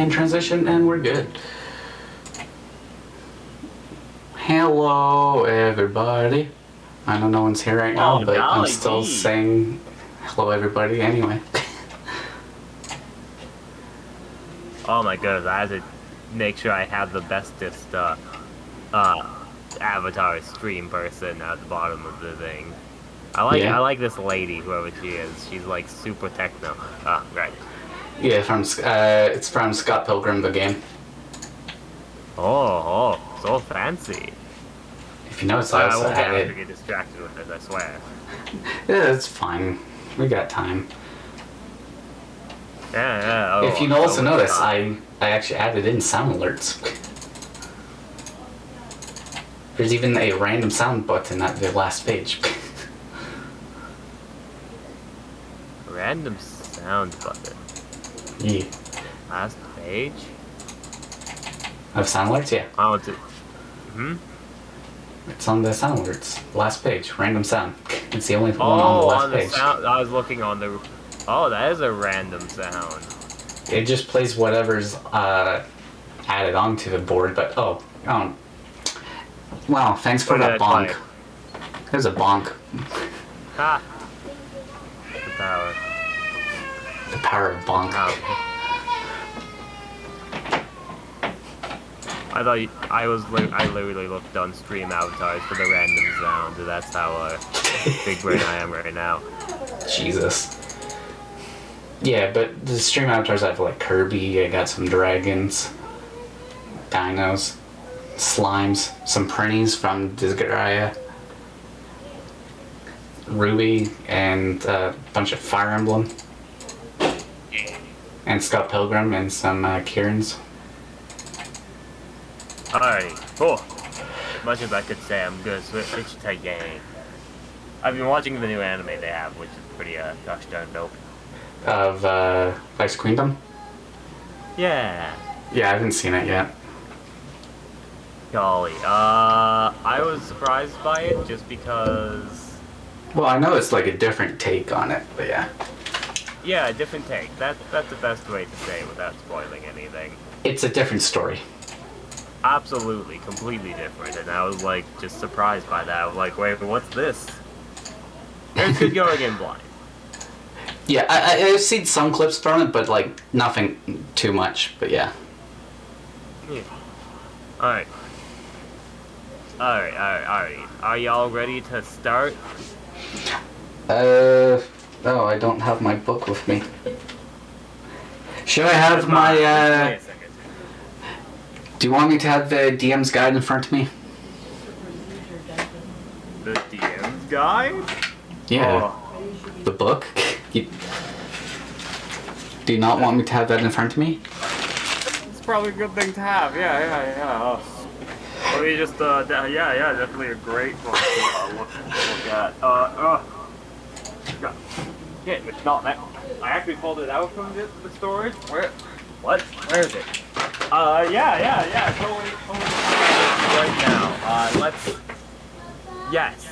and transition, and we're good. Hello, everybody. I know no one's here right now, but I'm still saying hello, everybody, anyway. Oh my goodness, I have to make sure I have the bestest avatar stream person at the bottom of the thing. I like this lady, whoever she is. She's like super techno. Ah, right. Yeah, it's from Scott Pilgrim, the game. Oh, so fancy. If you notice, I also added... get distracted with this, I swear. Yeah, it's fine. We got time. Yeah. Oh, if you also notice, I actually added in sound alerts. There's even a random sound button at the last page. Random sound button? Yeah. Last page? Of sound alerts, yeah. I want to... It's on the sound alerts. Last page. Random sound. It's the only one on the last page. Sound, I was looking on the... Oh, that is a random sound. It just plays whatever's added onto the board, but wow, thanks for that bonk. There's a bonk. Ha! The power. The power of bonk. I literally looked on stream avatars for the random sound, and that's how big brain I am right now. Jesus. Yeah, but the stream avatars I have like Kirby, I got some dragons, dinos, slimes, some printies from Disgaea, Ruby, and a bunch of Fire Emblem, and Scott Pilgrim, and some Kirin's. Alright, cool. As much as I could say, I'm gonna switch to game. I've been watching the new anime they have, which is pretty gosh darn dope. Of Vice Queendom? Yeah. Yeah, I haven't seen it yet. Golly, I was surprised by it just because... Well, I know it's like a different take on it, but yeah. Yeah, a different take. That's the best way to say it without spoiling anything. It's a different story. Absolutely, completely different, and I was like, just surprised by that. I was like, wait, what's this? There's good going in blind. Yeah, I've seen some clips from it, but like, nothing too much, but yeah. Yeah. Alright. Are y'all ready to start? Oh, I don't have my book with me. Should I have my, Wait a second. Do you want me to have the DM's guide in front of me? The DM's guide? Yeah. Oh. The book? Do you not want me to have that in front of me? It's probably a good thing to have. Yeah. Let me just, yeah, definitely a great one to look at. Yeah, it's not that. I actually pulled it out from the storage. Where? What? Where is it? Yeah. Totally right now. Let's. Yes.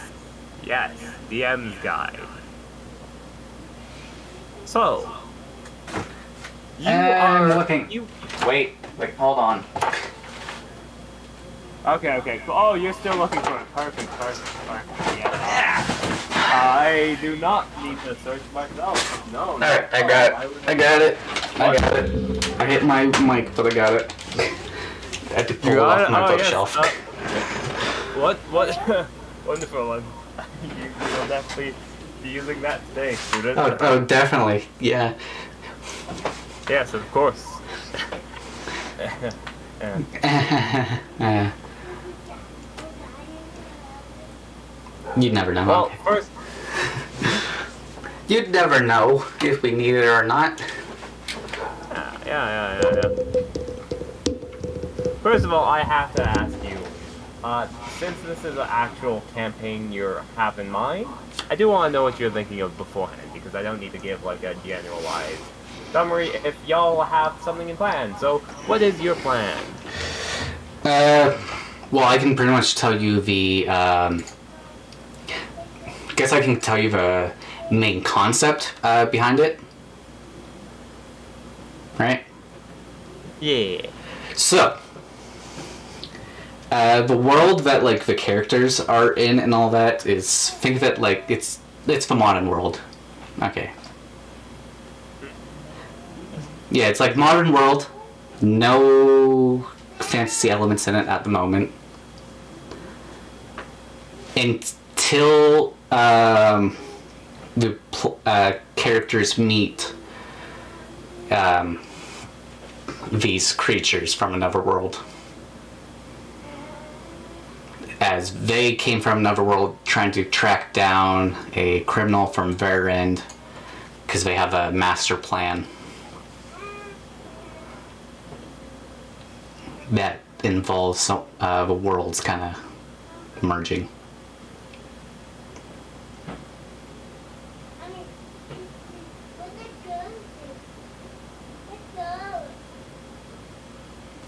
DM's guide. So. I'm looking. Wait, hold on. Okay. Oh, you're still looking for it. Perfect. Yeah. I do not need to search myself. No. Alright, I got it. I hit my mic, but I got it. I had to pull it off my bookshelf. What? Wonderful. You will definitely be using that today, student. Oh, definitely. Yeah. Yes, of course. You'd never know. Well, first... You'd never know if we need it or not. Yeah. First of all, I have to ask you, since this is an actual campaign you have in mind, I do want to know what you're thinking of beforehand, because I don't need to give like a generalized summary if y'all have something in plan. So, what is your plan? Well, I can pretty much tell you the, guess I can tell you the main concept behind it. Right? Yeah. So, the world that like the characters are in and all that is, think that like it's the modern world. Okay. Yeah, it's like modern world. No fantasy elements in it at the moment. Until the characters meet these creatures from another world. As they came from another world trying to track down a criminal from their end because they have a master plan that involves some, the worlds kind of merging.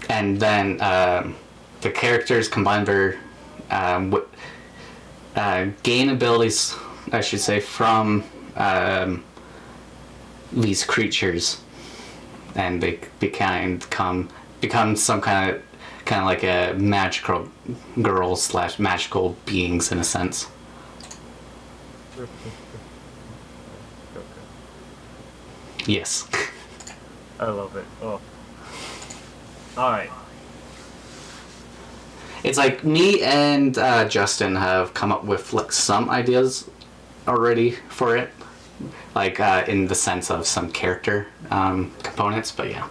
And then the characters combine their gain abilities, I should say, from these creatures, and they become some kind of like a magical girl / magical beings in a sense. Yes. I love it. Oh. Alright. It's like me and Justin have come up with like some ideas already for it, like in the sense of some character components, but yeah.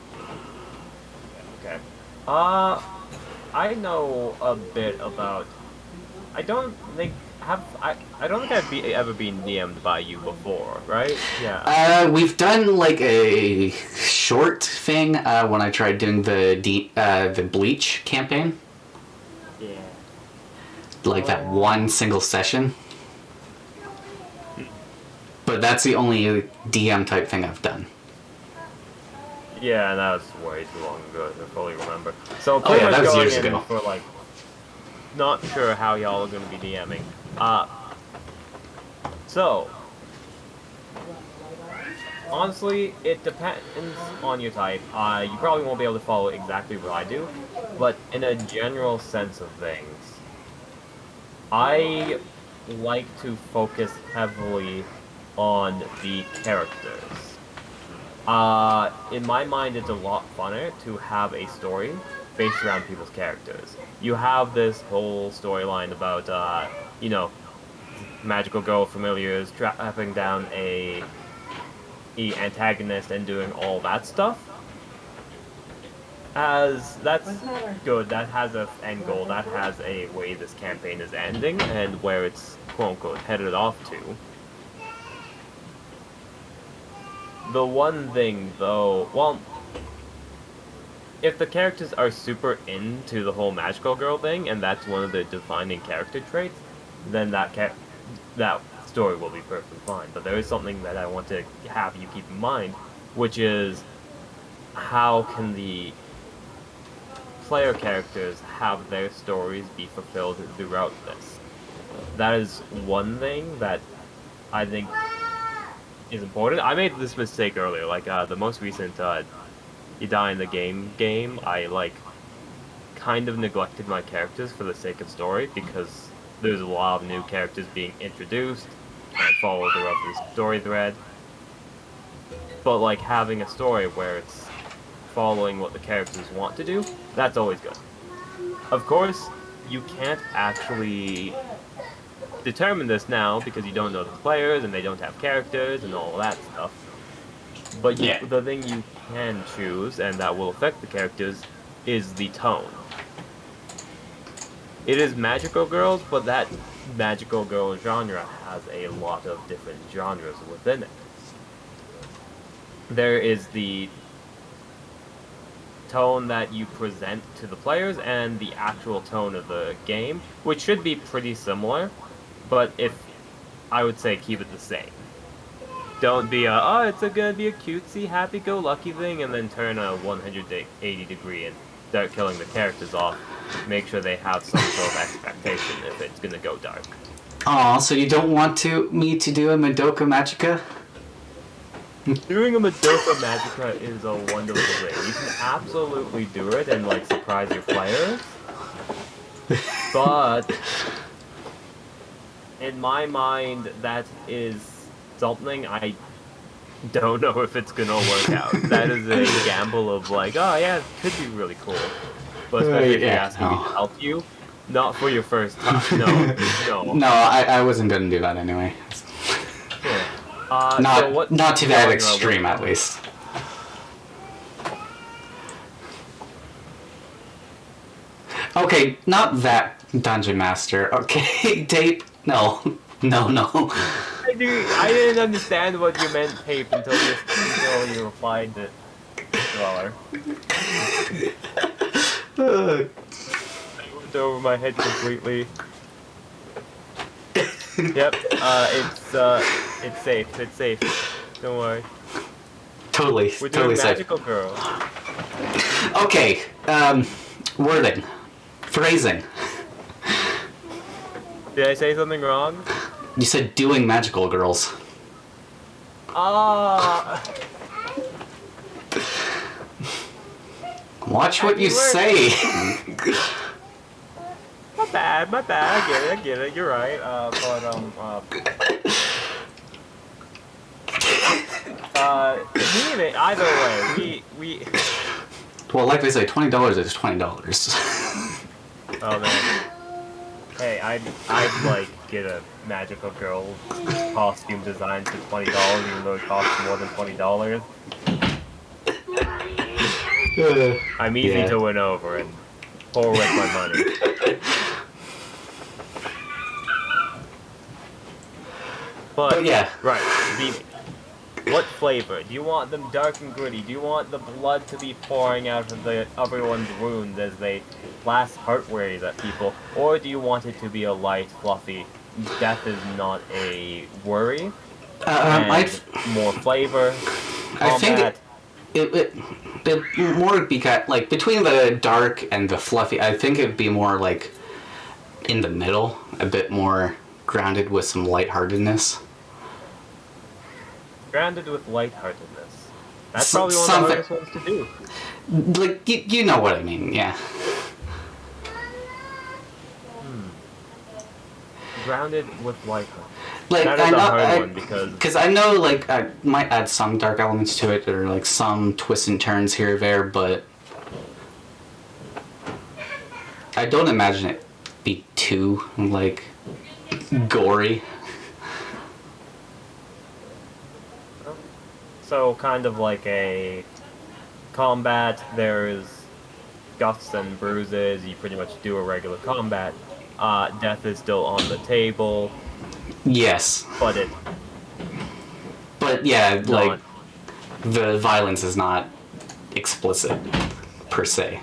Okay. I know a bit about. I don't think I've ever been DM'd by you before, right? Yeah. We've done like a short thing when I tried doing the Bleach campaign. Yeah. Like that one single session. But that's the only DM type thing I've done. Yeah, and that was way too long ago to fully remember. So Oh yeah, that was going years in ago. for like, not sure how y'all are going to be DMing. So honestly, it depends on your type. You probably won't be able to follow exactly what I do, but in a general sense of things, I like to focus heavily on the characters. In my mind, it's a lot funner to have a story based around people's characters. You have this whole storyline about, magical girl familiars trapping down the antagonist and doing all that stuff. As that's good, that has an end goal, that has a way this campaign is ending and where it's quote-unquote headed off to. The one thing, though, well, if the characters are super into the whole magical girl thing, and that's one of the defining character traits, then that story will be perfectly fine. But there is something that I want to have you keep in mind, which is how can the player characters have their stories be fulfilled throughout this. That is one thing that I think is important. I made this mistake earlier, like the most recent You Die in the game, I like kind of neglected my characters for the sake of story because there's a lot of new characters being introduced and follow the rest of the story thread. But like having a story where it's following what the characters want to do, that's always good. Of course, you can't actually determine this now because you don't know the players and they don't have characters and all that stuff. But the thing you can choose, and that will affect the characters, is the tone. It is magical girls, but that magical girl genre has a lot of different genres within it. There is the tone that you present to the players and the actual tone of the game, which should be pretty similar, but I would say keep it the same. Don't be it's gonna be a cutesy, happy-go-lucky thing, and then turn a 180 degree and start killing the characters off. Make sure they have some sort of expectation if it's gonna go dark. Aw, so you don't want me to do a Madoka Magica? Doing a Madoka Magica is a wonderful thing. You can absolutely do it and like surprise your players. But in my mind, that is something I don't know if it's gonna work out. That is a gamble of like, oh yeah, it could be really cool. But especially if you're asking me to help you, not for your first time. No. No, I wasn't gonna do that anyway. Yeah. Not to that extreme, at least. Okay, not that Dungeon Master. Okay, tape. No. I didn't understand what you meant, tape, until you replied to Dweller. I went over my head completely. Yep, it's safe. It's safe. Don't worry. Totally. We're doing totally Magical safe. Girl. Okay, wording. Phrasing. Did I say something wrong? You said doing magical girls. Watch what you say. My bad. I get it. You're right. Either way, we. Well, like they say, $20 is $20. Oh man. Hey, I'd like get a magical girl costume designed for $20, even though it costs more than $20. I'm easy to win over and pour with my money. But yeah, right. What flavor? Do you want them dark and gritty? Do you want the blood to be pouring out of everyone's wounds as they blast heart waves at people? Or do you want it to be a light, fluffy, death is not a worry, and more flavor, combat? I think it more would be like between the dark and the fluffy. I think it'd be more like in the middle, a bit more grounded with some lightheartedness. Grounded with lightheartedness. That's probably one of the hardest ones to do. Like, you know what I mean, yeah. Grounded with lightheartedness. Like, that is a hard one because I know, like, I might add some dark elements to it, or like some twists and turns here or there, but I don't imagine it be too like gory. So kind of like a combat, there's guts and bruises, you pretty much do a regular combat. Death is still on the table. Yes. But yeah, like, the violence is not explicit, per se.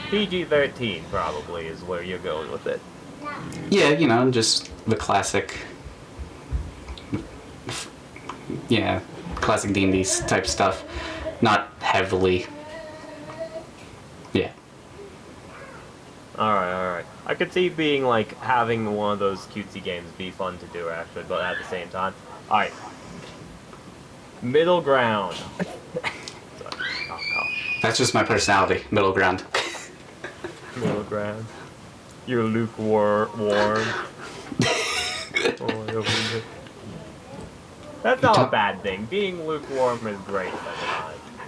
PG-13 probably is where you're going with it. Yeah, you know, just the classic... Yeah, classic D&D type stuff. Not heavily... Yeah. Alright. I could see being like having one of those cutesy games be fun to do actually, but at the same time. Alright. Middle ground. Sorry. That's just my personality, middle ground. Middle ground. You're lukewarm. That's not a bad thing. Being lukewarm is great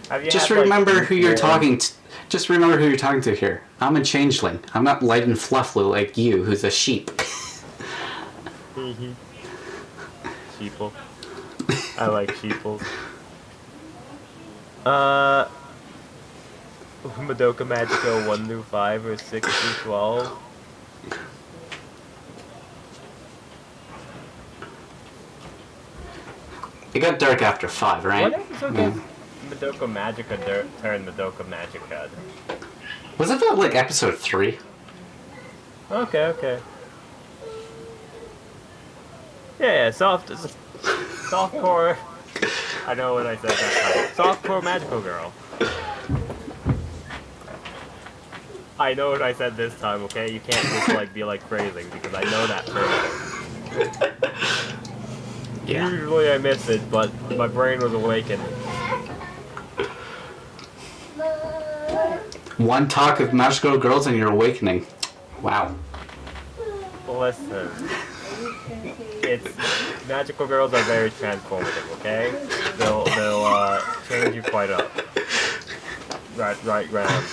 sometimes. Just remember who you're talking to. Just remember who you're talking to here. I'm a changeling. I'm not light and fluffy like you, who's a sheep. Sheeple. I like sheeples. Madoka Magica 1 through 5 or 6 through 12. It got dark after 5, right? What episode does Madoka Magica turn Madoka Magica? Wasn't that like episode 3? Okay. Yeah, softcore. I know what I said that time. Softcore magical girl. I know what I said this time, okay? You can't just like be like phrasing because I know that phrasing. Yeah. Usually I miss it, but my brain was awakened. One talk of magical girls and you're awakening. Wow. Listen, magical girls are very transformative. Okay, they'll change you quite up. Right round.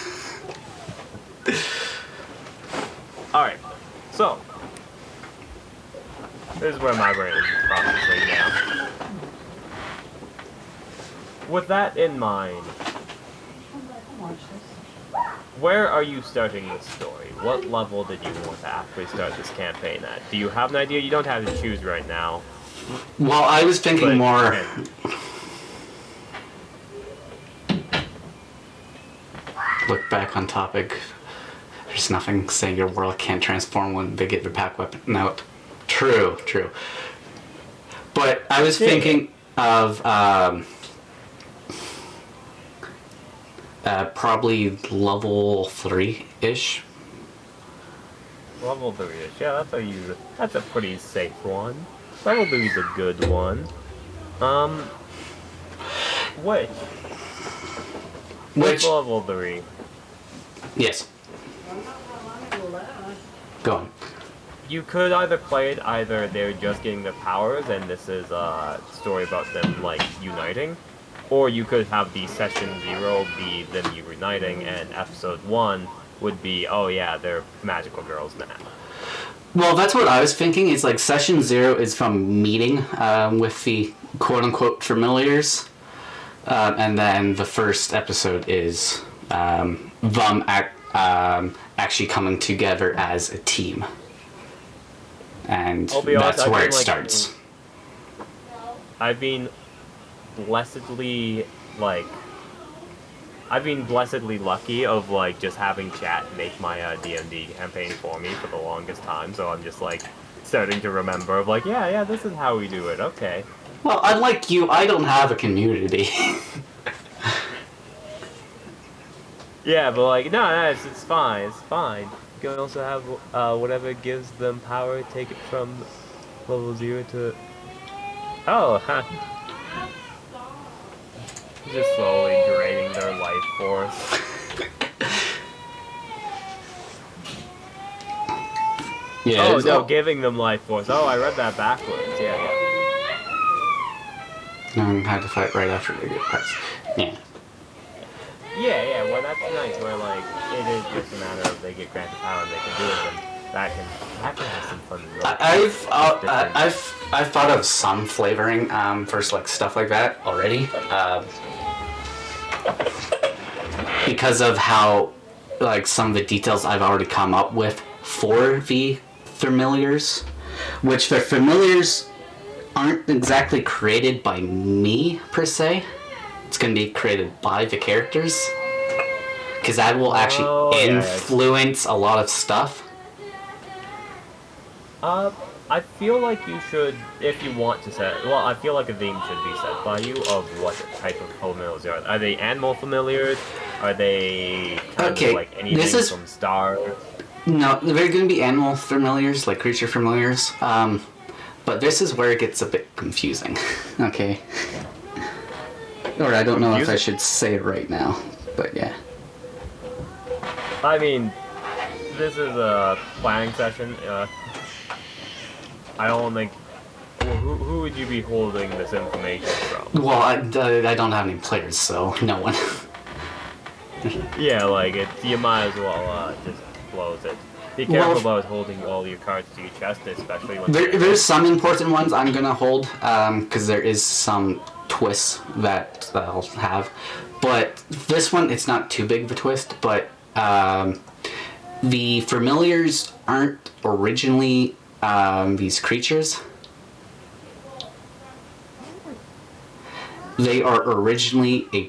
All right, so this is where my brain is processing now. With that in mind, where are you starting this story? What level did you want to actually start this campaign at? Do you have an idea? You don't have to choose right now. Well, I was thinking more... Look back on topic. There's nothing saying your world can't transform when they get their pack weapon. No. True. But I was thinking of... probably level 3-ish. Level 3-ish, yeah, that's a pretty safe one. Level 3 is a good one. Which level 3? Yes. Go on. You could either play it, either they're just getting their powers, and this is a story about them, like, uniting. Or you could have the session 0 be them uniting, and episode 1 would be, oh yeah, they're magical girls now. Well, that's what I was thinking. It's like session 0 is from meeting with the quote-unquote familiars. And then the first episode is them actually coming together as a team. And that's where it starts. I've been blessedly lucky of like just having chat make my DnD campaign for me for the longest time, so I'm just like starting to remember of like yeah this is how we do it. Okay. Well, unlike you, I don't have a community. Yeah, but like no, it's fine. You can also have whatever gives them power. Take it from level 0 to just slowly draining their life force. Yeah. Oh no, giving them life force. Oh, I read that backwards. Yeah. No, had to fight right after they get past. Yeah. Yeah. Well, that's nice. Where like it is just a matter of they get granted power and they can do it. And that can have some fun. I've thought of some flavoring for like stuff like that already. Because of how like some of the details I've already come up with for the familiars, which the familiars aren't exactly created by me per se. It's going to be created by the characters, because that will actually influence a lot of stuff. I feel like you should, if you want to set... Well, I feel like a theme should be set by you of what type of familiars are. Are they animal familiars? Are they kind of like anything from stars? No, they're going to be animal familiars, like creature familiars. But this is where it gets a bit confusing. Okay. Or I don't know if I should say it right now, but yeah. I mean, this is a planning session. I don't think... Who would you be holding this information from? Well, I don't have any players, so no one. Yeah, like, you might as well just close it. Be careful about holding all your cards to your chest, especially when... There's some important ones I'm going to hold, because there is some twists that I'll have. But this one, it's not too big of a twist, but the familiars aren't originally... these creatures. They are originally a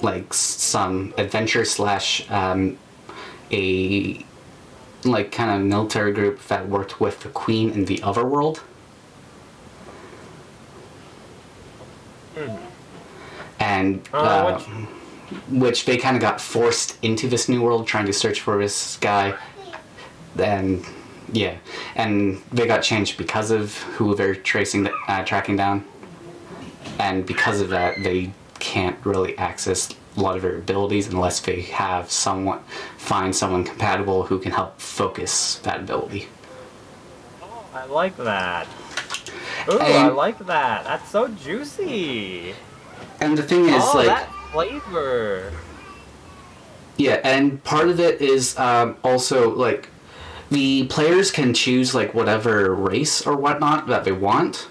like some adventure slash a like kind of military group that worked with the Queen in the other world. And which they kind of got forced into this new world trying to search for this guy. And Yeah, and they got changed because of who they're tracking down, and because of that, they can't really access a lot of their abilities unless they have find someone compatible who can help focus that ability. Oh, I like that. Ooh, I And like that. That's so juicy. and the thing is, Oh, like, that flavor. yeah, and part of it is also like the players can choose like whatever race or whatnot that they want,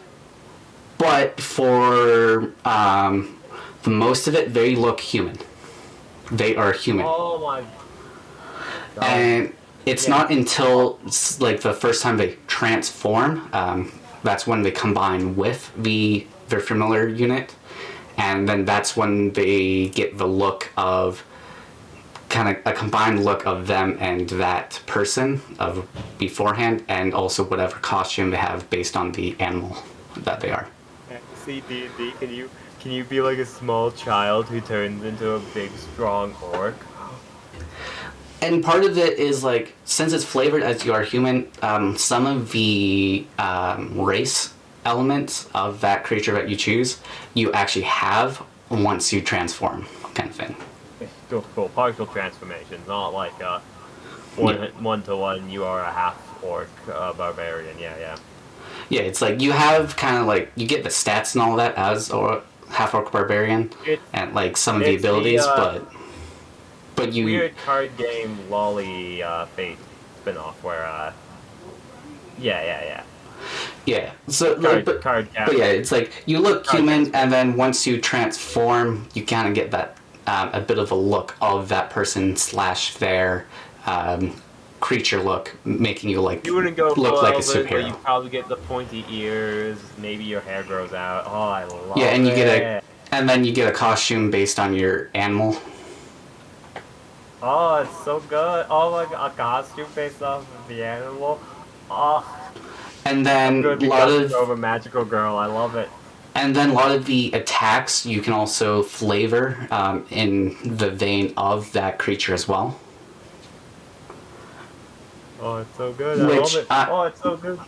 but for the most of it, they look human. They are human. Oh my god. And it's Yeah. not until like the first time they transform, that's when they combine with their familiar unit, and then that's when they get the look of kind of a combined look of them and that person of beforehand, and also whatever costume they have based on the animal that they are. See, D&D, can you be like a small child who turns into a big, strong orc? And part of it is like, since it's flavored as you are human, some of the race elements of that creature that you choose, you actually have once you transform, kind of thing. Cool. Partial transformation, not like one to one. You are a half orc barbarian. Yeah. Yeah, it's like you have kind of like, you get the stats and all that as a half orc barbarian, and like some of the abilities, but you weird card game lolly fate spinoff where yeah. Yeah. So Card but yeah, it's like you look human, and then once you transform, you kind of get that a bit of a look of that person / their creature look, making you like you wouldn't go look like a Elven, superhero. but you probably get the pointy ears. Maybe your hair grows out. Oh, I love it. Yeah, and then you get a costume based on your animal. Oh, it's so good. Oh my god, a costume based off of the animal. Oh, And then I'm gonna be over magical girl. I love it. And then a lot of the attacks you can also flavor in the vein of that creature as well. Oh, it's so good. I love it. Oh, it's so good.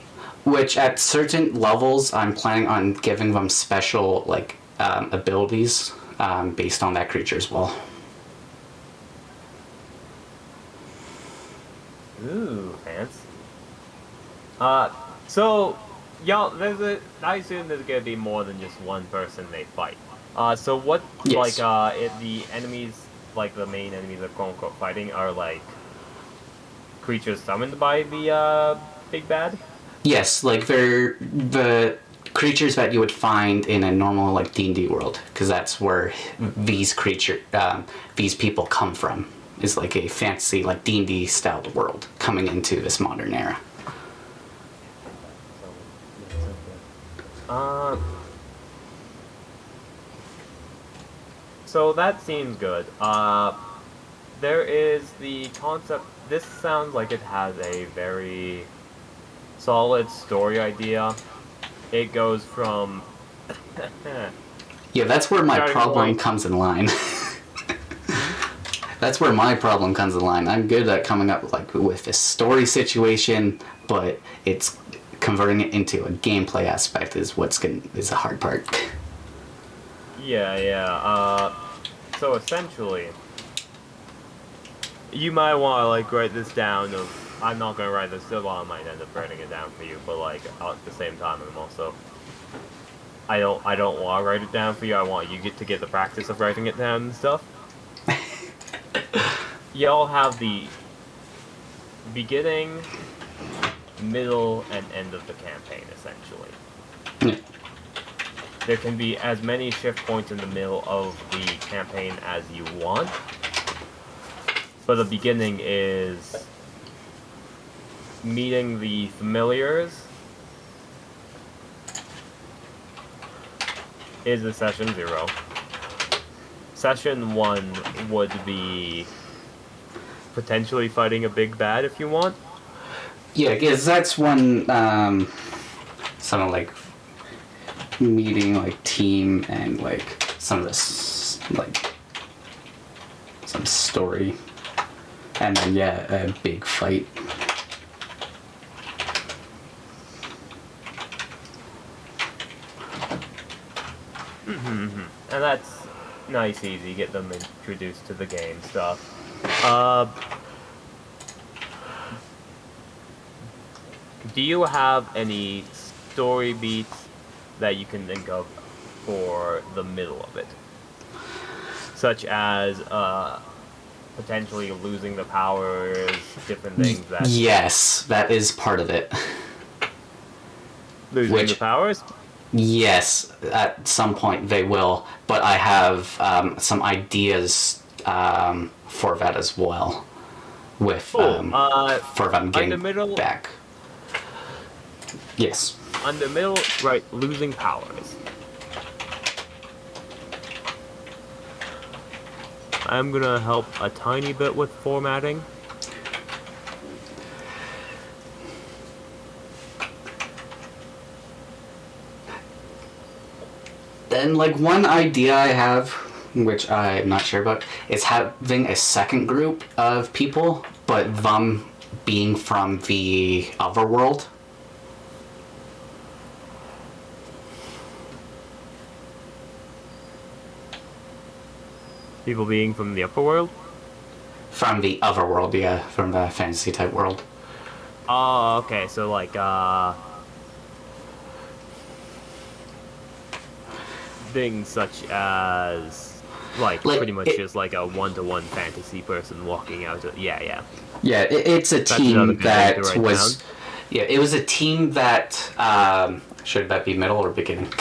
Which at certain levels, I'm planning on giving them special like abilities based on that creature as well. Ooh, fancy. So, y'all, I assume there's gonna be more than just one person they fight. So what, Yes. the enemies, like the main enemies they're quote-unquote fighting are like creatures summoned by the, big bad? Yes, like they're the creatures that you would find in a normal like D&D world, because that's where these people come from. Is like a fantasy like D&D styled world coming into this modern era. So that seems good. There is the concept. This sounds like it has a very solid story idea. It goes from Yeah, that's where my Starting problem point. comes in line. That's where my problem comes in line. I'm good at coming up like with a story situation, but it's converting it into a gameplay aspect is the hard part. Yeah. So essentially, you might want to like write this down. I'm not gonna write this down. Well, I might end up writing it down for you, but like at the same time, I'm also. I don't want to write it down for you. I want you to get the practice of writing it down and stuff. Y'all have the beginning, middle, and end of the campaign, essentially. There can be as many shift points in the middle of the campaign as you want, but the beginning is meeting the familiars, is the session 0. Session 1 would be potentially fighting a big bad if you want. Yeah, because that's when some like meeting like team and like some of this like some story, and then a big fight. And that's nice, easy. Get them introduced to the game stuff. Uh, do you have any story beats that you can think of for the middle of it? Such as potentially losing the powers, different things that... Yes, that is part of it. Losing the powers? Yes, at some point they will, but I have some ideas for that as well. With for them getting back. Yes. On the middle, right, losing powers. I'm gonna help a tiny bit with formatting. Then, like, one idea I have, which I'm not sure about, is having a second group of people, but them being from the other world. People being from the upper world? From the other world, yeah, from the fantasy type world. Oh, okay, so like, things such as, like pretty much just like a one-to-one fantasy person walking out. Yeah. Yeah, it's a team that was... Down. Yeah, it was a team that... should that be middle or beginning?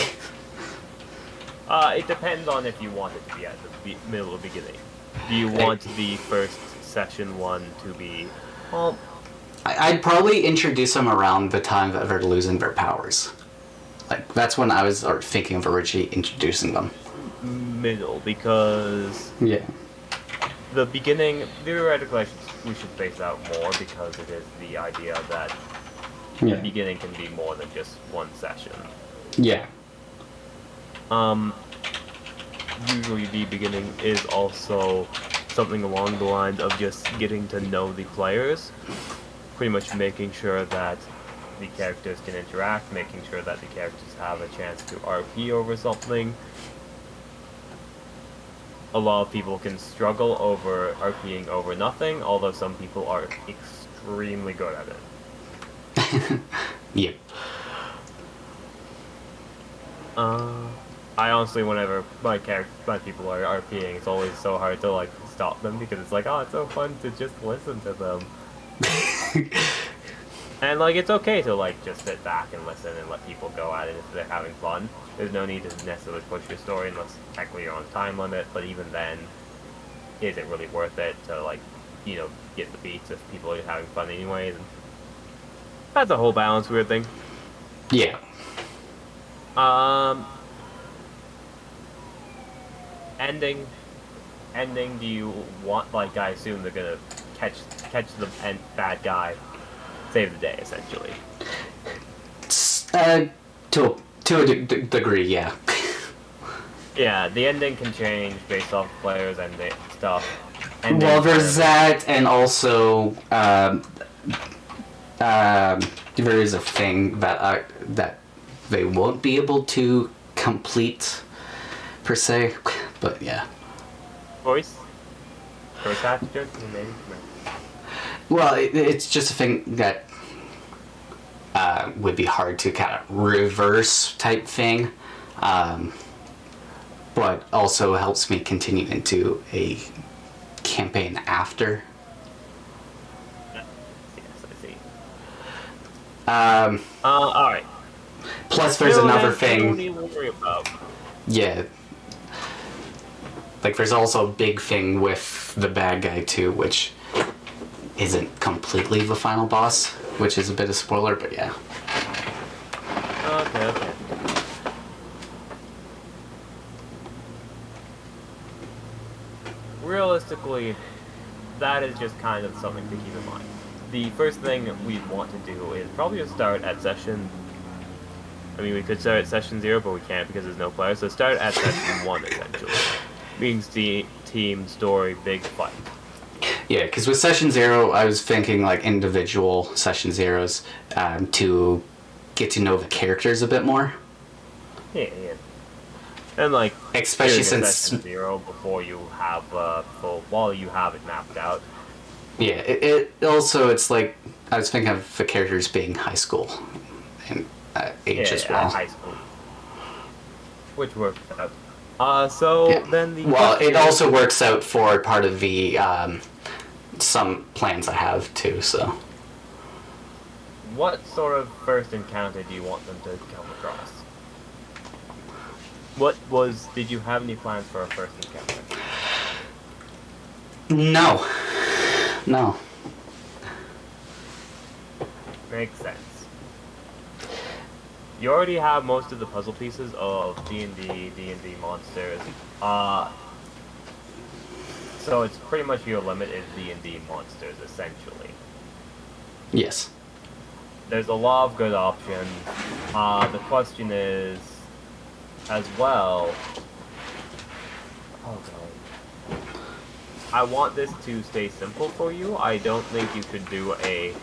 It depends on if you want it to be at the middle or beginning. Do you want the first session one to be... Well... I'd probably introduce them around the time that they're losing their powers. Like, that's when I was thinking of originally introducing them. Middle, because... Yeah. The beginning, theoretically, we should space out more, because it is the idea that the beginning can be more than just one session. Yeah. Usually the beginning is also something along the lines of just getting to know the players. Pretty much making sure that the characters can interact, making sure that the characters have a chance to RP over something. A lot of people can struggle over RPing over nothing, although some people are extremely good at it. Yep. I honestly, whenever my people are RPing, it's always so hard to like stop them, because it's like, oh, it's so fun to just listen to them. And like, it's okay to like just sit back and listen and let people go at it if they're having fun. There's no need to necessarily push your story unless technically you're on a time limit, but even then, is it really worth it to like, you know, get the beats if people are having fun anyways? And that's a whole balance weird thing. Yeah. Ending, do you want, like, I assume they're gonna catch the bad guy, save the day, essentially. To a degree, yeah. Yeah, the ending can change based off players and stuff. Well, there's that, and also there is a thing that they won't be able to complete per se, but yeah. Voice actor, maybe. Well, it's just a thing that would be hard to kind of reverse type thing, but also helps me continue into a campaign after. Yes, I see. Alright. Plus, there's another thing. Don't need to worry about. Yeah. Like, there's also a big thing with the bad guy, too, which isn't completely the final boss, which is a bit of spoiler, but yeah. Okay. Realistically, that is just kind of something to keep in mind. The first thing we'd want to do is probably start at session... I mean, we could start at session 0, but we can't because there's no player, so start at session 1, essentially. Means the team, story, big fight. Yeah, because with session 0, I was thinking like individual session 0s to get to know the characters a bit more. Yeah. And like Especially doing a since session 0 before you have while you have it mapped out. yeah, it also it's like I was thinking of the characters being high school and age as Yeah, well. high school, which works out. So Yeah. then the Well, question it is, also works out for part of the some plans I have too. So what sort of first encounter do you want them to come across? Did you have any plans for a first encounter? no, no. Makes sense. You already have most of the puzzle pieces of D&D monsters. So it's pretty much your limit is D&D monsters, essentially. Yes. There's a lot of good options. The question is, as well... Oh god. I want this to stay simple for you. I don't think you could do a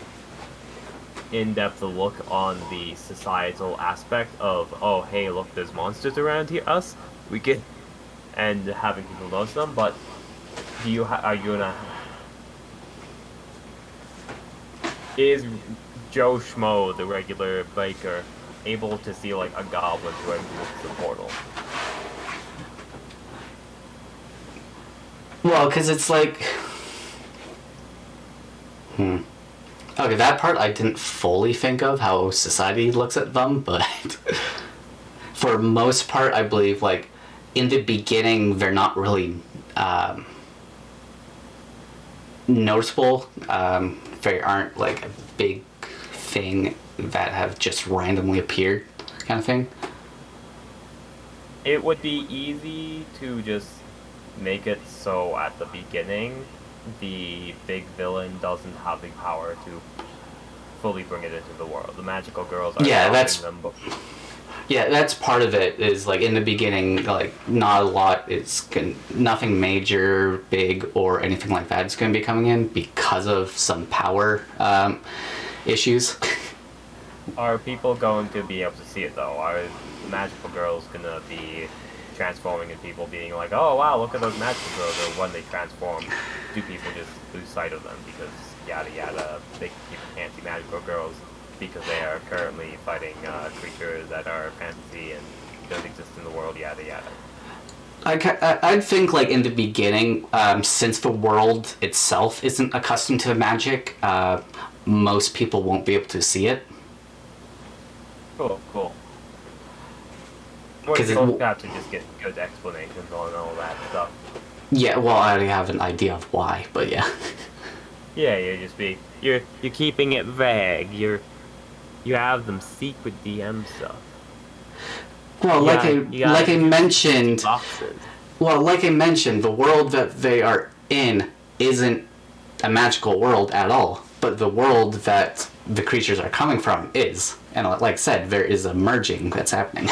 in-depth look on the societal aspect of, oh hey, look, there's monsters around here, we could, and having people notice them, but are you gonna... Is Joe Schmo, the regular biker, able to see like a goblin going through the portal? Well, because it's like, okay, that part I didn't fully think of how society looks at them, but for most part, I believe like in the beginning they're not really noticeable. They aren't like a big thing that have just randomly appeared, kind of thing. It would be easy to just make it so at the beginning the big villain doesn't have the power to fully bring it into the world. The magical girls are stopping them. Yeah, that's part of it. Is like in the beginning, like not a lot. Nothing major, big, or anything like that is going to be coming in because of some power issues. Are people going to be able to see it though? Are the magical girls going to be transforming and people being like, oh wow, look at those magical girls, or when they transform, do people just lose sight of them because yada yada, people can't see magical girls because they are currently fighting creatures that are fantasy and don't exist in the world, yada yada. I'd think like in the beginning, since the world itself isn't accustomed to magic, most people won't be able to see it. Cool. Because you'll have to just get good explanations on all that stuff. Yeah, well, I already have an idea of why, but yeah. Yeah, you're keeping it vague. You have them secret DM stuff. Well, like I mentioned, the world that they are in isn't a magical world at all, but the world that the creatures are coming from is. And like I said, there is a merging that's happening.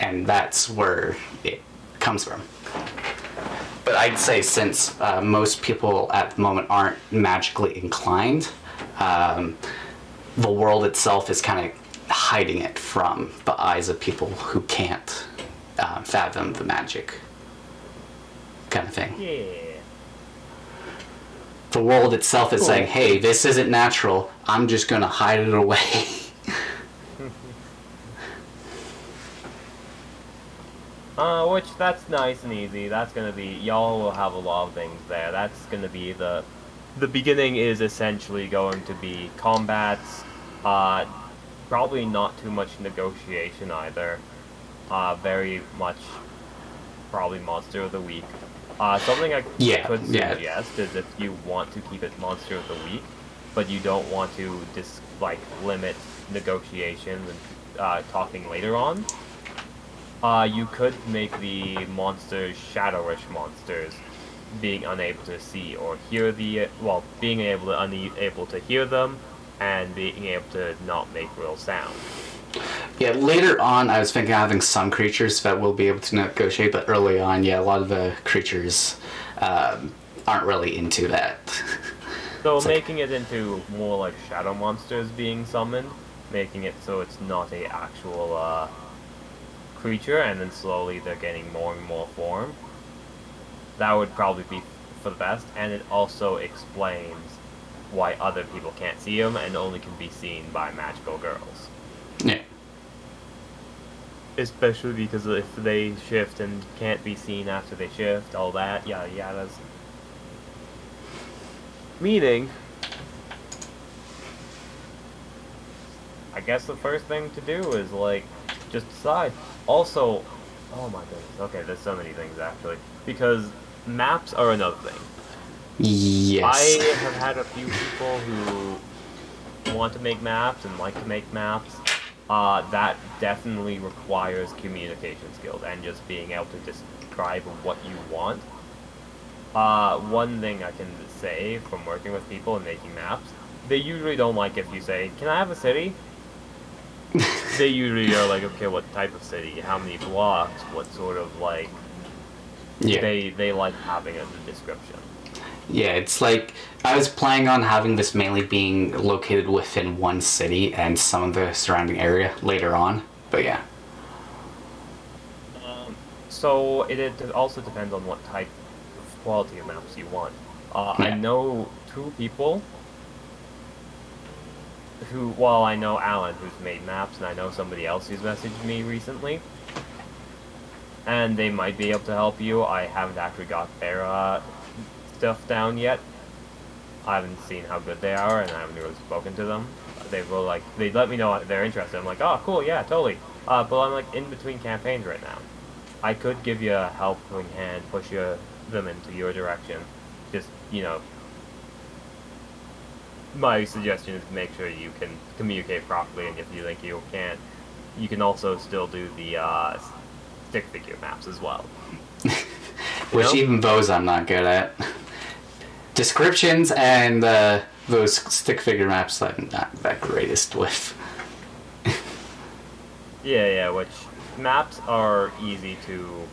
And that's where it comes from. But I'd say since most people at the moment aren't magically inclined, the world itself is kind of hiding it from the eyes of people who can't fathom the magic kind of thing. Yeah. The world itself is saying, hey, this isn't natural, I'm just going to hide it away. Which, that's nice and easy. That's gonna be, y'all will have a lot of things there. That's gonna be the beginning is essentially going to be combats, probably not too much negotiation either. Very much probably Monster of the Week. Something I could suggest is if you want to keep it Monster of the Week, but you don't want to limit negotiations and talking later on, you could make the monsters shadowish monsters, being unable to see or hear being unable to hear them, and being able to not make real sound. Yeah, later on I was thinking of having some creatures that will be able to negotiate, but early on, yeah, a lot of the creatures aren't really into that. So making it into more like shadow monsters being summoned making it so it's not a actual creature, and then slowly they're getting more and more form. That would probably be for the best, and it also explains why other people can't see them and only can be seen by magical girls. Yeah. Especially because if they shift and can't be seen after they shift, all that, yada yadas. Meaning, I guess the first thing to do is, like, just decide. Also, oh my goodness, okay, there's so many things actually. Because maps are another thing. Yes. I have had a few people who want to make maps and like to make maps. That definitely requires communication skills and just being able to describe what you want. One thing I can say from working with people and making maps, they usually don't like if you say, "Can I have a city?" They usually are like, "Okay, what type of city? How many blocks? What sort of, like..." Yeah. They like having a description. Yeah, it's like I was planning on having this mainly being located within one city and some of the surrounding area later on, but yeah. So it also depends on what type of quality of maps you want. Yeah. I know two people who, well, I know Alan, who's made maps, and I know somebody else who's messaged me recently. And they might be able to help you. I haven't actually got their stuff down yet. I haven't seen how good they are, and I haven't really spoken to them. They let me know they're interested. I'm like, oh, cool, yeah, totally. But I'm like in between campaigns right now. I could give you a helping hand, push them into your direction. Just, my suggestion is make sure you can communicate properly, and if you think you can't, you can also still do the stick figure maps as well. Which even those I'm not good at. Descriptions and those stick figure maps I'm not that greatest with. Yeah, which maps are easy to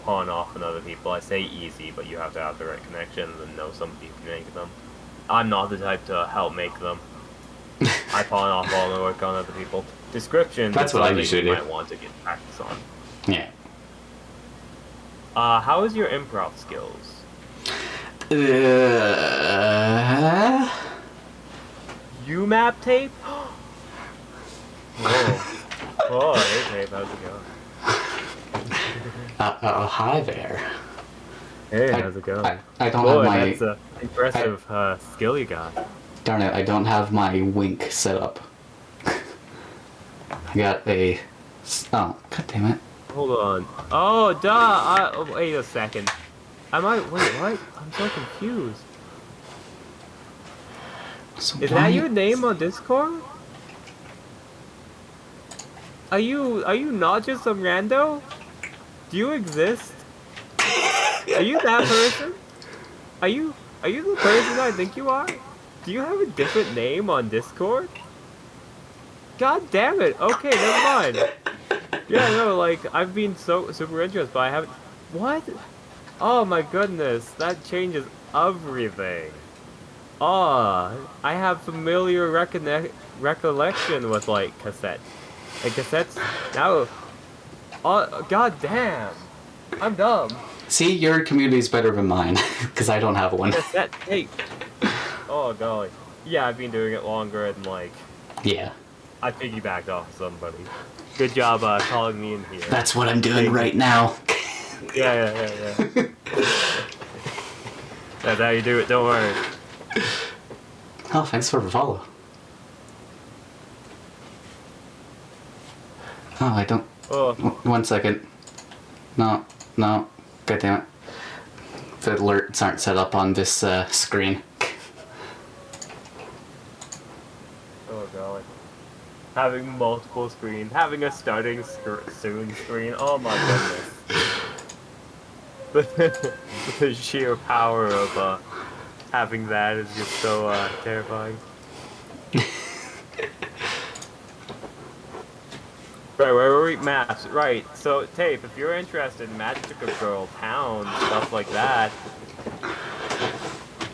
pawn off on other people. I say easy, but you have to have the right connections and know somebody who can make them. I'm not the type to help make them. I pawn off all my work on other people. Descriptions, that's what I usually do. You might want to get practice on. Yeah. How is your improv skills? You map tape? Whoa. Oh, hey tape, how's it going? Hi there. Hey, how's it going? I don't have my... That's an impressive skill you got. Darn it, I don't have my wink set up. I got a... Oh, god damn it. Hold on. Oh, duh! Wait a second. Wait, what? I'm so confused. So Is that your name on Discord? Are you not just some rando? Do you exist? Are you that person? Are you the person I think you are? Do you have a different name on Discord? God damn it! Okay, never mind. Yeah, no, like, I've been so super interested, but I haven't... What? Oh my goodness, that changes everything. Oh, I have familiar recollection with, like, cassettes. Like, cassettes... Now... Oh, god damn! I'm dumb. See, your community is better than mine, because I don't have one. Cassette tape. Oh, golly. Yeah, I've been doing it longer and, like... Yeah. I piggybacked off somebody. Good job calling me in here. That's what I'm doing right now. Yeah. That's how you do it, don't worry. Oh, thanks for the follow. Oh, I don't... Oh. 1 second. No. God damn it. The alerts aren't set up on this screen. Oh, golly. Having multiple screens, having a starting soon screen, oh my goodness. The sheer power of having that is just so terrifying. Right, where were we? Maps, right. So, Tape, if you're interested in Magical Girl, Town, stuff like that,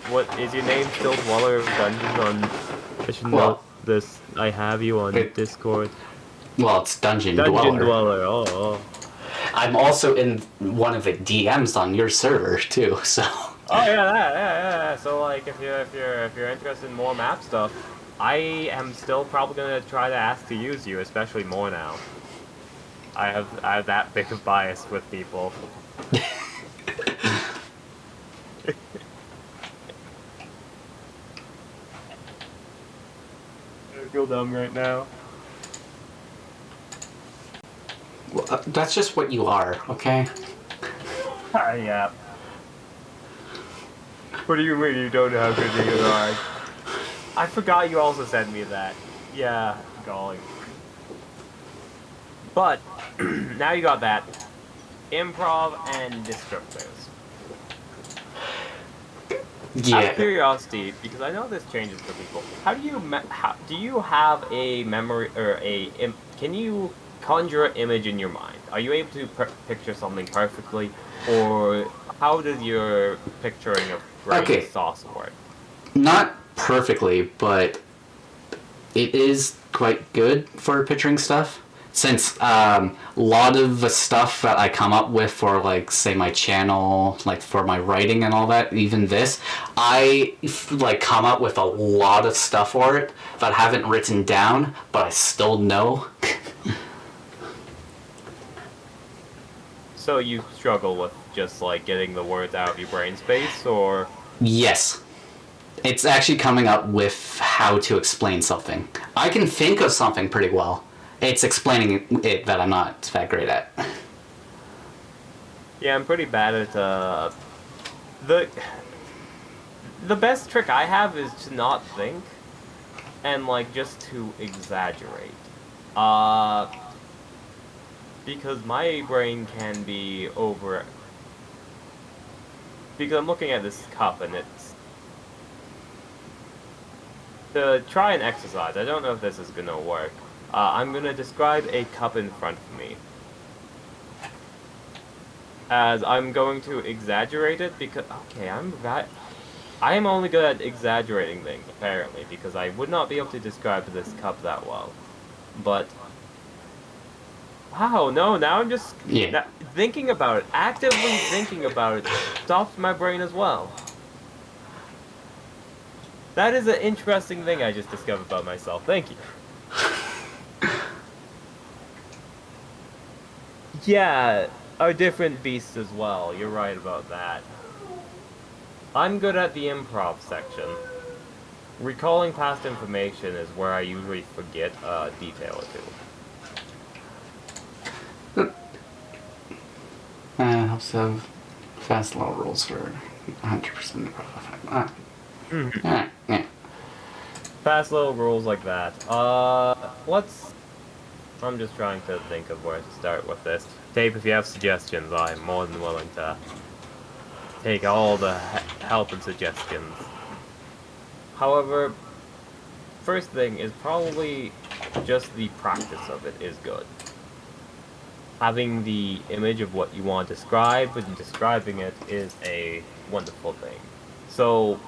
what, is your name still Dweller of Dungeons on... Well, this. I have you on Discord. Well, it's Dungeon Dungeon Dweller. Dweller. Oh. I'm also in one of the DMs on your server too, so. Oh yeah. So like, if you're interested in more map stuff, I am still probably gonna try to ask to use you, especially more now. I have that big of bias with people. I feel dumb right now. Well, that's just what you are, okay? Yeah. What do you mean you don't know how good you are? I forgot you also sent me that. Yeah, golly. But, now you got that. Improv and descriptors. Yeah. Out of curiosity, because I know this changes for people, how do you do you have a memory or can you conjure an image in your mind? Are you able to picture something perfectly, or how does your picturing of brain sauce work? Not perfectly, but it is quite good for picturing stuff. Since a lot of the stuff that I come up with for, like, say, my channel, like, for my writing and all that, even this, I, like, come up with a lot of stuff for it that I haven't written down, but I still know. So you struggle with just, like, getting the words out of your brain space, or? Yes. It's actually coming up with how to explain something. I can think of something pretty well. It's explaining it that I'm not that great at. Yeah, I'm pretty bad at, the best trick I have is to not think, and, like, just to exaggerate. Because my brain can be over... Because I'm looking at this cup, and it's... To try an exercise, I don't know if this is gonna work. I'm gonna describe a cup in front of me. As I'm going to exaggerate it because... Okay, I am only good at exaggerating things, apparently, because I would not be able to describe this cup that well. But... Wow, no, now I'm just... Yeah. Thinking about it, actively thinking about it, stops my brain as well. That is an interesting thing I just discovered about myself. Thank you. Yeah, are different beasts as well. You're right about that. I'm good at the improv section. Recalling past information is where I usually forget a detail or two. I also have fast low rolls for 100% improv. Alright, yeah. Fast little rules like that. I'm just trying to think of where to start with this. Tape, if you have suggestions, I'm more than willing to take all the help and suggestions. However, first thing is probably just the practice of it is good. Having the image of what you want to describe and describing it is a wonderful thing. So,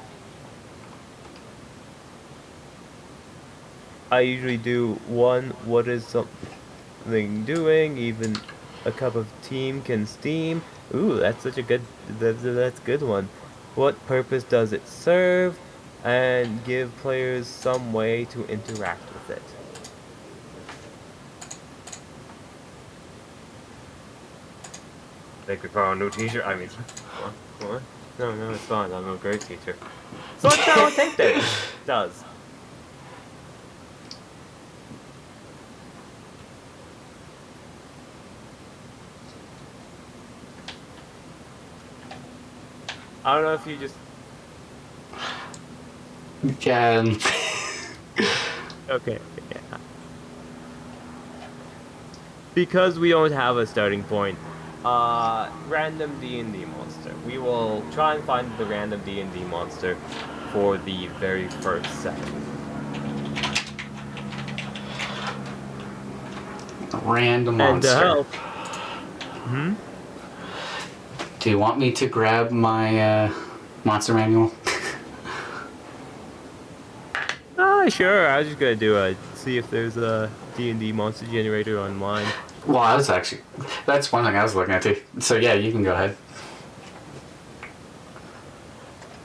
I usually do what is something doing, even a cup of team can steam. Ooh, that's such a good, that's a good one. What purpose does it serve? And give players some way to interact with it. Thank you for our new teacher. I mean, what? No, it's fine. I'm a great teacher. So that's how I think that does. I don't know if you just... Can. Okay, yeah. Because we don't have a starting point, random D&D monster. We will try and find the random D&D monster for the very first session. A random monster. And to help... Do you want me to grab my monster manual? sure. I was just gonna see if there's a D&D Monster Generator online. Well, that's one thing I was looking at too. So yeah, you can go ahead.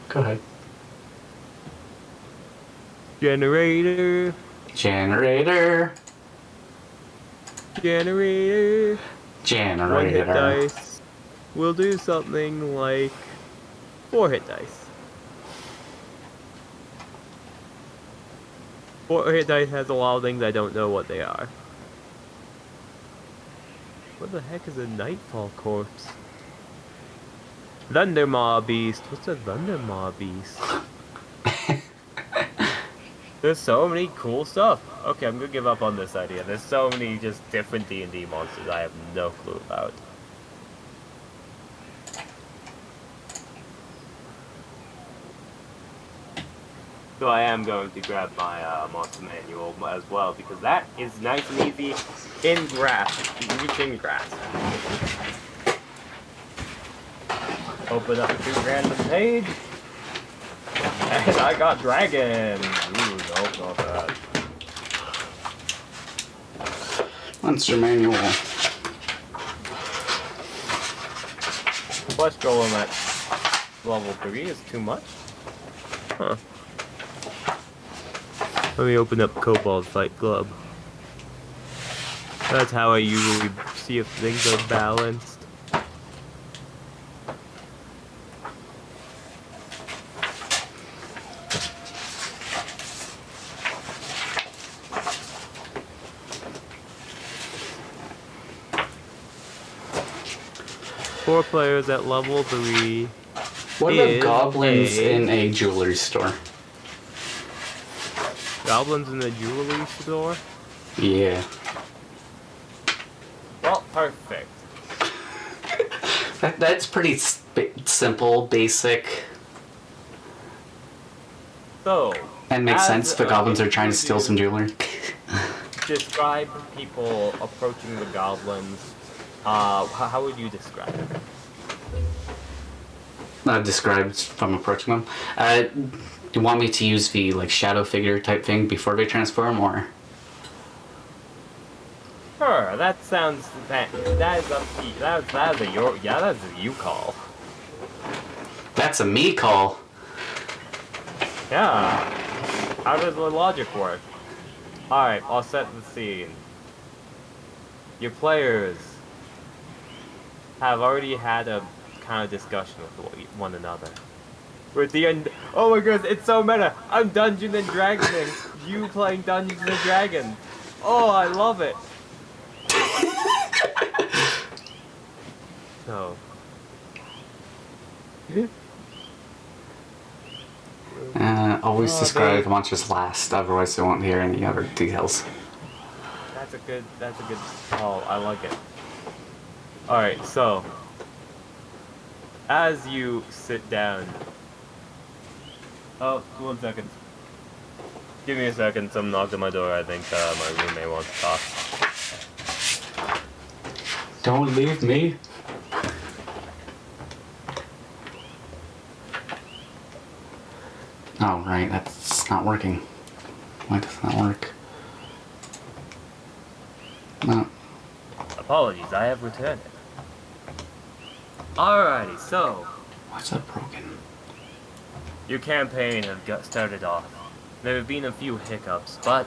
Go ahead. Generator. Generator. Generator. Generator. 1 hit dice. We'll do something like 4 hit dice. 4 hit dice has a lot of things I don't know what they are. What the heck is a Nightfall Corpse? Thundermaw Beast. What's a Thundermaw Beast? There's so many cool stuff. Okay, I'm gonna give up on this idea. There's so many just different D&D monsters I have no clue about. So I am going to grab my monster manual as well, because that is nice and easy in grasp. Reaching grasp. Open up to random page. And I got dragon. Ooh, nope, not that. Monster manual. Flesh golem at level 3 is too much? Huh. Let me open up Kobold Fight Club. That's how I usually see if things are balanced. Four players at level 3. What about goblins in a jewelry store? Goblins in a jewelry store? Yeah. Well, perfect. That's pretty simple, basic. So, And makes sense. The goblins are trying to steal some jewelry. Describe people approaching the goblins. How would you describe it? Described from approaching them. Do you want me to use the shadow figure type thing before they transform, or? Sure, that sounds that is up to you. That's a you call. That's a me call. Yeah. How does the logic work? Alright, I'll set the scene. Your players have already had a kind of discussion with one another. With the end. Oh my goodness, it's so meta! I'm Dungeons and Dragoning! You playing Dungeons and Dragons! Oh, I love it! So. Always describe the monsters last, otherwise they won't hear any other details. That's a good call. I like it. Alright, so as you sit down. Oh, 1 second. Give me a second, someone knocked on my door. I think my roommate wants to talk. Don't leave me. Oh, right, that's not working. Why does that work? No. Apologies, I have returned. Alrighty, so What's that broken? your campaign has got started off. There have been a few hiccups, but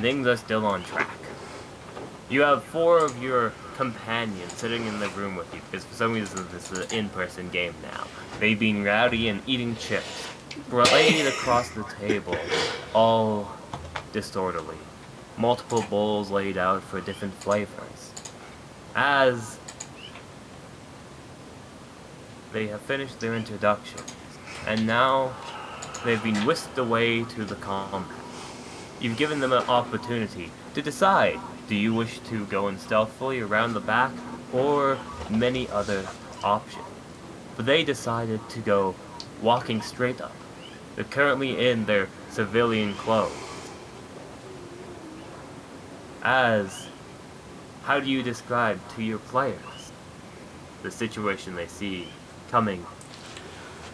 things are still on track. You have 4 of your companions sitting in the room with you, because for some reason this is an in-person game now. They've been rowdy and eating chips, laid across the table, all disorderly. Multiple bowls laid out for different flavors. As they have finished their introductions, and now they've been whisked away to the compound. You've given them an opportunity to decide, do you wish to go in stealthily around the back, or many other options. But they decided to go walking straight up. They're currently in their civilian clothes. How do you describe to your players the situation they see coming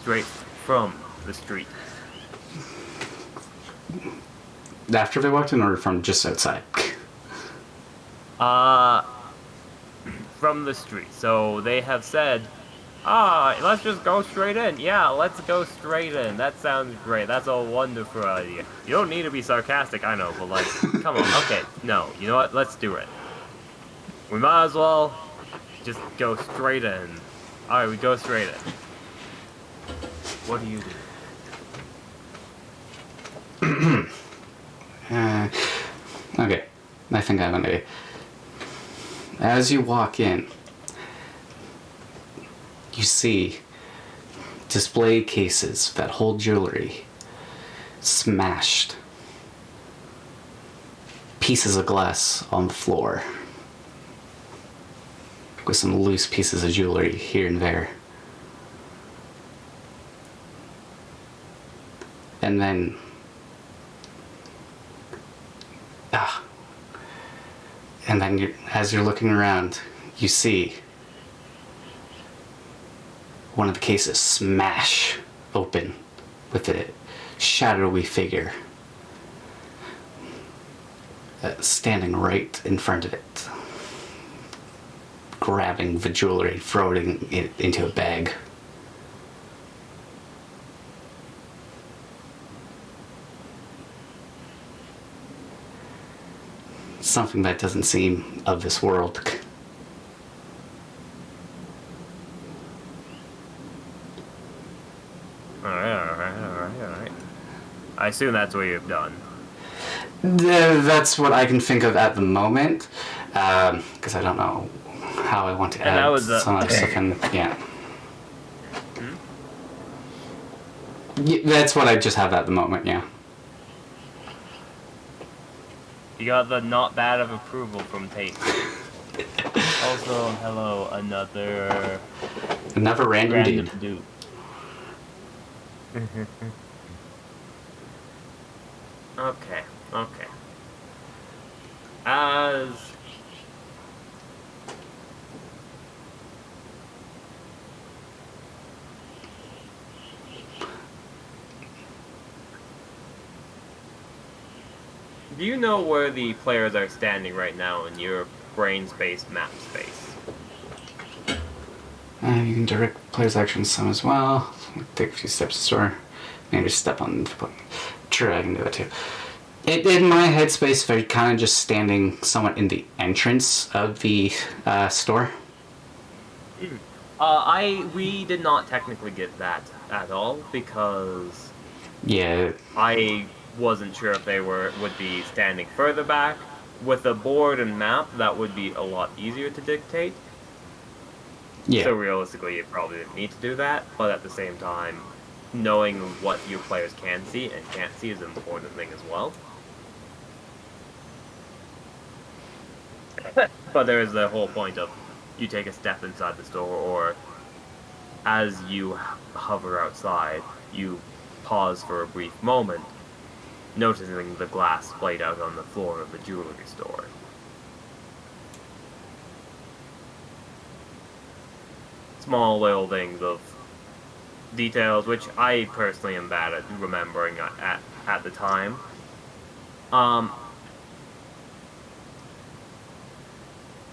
straight from the street? after they walked in, or from just outside? From the street. So they have said, let's just go straight in. Yeah, let's go straight in. That sounds great. That's a wonderful idea. You don't need to be sarcastic, I know, but like, come on. Okay, no, you know what? Let's do it. We might as well just go straight in. Alright, we go straight in. What do you do? Okay, I think I have an idea. As you walk in, you see display cases that hold jewelry smashed. Pieces of glass on the floor, with some loose pieces of jewelry here and there. And then as you're looking around, you see one of the cases smash open with a shadowy figure standing right in front of it, grabbing the jewelry, throwing it into a bag. Something that doesn't seem of this world. Alright. I assume that's what you've done. That's what I can think of at the moment, because I don't know how I want to add some other stuff in. Yeah. That's what I just have at the moment, yeah. You got the not bad of approval from Tate. Also, hello, another random dude. Okay. Do you know where the players are standing right now in your brain space map space? You can direct players' actions some as well. Take a few steps to store. Maybe step on. True, I can do that too. In my headspace, they're kind of just standing somewhat in the entrance of the store. We did not technically get that at all because I wasn't sure if they would be standing further back. With a board and map, that would be a lot easier to dictate. Yeah. So realistically, you probably didn't need to do that, but at the same time, knowing what your players can see and can't see is an important thing as well. But there is the whole point of you take a step inside the store, or as you hover outside, you pause for a brief moment, noticing the glass splayed out on the floor of the jewelry store. Small little things of details, which I personally am bad at remembering at the time.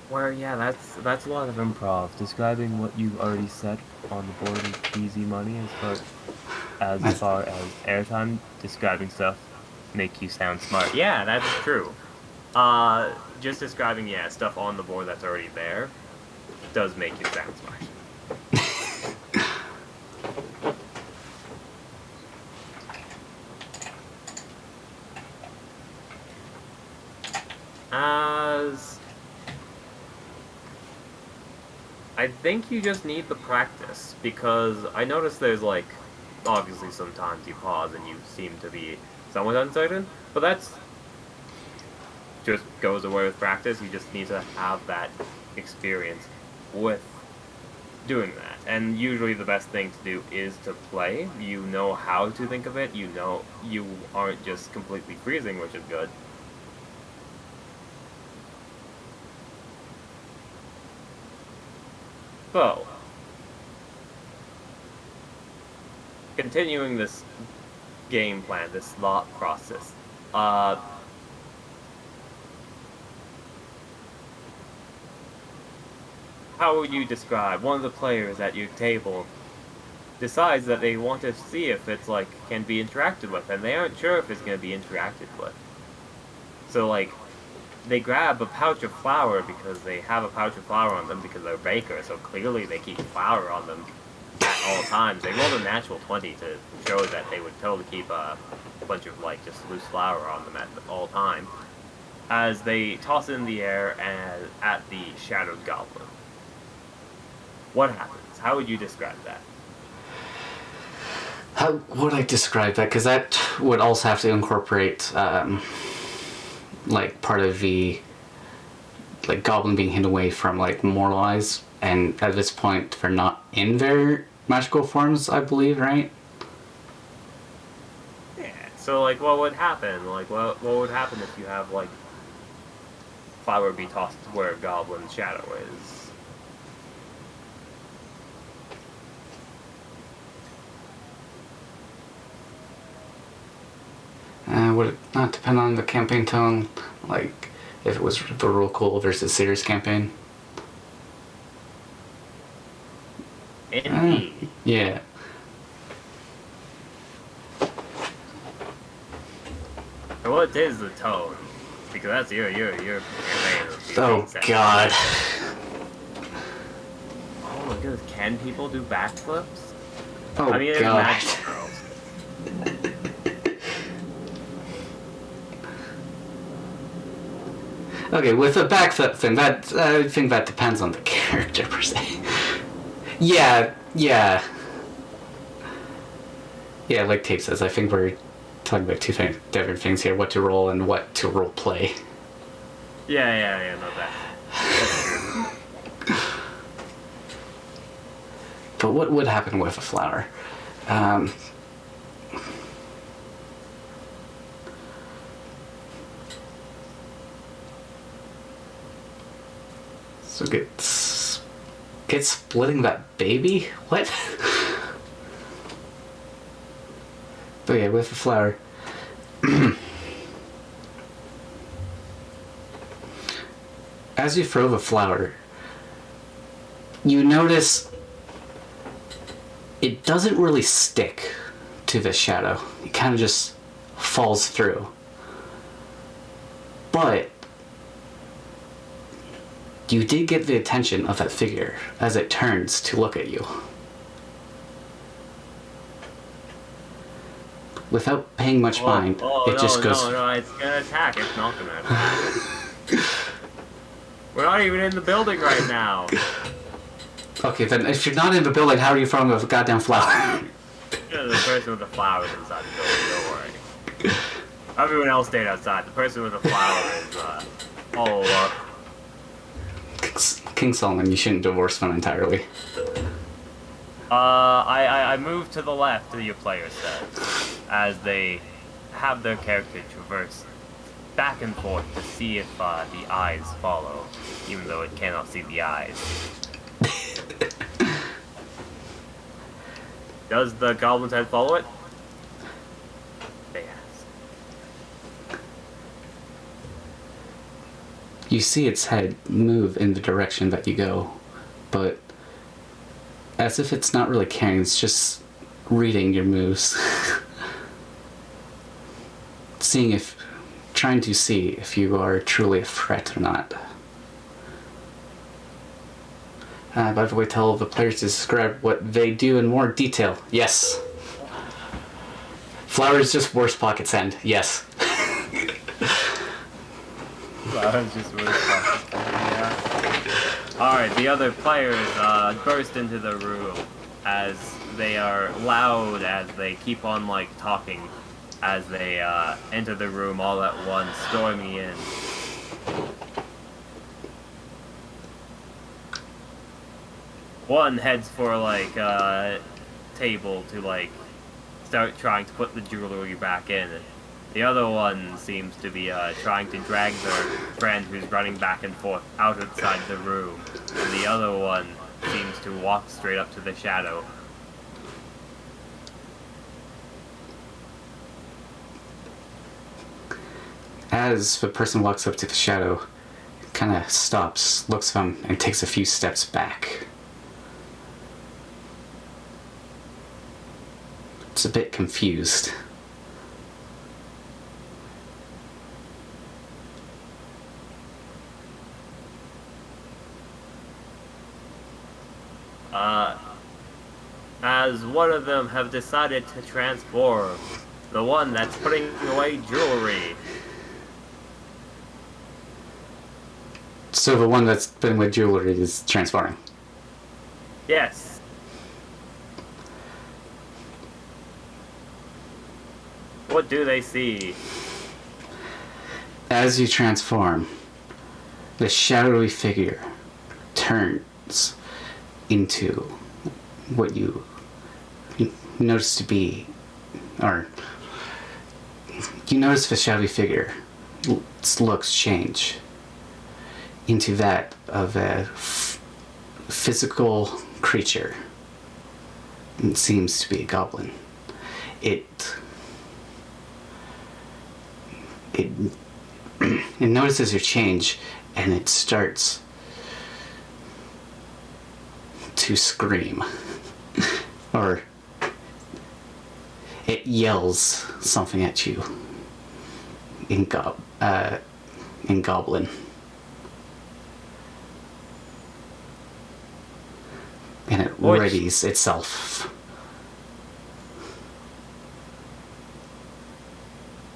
Where, yeah, that's a lot of improv. Describing what you've already said on the board is easy money as far as airtime. Describing stuff make you sound smart. Yeah, that's true. Just describing, stuff on the board that's already there does make you sound smart. I think you just need the practice, because I noticed there's, like, obviously sometimes you pause and you seem to be somewhat uncertain, but that's just goes away with practice. You just need to have that experience with doing that. And usually the best thing to do is to play. You know how to think of it, you know you aren't just completely freezing, which is good. So, continuing this game plan, this thought process, how would you describe one of the players at your table decides that they want to see if it's like can be interacted with, and they aren't sure if it's going to be interacted with. So like, they grab a pouch of flour because they have a pouch of flour on them because they're bakers, so clearly they keep flour on them at all times. They rolled a natural 20 to show that they would totally keep a bunch of like just loose flour on them at all time, as they toss it in the air and at the shadowed goblin. What happens? How would you describe that? How would I describe that? Because that would also have to incorporate, like, part of the, like, goblin being hidden away from, like, mortal eyes. And at this point, they're not in their magical forms, I believe, right? Yeah. So, like, what would happen? Like, what would happen if you have, like, flour be tossed where goblin's shadow is? Would it not depend on the campaign tone? Like, if it was the real cool versus serious campaign? Indeed. Yeah. And what is the tone? Because that's your campaign. Oh, God. Oh my goodness, can people do backflips? Oh, I mean, it's God. magic girls. Okay, with a backflip thing, that I think that depends on the character per se. Yeah. Like Tape says, I think we're talking about two different things here: what to roll and what to role play. Yeah, not that. But what would happen with a flower? So get splitting that baby? What? But yeah, with the flower. As you throw the flower, you notice it doesn't really stick to the shadow. It kind of just falls through. But you did get the attention of that figure as it turns to look at you. Without paying much mind, it just goes... No, it's gonna attack. It's not gonna attack. We're not even in the building right now. Okay, then if you're not in the building, how are you throwing a goddamn flower? Yeah, the person with the flower is inside the building, don't worry. Everyone else stayed outside. The person with the flower is all up. King Solomon, you shouldn't divorce them entirely. I moved to the left, your player says, as they have their character traverse back and forth to see if the eyes follow, even though it cannot see the eyes. Does the goblin's head follow it? They ask. You see its head move in the direction that you go, but as if it's not really caring, it's just reading your moves. Trying to see if you are truly a threat or not. By the way, tell the players to describe what they do in more detail. Yes. Flower is just worst pocket send. Yes. Flower is just worst pocket send, yeah. Alright, the other players burst into the room as they are loud, as they keep on, like, talking as they enter the room all at once, storming in. One heads for, like, a table to, like, start trying to put the jewelry back in. The other one seems to be trying to drag their friend who's running back and forth out outside the room. And the other one seems to walk straight up to the shadow. as the person walks up to the shadow, kind of stops, looks at him, and takes a few steps back. It's a bit confused. As one of them have decided to transform, the one that's putting away jewelry. So the one that's been with jewelry is transforming. Yes. What do they see? As you transform, the shadowy figure turns into what you notice to be, or you notice the shadowy figure looks change into that of a physical creature. It seems to be a goblin. It notices your change, and it starts to scream. Or it yells something at you in goblin. And it readies itself.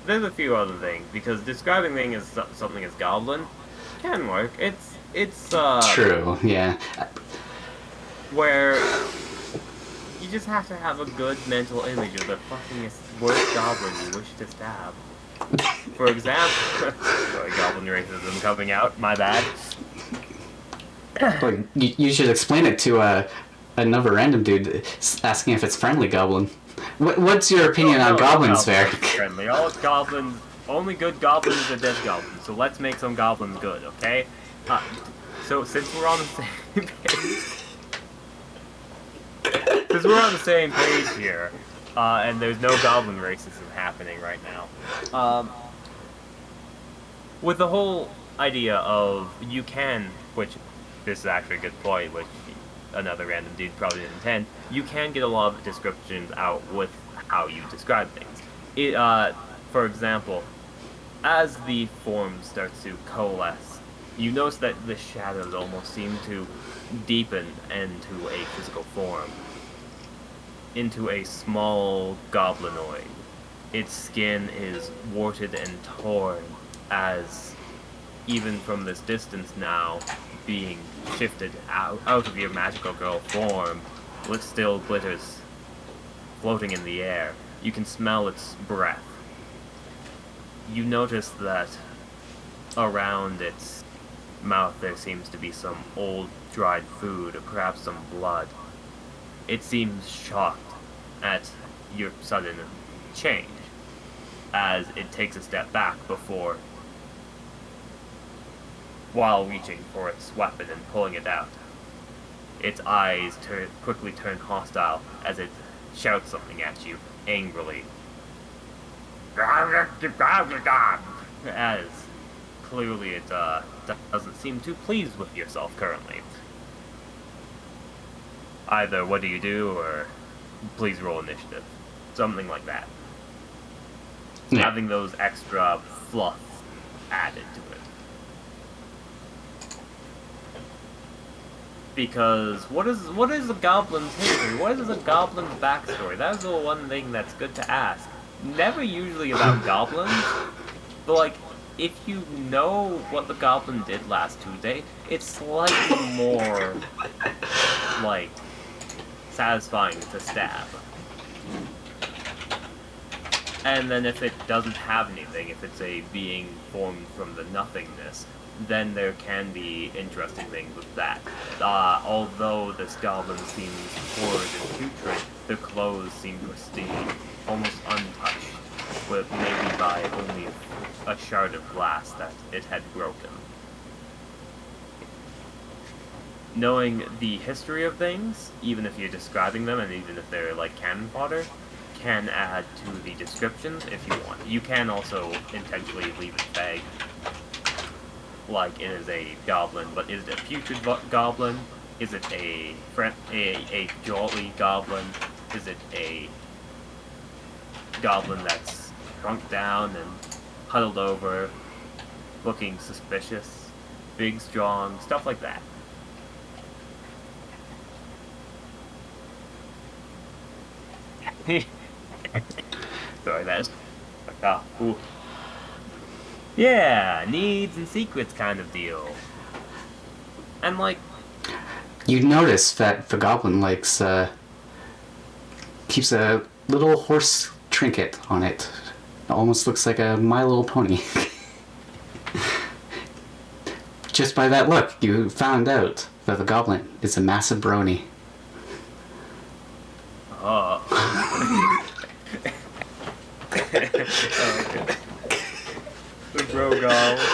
There's a few other things, because describing things as something as goblin can work. It's True, yeah. Where you just have to have a good mental image of the fucking worst goblin you wish to stab. For example, sorry, goblin racism coming out, my bad. Well, you should explain it to another random dude asking if it's friendly goblin. What's your opinion on goblins, Varric? Friendly. All goblins, only good goblins are dead goblins. So let's make some goblins good, okay? So since we're on the same page, here, and there's no goblin racism happening right now. With the whole idea of you can, which this is actually a good point, which another random dude probably didn't intend, you can get a lot of descriptions out with how you describe things. For example, as the form starts to coalesce, you notice that the shadows almost seem to deepen into a physical form, into a small goblinoid. Its skin is warted and torn, as even from this distance now, being shifted out of your magical girl form, with still glitters floating in the air. You can smell its breath. You notice that around its mouth there seems to be some old dried food, or perhaps some blood. It seems shocked at your sudden change, as it takes a step back before, while reaching for its weapon and pulling it out. Its eyes quickly turn hostile as it shouts something at you angrily. As clearly it doesn't seem too pleased with yourself currently. Either what do you do, or please roll initiative. Something like that. Yeah. Having those extra fluff added to it. Because what is a goblin's history? What is a goblin's backstory? That's the one thing that's good to ask. Never usually about goblins, but like, if you know what the goblin did last Tuesday, it's slightly more like satisfying to stab. And then if it doesn't have anything, if it's a being formed from the nothingness, then there can be interesting things with that. Although this goblin seems horrid and putrid, the clothes seem pristine, almost untouched, with maybe by only a shard of glass that it had broken. Knowing the history of things, even if you're describing them and even if they're like cannon fodder, can add to the descriptions if you want. You can also intentionally leave it vague. Like, it is a goblin, but is it a putrid goblin? Is it a jolly goblin? Is it a goblin that's shrunk down and huddled over, looking suspicious, big, strong, stuff like that. Sorry, that's ooh. Yeah, needs and secrets kind of deal. And like, you notice that the goblin likes keeps a little horse trinket on it. It almost looks like a My Little Pony. Just by that look, you found out that the goblin is a massive brony. oh. Okay. The bro goblin.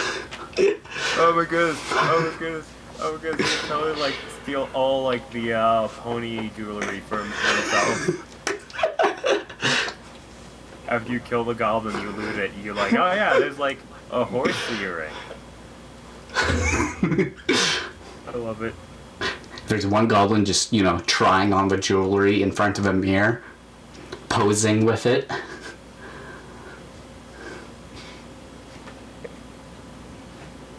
Oh my goodness. Oh my goodness. Oh my goodness. He's totally like steal all like the pony jewelry for himself. After you kill the goblin, you loot it. You're like, oh yeah, there's like a horse earring. I love it. There's one goblin just, trying on the jewelry in front of a mirror, posing with it.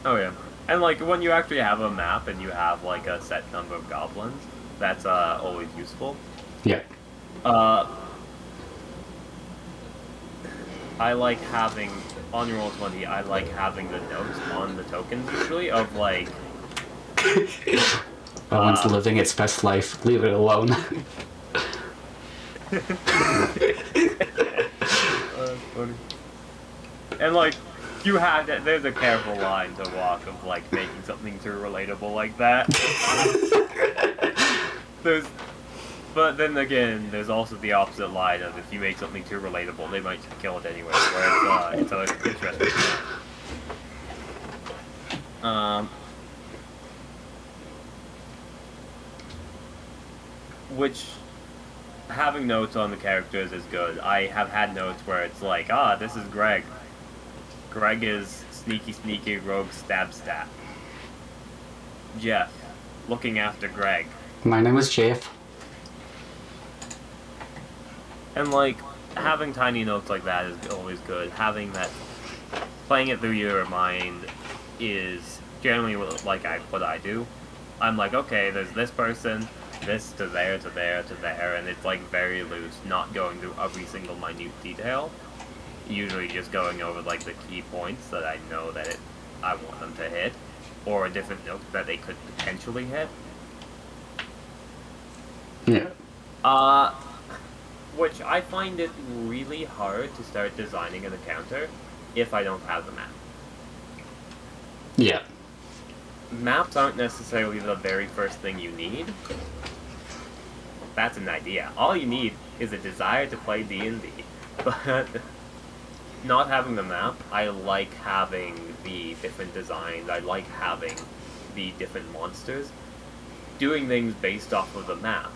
Oh yeah. And like when you actually have a map and you have like a set number of goblins, that's always useful. Yeah. I like having on Roll20. I like having the notes on the tokens usually of like. That one's living its best life. Leave it alone. That's funny. And like, you have that. There's a careful line to walk of like making something too relatable like that. But then again, there's also the opposite line of if you make something too relatable, they might just kill it anyway. Where it's interesting. Which having notes on the characters is good. I have had notes where it's like, this is Greg. Greg is sneaky rogue stab. Jeff, looking after Greg. My name is Jeff. And like, having tiny notes like that is always good. Having that, playing it through your mind is generally what I do. I'm like, okay, there's this person, this to there, to there, to there, and it's like very loose, not going through every single minute detail. Usually just going over like the key points that I know that I want them to hit, or different notes that they could potentially hit. Yeah. Which I find it really hard to start designing an encounter if I don't have the map. Yeah. Maps aren't necessarily the very first thing you need. That's an idea. All you need is a desire to play D&D. But not having the map, I like having the different designs, I like having the different monsters. Doing things based off of the map.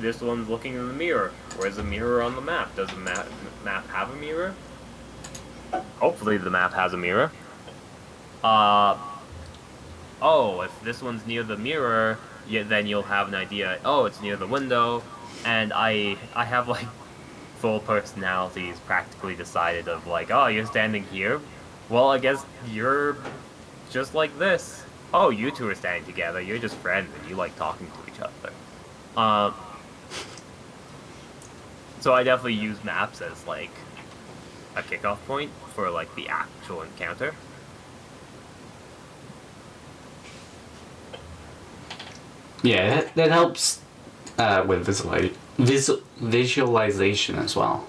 This one's looking in the mirror. Where's the mirror on the map? Does the map have a mirror? Hopefully the map has a mirror. If this one's near the mirror, then you'll have an idea. It's near the window. And I have like full personalities practically decided of like, you're standing here? Well, I guess you're just like this. You two are standing together. You're just friends and you like talking to each other. So I definitely use maps as like a kickoff point for like the actual encounter. Yeah, that helps with visualization as well.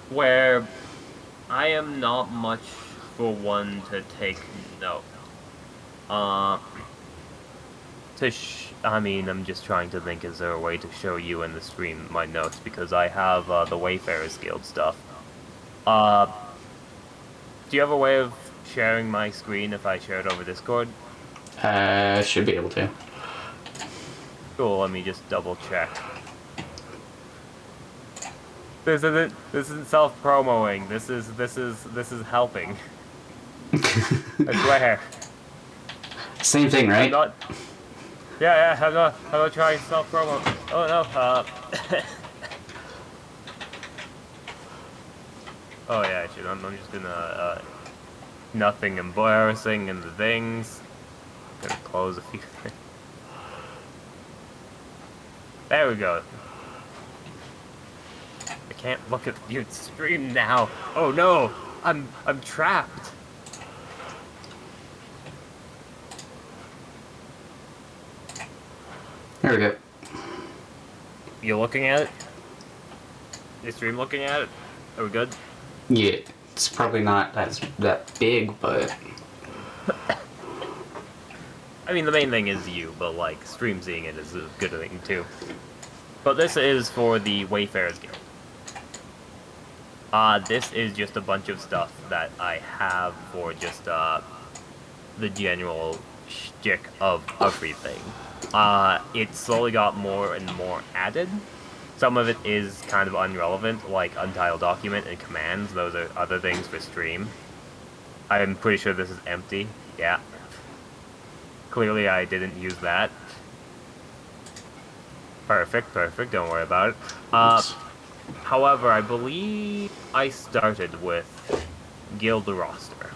Where I am not much for one to take note. I'm just trying to think, is there a way to show you in the stream my notes? Because I have the Wayfarers Guild stuff. Do you have a way of sharing my screen if I share it over Discord? Should be able to. Cool, let me just double check. This isn't self-promoing. This is helping. I swear. Same thing, I'm right? not. Yeah, I'm not trying self-promo. Oh no. Oh yeah, shit. I'm just gonna nothing embarrassing in the things. Gonna close a few things. There we go. I can't look at the stream now. Oh no, I'm trapped. There we go. You looking at it? The stream looking at it? Are we good? Yeah, it's probably not that big, but I mean, the main thing is you, but like stream seeing it is a good thing too. But this is for the Wayfarers Guild. This is just a bunch of stuff that I have for just the general shtick of everything. It slowly got more and more added. Some of it is kind of irrelevant, like Untitled Document and Commands. Those are other things for stream. I'm pretty sure this is empty. Yeah. Clearly I didn't use that. Perfect, don't worry about it. However, I believe I started with Guild roster.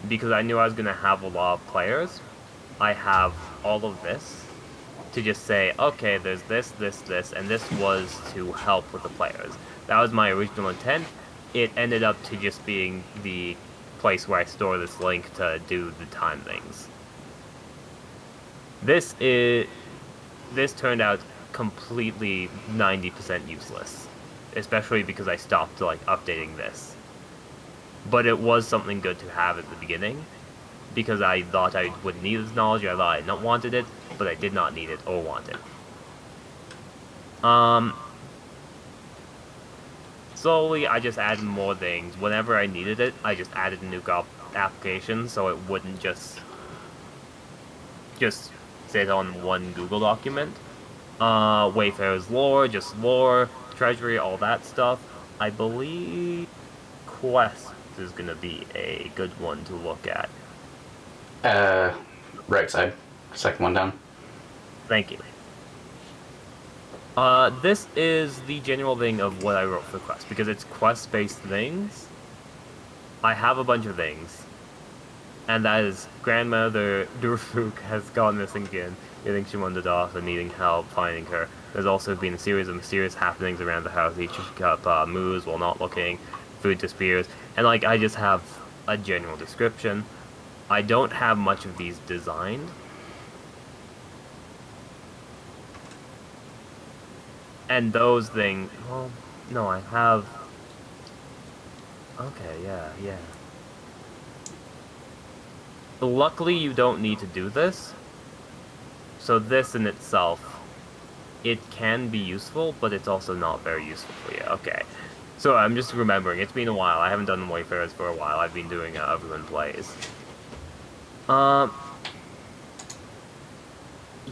Because I knew I was going to have a lot of players. I have all of this to just say, okay, there's this, and this was to help with the players. That was my original intent. It ended up to just being the place where I store this link to do the time things. This turned out completely 90% useless, especially because I stopped like updating this. But it was something good to have at the beginning, because I thought I wouldn't need this knowledge, I thought I not wanted it, but I did not need it or want it. Slowly I just added more things. Whenever I needed it, I just added a new application so it wouldn't just sit on one Google document. Wayfarers lore, just lore, treasury, all that stuff. I believe Quest is gonna be a good one to look at. Right side. Second one down. Thank you. This is the general thing of what I wrote for Quest, because it's quest-based things. I have a bunch of things. And that is, Grandmother Durfuk has gone missing again. You think she wandered off and needing help finding her. There's also been a series of mysterious happenings around the house. Each cup moves while not looking. Food disappears. And like, I just have a general description. I don't have much of these designed. And those things, well, no, I have... Okay, yeah. Luckily, you don't need to do this. So this in itself, it can be useful, but it's also not very useful for you. Okay. So I'm just remembering, it's been a while. I haven't done Wayfarers for a while. I've been doing Everyone Plays.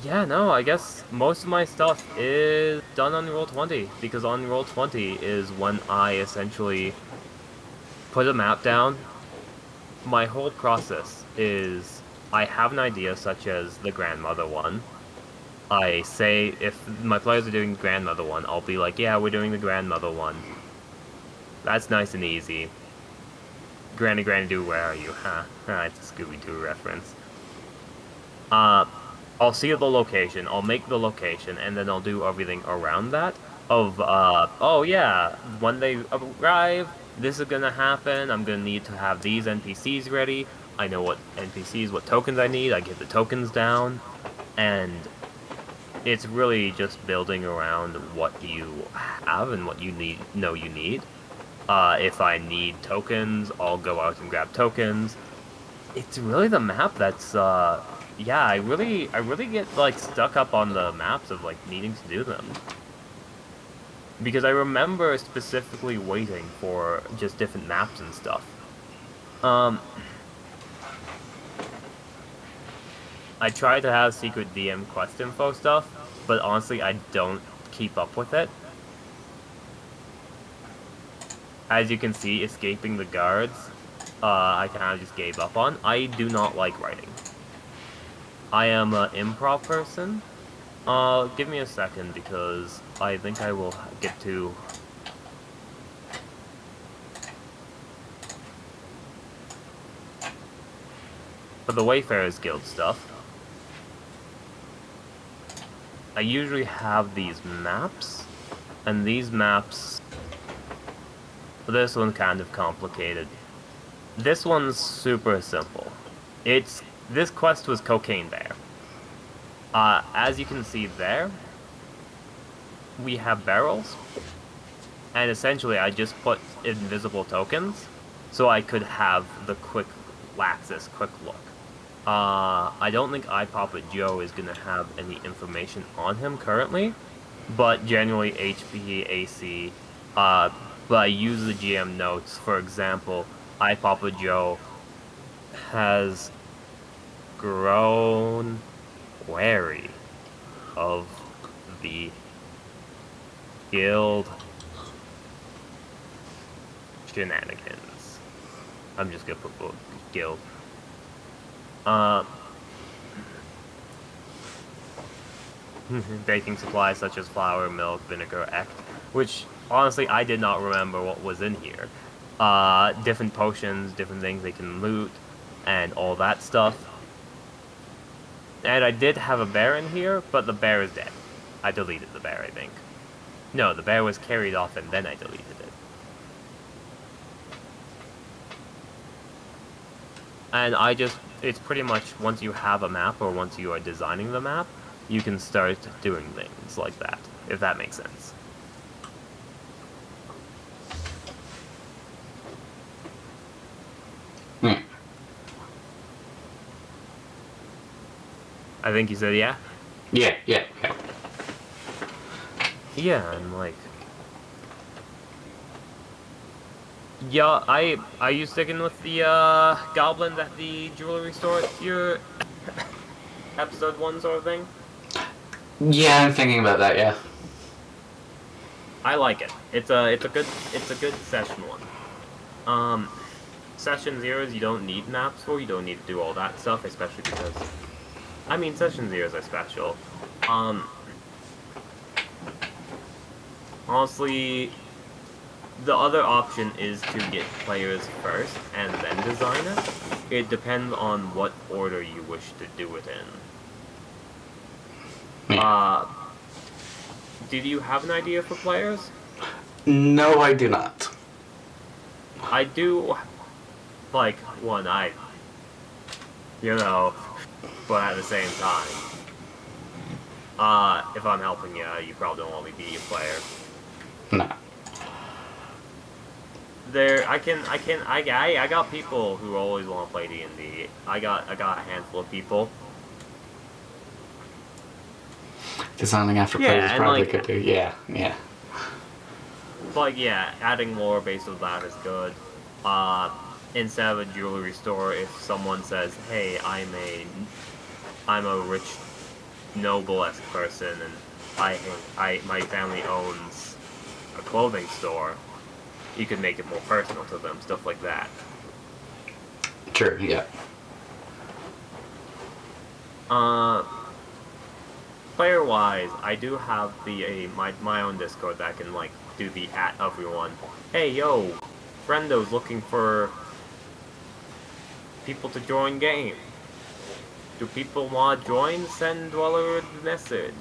Yeah, no, I guess most of my stuff is done on Roll20, because on Roll20 is when I essentially put a map down. My whole process is, I have an idea, such as the grandmother one. I say, if my players are doing grandmother one, I'll be like, yeah, we're doing the grandmother one. That's nice and easy. Granny Doo, where are you? Huh? It's a Scooby-Doo reference. I'll see the location, I'll make the location, and then I'll do everything around that. Oh yeah, when they arrive, this is gonna happen, I'm gonna need to have these NPCs ready. I know what NPCs, what tokens I need, I get the tokens down, and it's really just building around what you have and what you need. If I need tokens, I'll go out and grab tokens. It's really the map that's, yeah, I really get, like, stuck up on the maps of, like, needing to do them. Because I remember specifically waiting for just different maps and stuff. I tried to have secret DM quest info stuff, but honestly, I don't keep up with it. As you can see, escaping the guards, I kind of just gave up on. I do not like writing. I am an improv person. Give me a second, because I think I will get to... For the Wayfarers Guild stuff, I usually have these maps, and these maps... This one's kind of complicated. This one's super simple. This quest was Cocaine Bear. As you can see there, we have barrels, and essentially I just put invisible tokens so I could have the quick access, quick look. I don't think iPapa Joe is going to have any information on him currently, but generally HP, AC, but I use the GM notes. For example, iPapa Joe has grown wary of the guild shenanigans. I'm just gonna put guild. Baking supplies such as flour, milk, vinegar, egg, which honestly I did not remember what was in here. Different potions, different things they can loot, and all that stuff. And I did have a bear in here, but the bear is dead. I deleted the bear, I think. No, the bear was carried off and then I deleted it. And it's pretty much once you have a map or once you are designing the map, you can start doing things like that, if that makes sense. I think you said yeah? Yeah. Yeah, and like... Yeah, are you sticking with the goblins at the jewelry store at your episode 1 sort of thing? Yeah, I'm thinking about that, yeah. I like it. It's a good session 1. Session 0s you don't need maps for, you don't need to do all that stuff, especially because... I mean, Session 0s are special. Honestly, the other option is to get players first and then design it. It depends on what order you wish to do it in. Did you have an idea for players? No, I do not. I do, like, one, but at the same time, if I'm helping you, you probably don't want me to be a player. No. I got people who always want to play D&D. I got a handful of people. Designing after players probably like, could do, yeah. But yeah, adding lore based on that is good. Instead of a jewelry store, if someone says, hey, I'm a rich, noble-esque person, and my family owns a clothing store, you can make it more personal to them, stuff like that. Sure, yeah. Player-wise, I do have my own Discord that can like do the at everyone. Hey yo, friendo's looking for people to join game. Do people want to join? Send Dweller a message.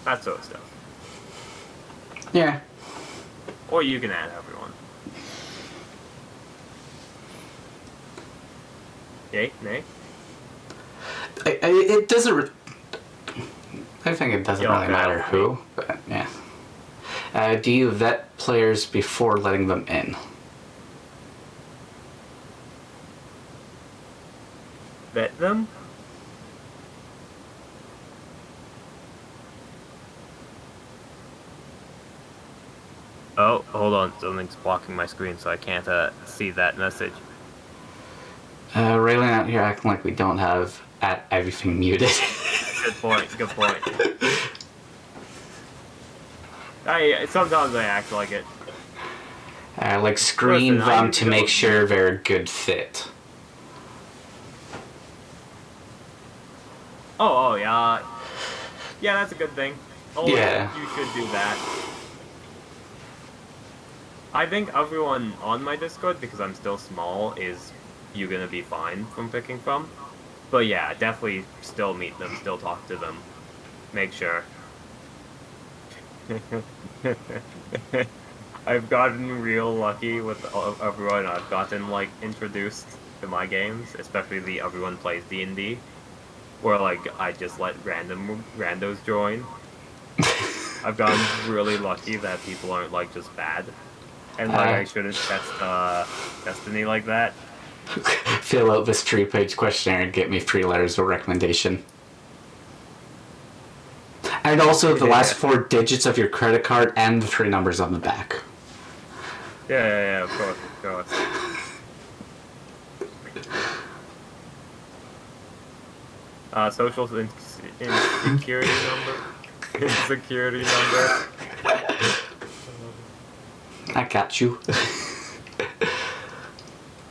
That sort of stuff. Yeah. Or you can add everyone. Yay? Nay? It doesn't... I think it doesn't really matter who, but yeah. Do you vet players before letting them in? Vet them? Oh, hold on. Something's blocking my screen, so I can't see that message. Raelen out here acting like we don't have everything muted. Good point. Good point. Sometimes I act like it. Like screen Listen, I them need to to make go- sure they're a good fit. Oh, yeah. Yeah, that's a good thing. Oh, Yeah. you should do that. I think everyone on my Discord, because I'm still small, is you're gonna be fine from picking from. But yeah, definitely still meet them, still talk to them. Make sure. I've gotten real lucky with everyone I've gotten, like, introduced to my games, especially the everyone plays D&D, where, like, I just let randos join. I've gotten really lucky that people aren't, like, just bad. And, like, I shouldn't test, Destiny like that. Fill out this 3-page questionnaire and get me 3 letters of recommendation. And also the last 4 digits of your credit card and the 3 numbers on the back. Yeah, of course. Social insecurity number. Insecurity number. I got you.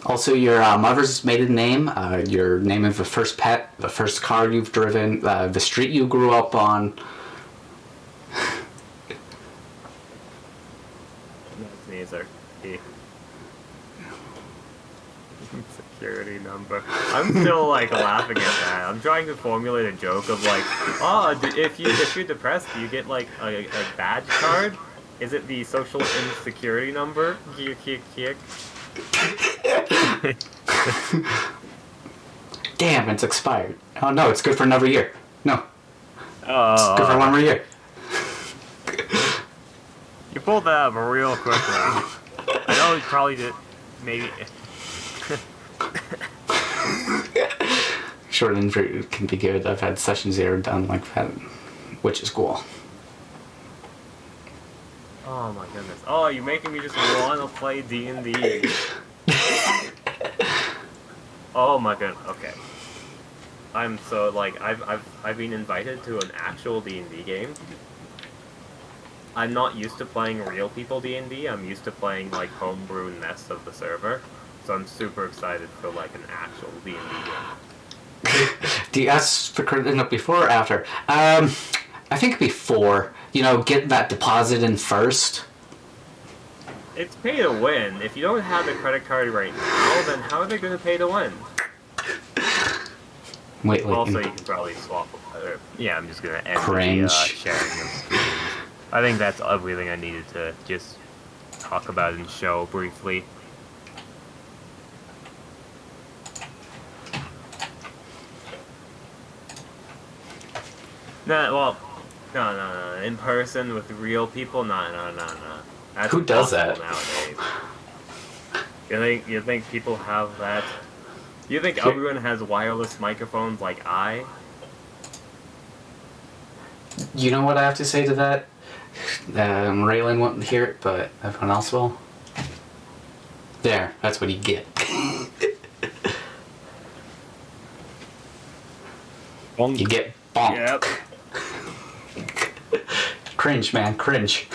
Also, your mother's maiden name, your name of the first pet, the first car you've driven, the street you grew up on. That's neither. Security number. I'm still like laughing at that. I'm trying to formulate a joke of like, if you're depressed, do you get like a badge card? Is it the social insecurity number? Damn, it's expired. Oh no, it's good for another year. No, it's good for Oh, one more year. you pulled that up real quickly. I know you probably did. Maybe. Short intro can be good. I've had sessions here done like that, which is cool. Oh my goodness. Oh, you're making me just want to play D&D. Oh my goodness. Okay. I'm so like I've been invited to an actual D&D game. I'm not used to playing real people D&D. I'm used to playing like homebrew nests of the server. So I'm super excited for like an actual D&D game. Do you ask for credit up before or after? I think before. You know, get that deposit in first. It's pay to win. If you don't have the credit card right now, then how are they going to pay to win? Wait. Also, you can probably swap. Yeah, I'm just going to end Cringe. the sharing of screens. I think that's everything I needed to just talk about and show briefly. No. In person with real people, no. That's Who does that? nowadays? You think people have that? You think everyone has wireless microphones like I? You know what I have to say to that? Raelen won't hear it, but everyone else will. There, that's what you get. You get bonked. Yep. Cringe, man, cringe.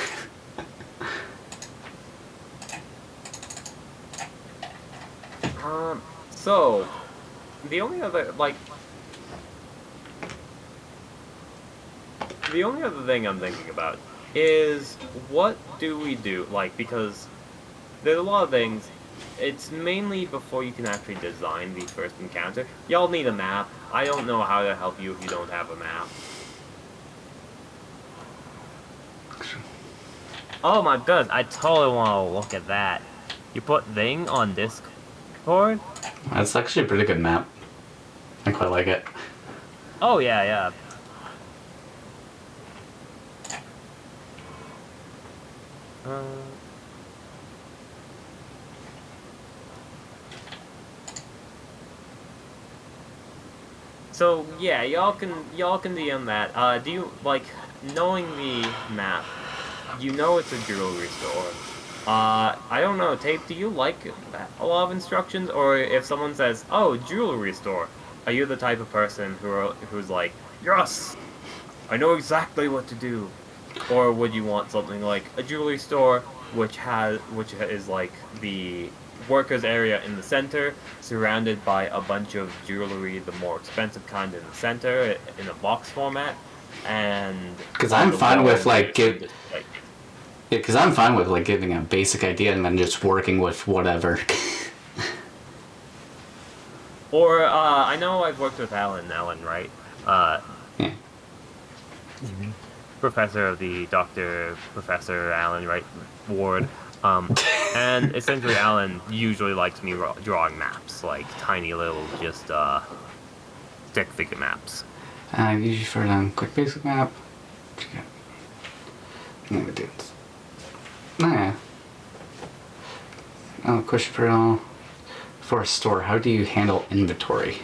So, the only other thing I'm thinking about is what do we do? Like, because there's a lot of things. It's mainly before you can actually design the first encounter. Y'all need a map. I don't know how to help you if you don't have a map. Oh my god, I totally want to look at that. You put thing on Discord? That's actually a pretty good map. I quite like it. Oh yeah. So yeah, y'all can DM that. Do you like knowing the map? You know it's a jewelry store. I don't know, Tape, do you like a lot of instructions? Or if someone says, oh, jewelry store, are you the type of person who's like, Yes! I know exactly what to do. Or would you want something like a jewelry store, which is like the workers area in the center, surrounded by a bunch of jewelry, the more expensive kind in the center, in a box format, and Because on I'm the fine with walls like there's some display. because I'm fine with like giving a basic idea and then just working with whatever. Or I know I've worked with Alan, right? Yeah. Professor of the Professor Alan, right, ward. And essentially Alan usually likes me drawing maps, like tiny little just stick figure maps. Usually for a quick basic map. Never do it. Nah. Oh, question for a store. How do you handle inventory?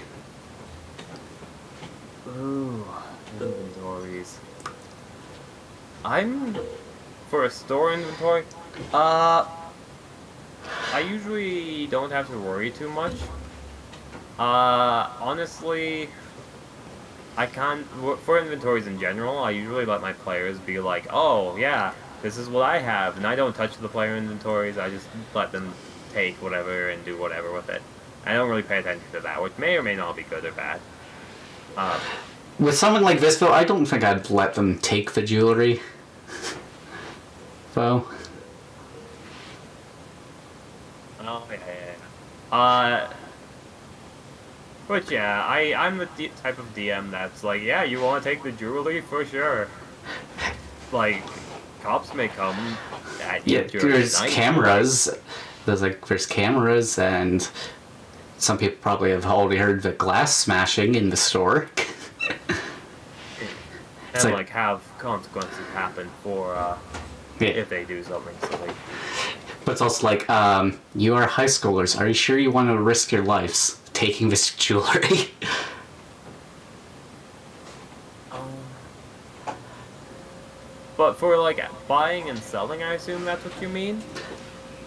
Ooh, inventories. For a store inventory, I usually don't have to worry too much. Honestly, I can't, for inventories in general, I usually let my players be like, oh, yeah, this is what I have, and I don't touch the player inventories, I just let them take whatever and do whatever with it. I don't really pay attention to that, which may or may not be good or bad. With someone like this, though, I don't think I'd let them take the jewelry. Though. Oh, yeah. But yeah, I'm the type of DM that's like, yeah, you want to take the jewelry? For sure. Like, cops may come at you during There's the night. cameras. There's cameras, and some people probably have already heard the glass smashing in the store. And like have consequences happen for if they do something silly. But it's also like, you are high schoolers. Are you sure you want to risk your lives taking this jewelry? But for like buying and selling, I assume that's what you mean.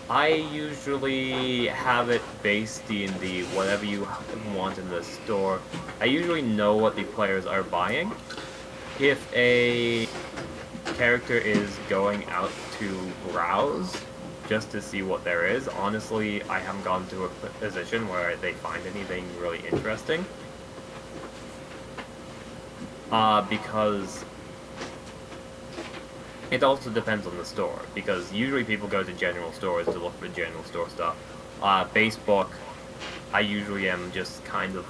I usually have it based in the whatever you want in the store. I usually know what the players are buying. If a character is going out to browse just to see what there is, honestly, I haven't gotten to a position where they find anything really interesting. Because it also depends on the store, because usually people go to general stores to look for general store stuff. Base book, I usually am just kind of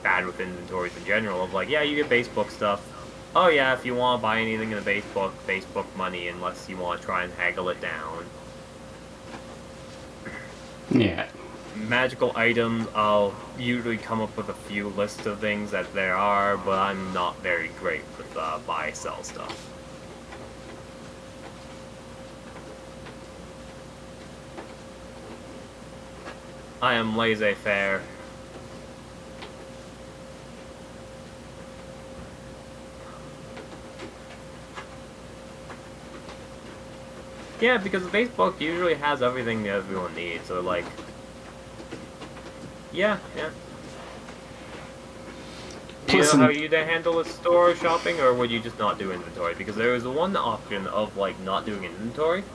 bad with inventories in general, of like, yeah, you get base book stuff. Oh yeah, if you want to buy anything in the base book money, unless you want to try and haggle it down. Yeah. Magical items, I'll usually come up with a few lists of things that there are, but I'm not very great with buy-sell stuff. I am laissez-faire. Yeah, because the base book usually has everything that everyone needs, so like... Yeah. Do you know how you'd handle a store shopping, or would you just not do inventory? Because there is one option of, like, not doing inventory.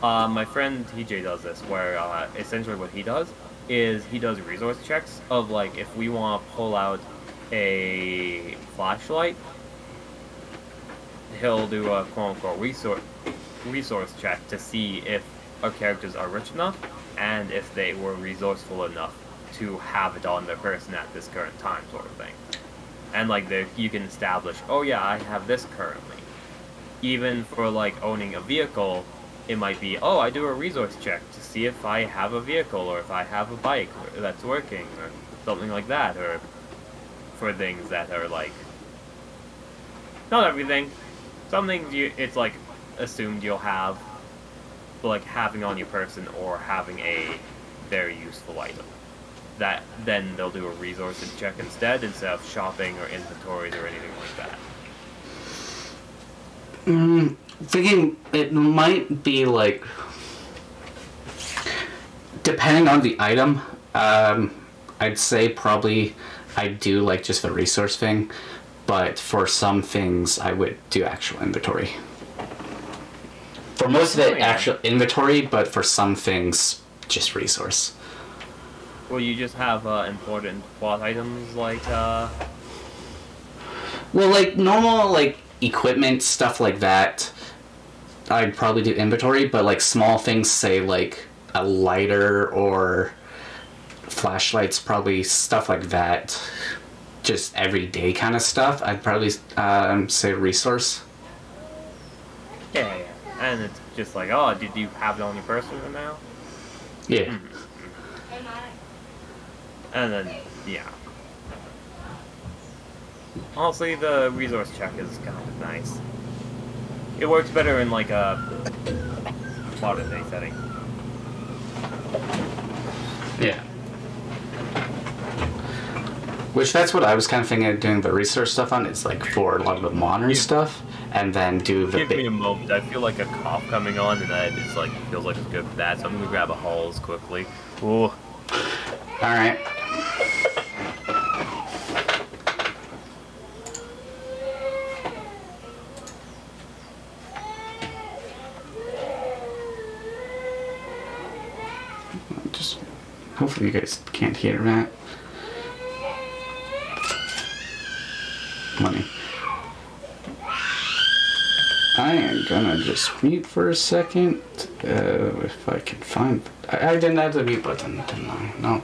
My friend TJ does this, where essentially what he does is he does resource checks of, like, if we want to pull out a flashlight, he'll do a quote-unquote resource check to see if our characters are rich enough and if they were resourceful enough to have it on their person at this current time, sort of thing. And like you can establish, oh yeah, I have this currently. Even for like owning a vehicle, it might be, oh, I do a resource check to see if I have a vehicle or if I have a bike that's working or something like that, or for things that are like, not everything. Some things it's like assumed you'll have, but like having on your person or having a very useful item. That then they'll do a resources check instead of shopping or inventories or anything like that. Thinking it might be like, depending on the item, I'd say probably I'd do like just the resource thing, but for some things I would do actual inventory. For most of it, actual inventory, but for some things, just resource. Well, you just have important plot items like Well, like normal like equipment stuff like that, I'd probably do inventory. But like small things, say like a lighter or flashlights, probably stuff like that. Just everyday kind of stuff. I'd probably say resource. yeah, and it's just like, oh, did you have it on your person now? Yeah. Mm-hmm. And then yeah. Honestly, the resource check is kind of nice. It works better in like a modern day setting. Yeah. Which that's what I was kind of thinking of doing the research stuff on. It's like for a lot of the modern stuff, and then do the. Give me a moment. I feel like a cough coming on, and that is like feels like it's good for that. So I'm gonna grab a Halls quickly. Ooh. All right. Just hopefully you guys can't hear that. Money. I am gonna just mute for a second. If I can find. I didn't have the mute button, didn't I? No.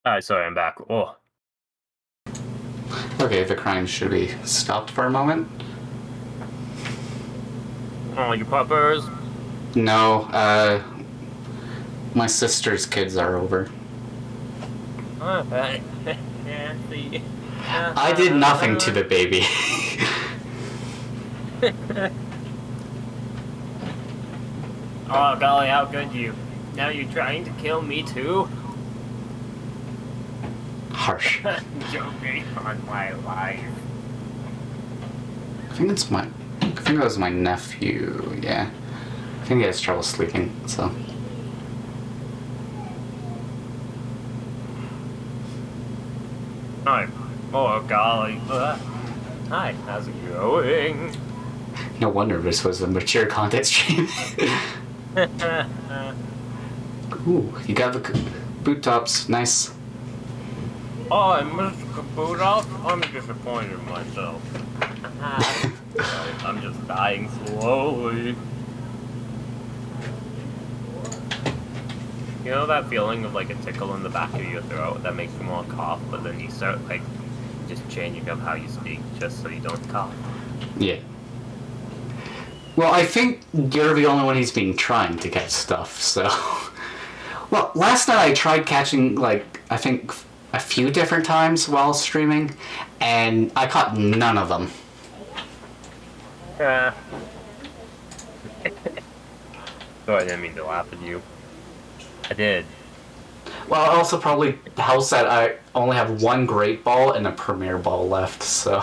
Alright, sorry, I'm back. Oh. Okay, the crime should be stopped for a moment. Oh, you puppers. No, my sister's kids are over. I I did nothing to the baby. Oh golly, how could you? Now you're trying to kill me too? Harsh. Joking on my life. I think that was my nephew, yeah. I think he has trouble sleeping, so. Hi. Oh golly. Hi, how's it going? No wonder this was a mature content stream. Ooh, you got the boot tops, nice. Oh, I missed the boot off? I'm disappointed in myself. I'm just dying slowly. You know that feeling of like a tickle in the back of your throat that makes you want to cough, but then you start like just changing up how you speak just so you don't cough? Yeah. Well, I think you're the only one who's been trying to catch stuff, so. Well, last night I tried catching, like, I think a few different times while streaming, and I caught none of them. Yeah. So I didn't mean to laugh at you. I did. Well, it also probably helps that I only have one Great Ball and a Premier Ball left, so.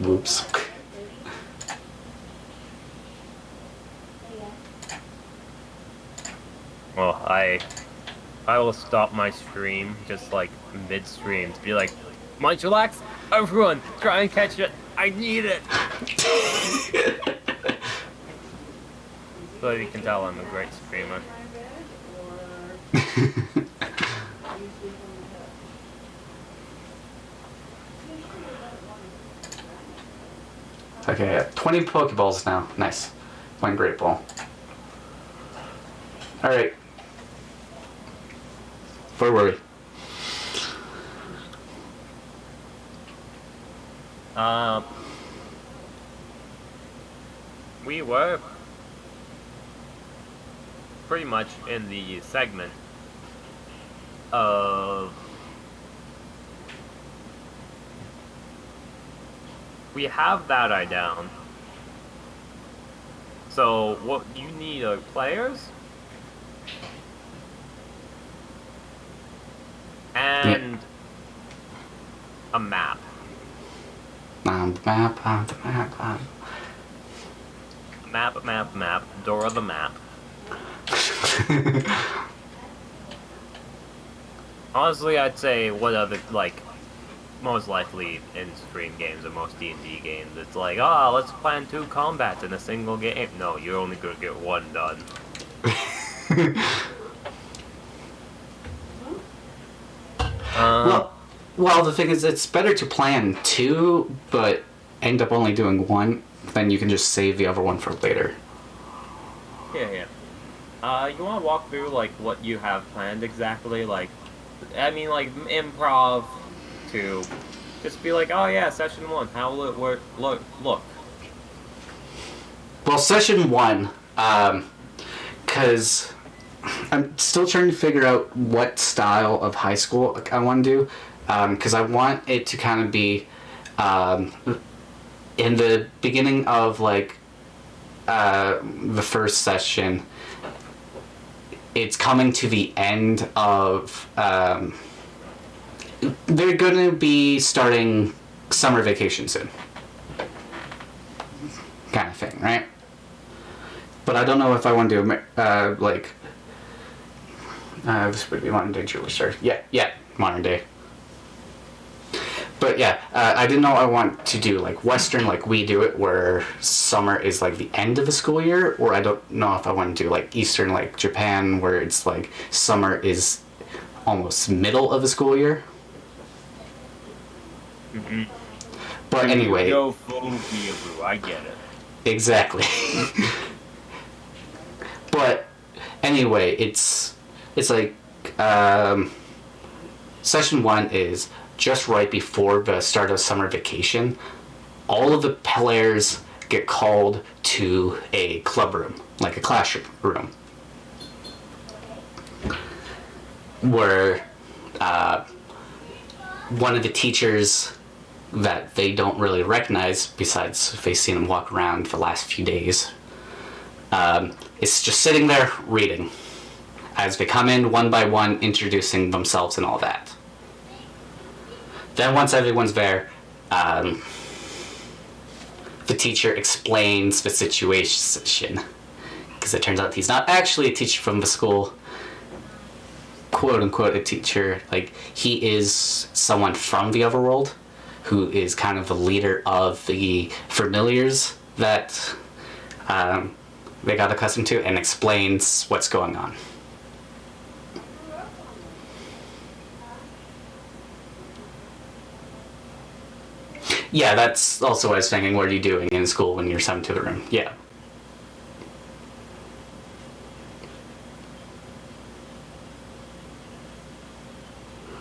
Whoops. Well, I will stop my stream just like mid-stream to be like, Munchlax, everyone, try and catch it. I need it. So you can tell I'm a great streamer. Okay, 20 Pokeballs now. Nice. One Great Ball. Alright. Where were we? We were pretty much in the segment of we have that eye down. So what you need are players a map. On the map, on the map, on... Map. Dora the map. Honestly, I'd say what other, like, most likely in stream games or most D&D games, it's like, let's plan 2 combats in a single game. No, you're only gonna get 1 done. Well, the thing is, it's better to plan 2, but end up only doing 1, then you can just save the other one for later. Yeah. You want to walk through, like, what you have planned exactly? Like, I mean, like, improv to just be like, oh yeah, session 1, how will it work? Look. Well, session 1, because I'm still trying to figure out what style of high school I want to do, because I want it to kind of be in the beginning of, like, the first session. It's coming to the end of... they're going to be starting summer vacation soon. Kind of thing, right? But I don't know if I want to do, this would be modern day Julie Stars. Yeah, modern day. But yeah, I didn't know I want to do, like, Western, like we do it, where summer is, like, the end of the school year, or I don't know if I want to do, like, Eastern, like Japan, where it's, like, summer is almost middle of the school year. Mm-hmm. But anyway... Go full peekaboo, I get it. Exactly. But anyway, it's like, session 1 is just right before the start of summer vacation. All of the players get called to a club room, like a classroom, where one of the teachers that they don't really recognize, besides if they've seen them walk around for the last few days, is just sitting there reading as they come in one by one, introducing themselves and all that. Then once everyone's there, the teacher explains the situation, because it turns out he's not actually a teacher from the school, quote unquote a teacher. Like, he is someone from the overworld who is kind of the leader of the familiars that they got accustomed to, and explains what's going on. Yeah, that's also what I was thinking. What are you doing in school when you're summoned to the room? Yeah.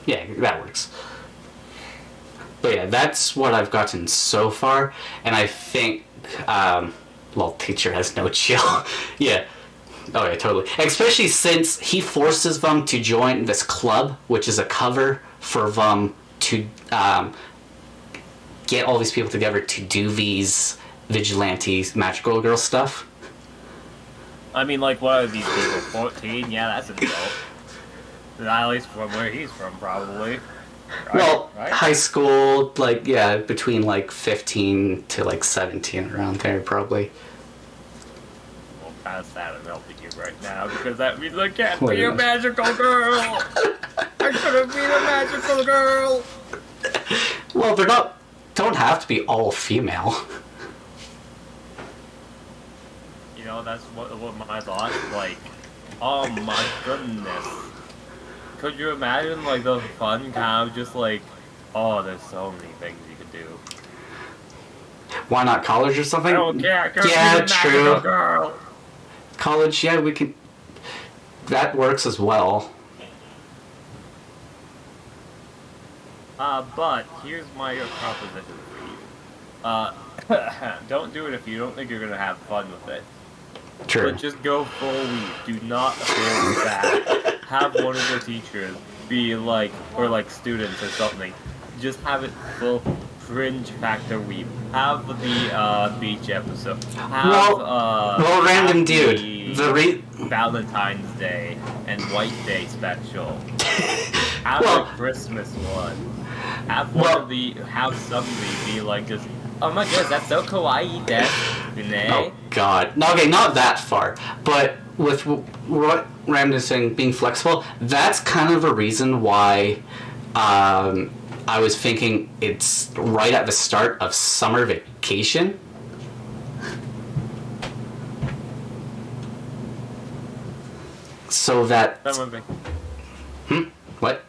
Yeah, that works. But yeah, that's what I've gotten so far, and I think, teacher has no chill. Yeah. Oh yeah, totally. Especially since he forces them to join this club, which is a cover for them to, get all these people together to do these vigilantes magical girl stuff. I mean, like, what are these people, 14? Yeah, that's an adult. At least from where he's from, probably. Right? Well, right? high school, like, yeah, between, like, 15 to, like, 17, around there, probably. Well, pass that and helping you right now, because that means I can't be a magical girl! I couldn't be a magical girl! Well, don't have to be all female. You know, that's what my thought, like, oh my goodness. Could you imagine, like, the fun kind of just, like, oh, there's so many things you could do. Why not college or something? Oh, yeah, true. Girl. College, yeah, we can... That works as well. But here's my proposition for you. Don't do it if you don't think you're gonna have fun with it. True. But just go full weep. Do not hold back. Have one of the teachers be like, or like students or something. Just have it full cringe factor weep. Have the beach episode. Have random dude. Valentine's Day and White Day special. Have a Christmas one. Have one of the have somebody be like just, oh my goodness, that's so kawaii, Oh God. No, okay, not that far. But with what Ramden is saying, being flexible, that's kind of a reason why I was thinking it's right at the start of summer vacation. So that. What?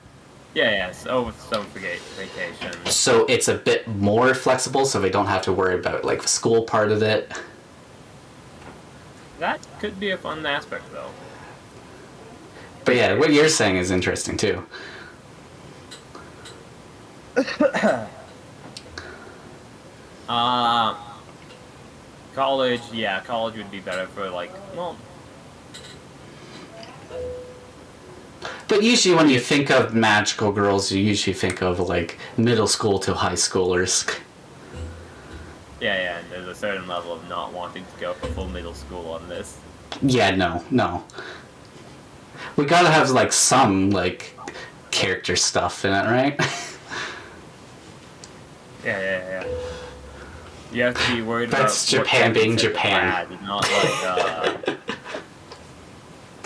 Yeah. So summer vacation. So it's a bit more flexible, so they don't have to worry about like the school part of it. That could be a fun aspect, though. But yeah, what you're saying is interesting too. College, yeah, college would be better for like, well. But usually when you think of magical girls, you usually think of like middle school to high schoolers. Yeah, and there's a certain level of not wanting to go for full middle school on this. Yeah, no. We gotta have like some like character stuff in it, right? Yeah. You have to be worried That's about Japan what being is Japan. bad, not like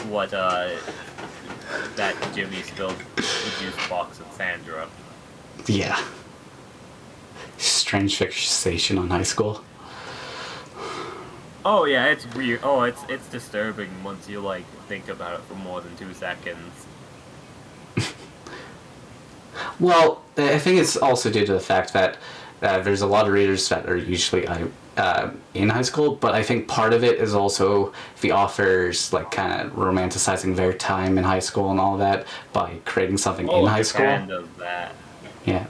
what that Jimmy spilled the juice box at Sandra. Yeah. Strange fixation on high school. Oh yeah, it's weird. Oh, it's disturbing once you like think about it for more than 2 seconds. Well, I think it's also due to the fact that there's a lot of readers that are usually in high school, but I think part of it is also the authors like kind of romanticizing their time in high school and all that by creating something in high school. Japan does that. Yeah.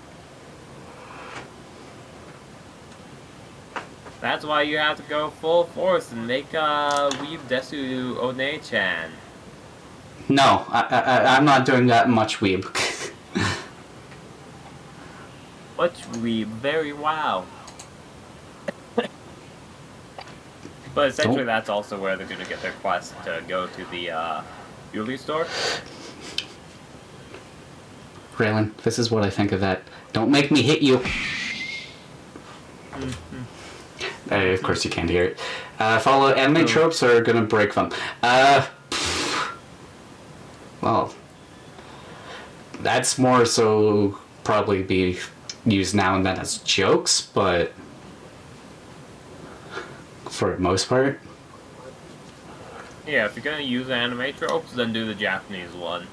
That's why you have to go full force and make Weeb Desu One-chan. No, I'm not doing that much weeb. Much Weeb, very wow. But essentially that's also where they're going to get their quest to go to the Yuli store. Raelen, this is what I think of that. Don't make me hit you. Of course you can't hear it. Follow anime tropes or gonna break them? Well, that's more so probably be used now and then as jokes, but for the most part. Yeah, if you're gonna use anime tropes, then do the Japanese one.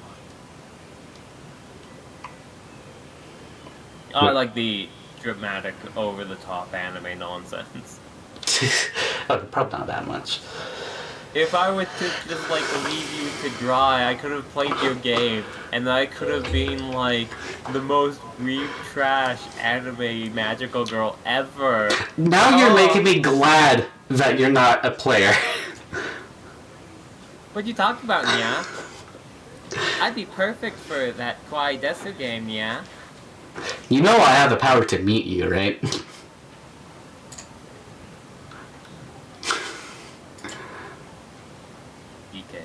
I like the dramatic, over-the-top anime nonsense. Oh, probably not that much. If I were to just, like, leave you to dry, I could have played your game, and I could have been, like, the most weeb trash anime magical girl ever. Now you're making me glad that you're not a player. What you talking about, yeah? I'd be perfect for that Kawaii Desu game, yeah? You know I have the power to meet you, right? DK.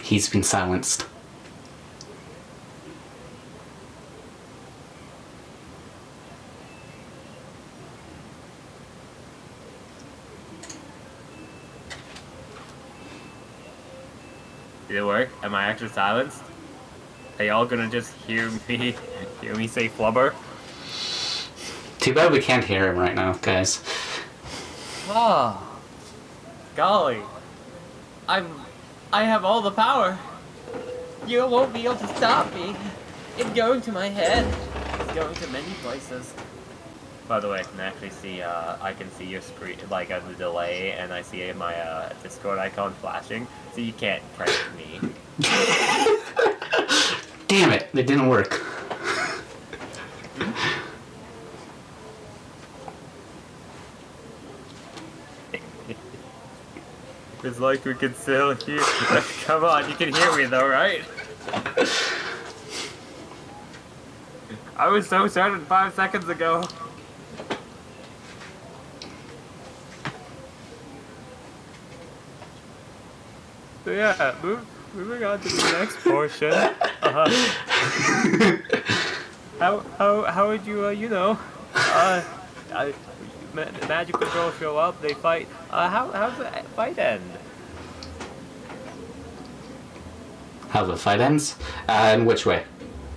He's been silenced. Did it work? Am I actually silenced? Are y'all gonna just hear me say flubber? Too bad we can't hear him right now, guys. Oh. Golly. I have all the power. You won't be able to stop me. It's going to my head. It's going to many places. By the way, I can actually see, I can see your screen, like, as a delay, and I see my, Discord icon flashing, so you can't press me. Damn it, it didn't work. It's like we can still hear. Come on, you can hear me though, right? I was so certain 5 seconds ago. So yeah, moving on to the next portion How would you, magical girls show up, they fight. How's the fight end? How the fight ends? In which way?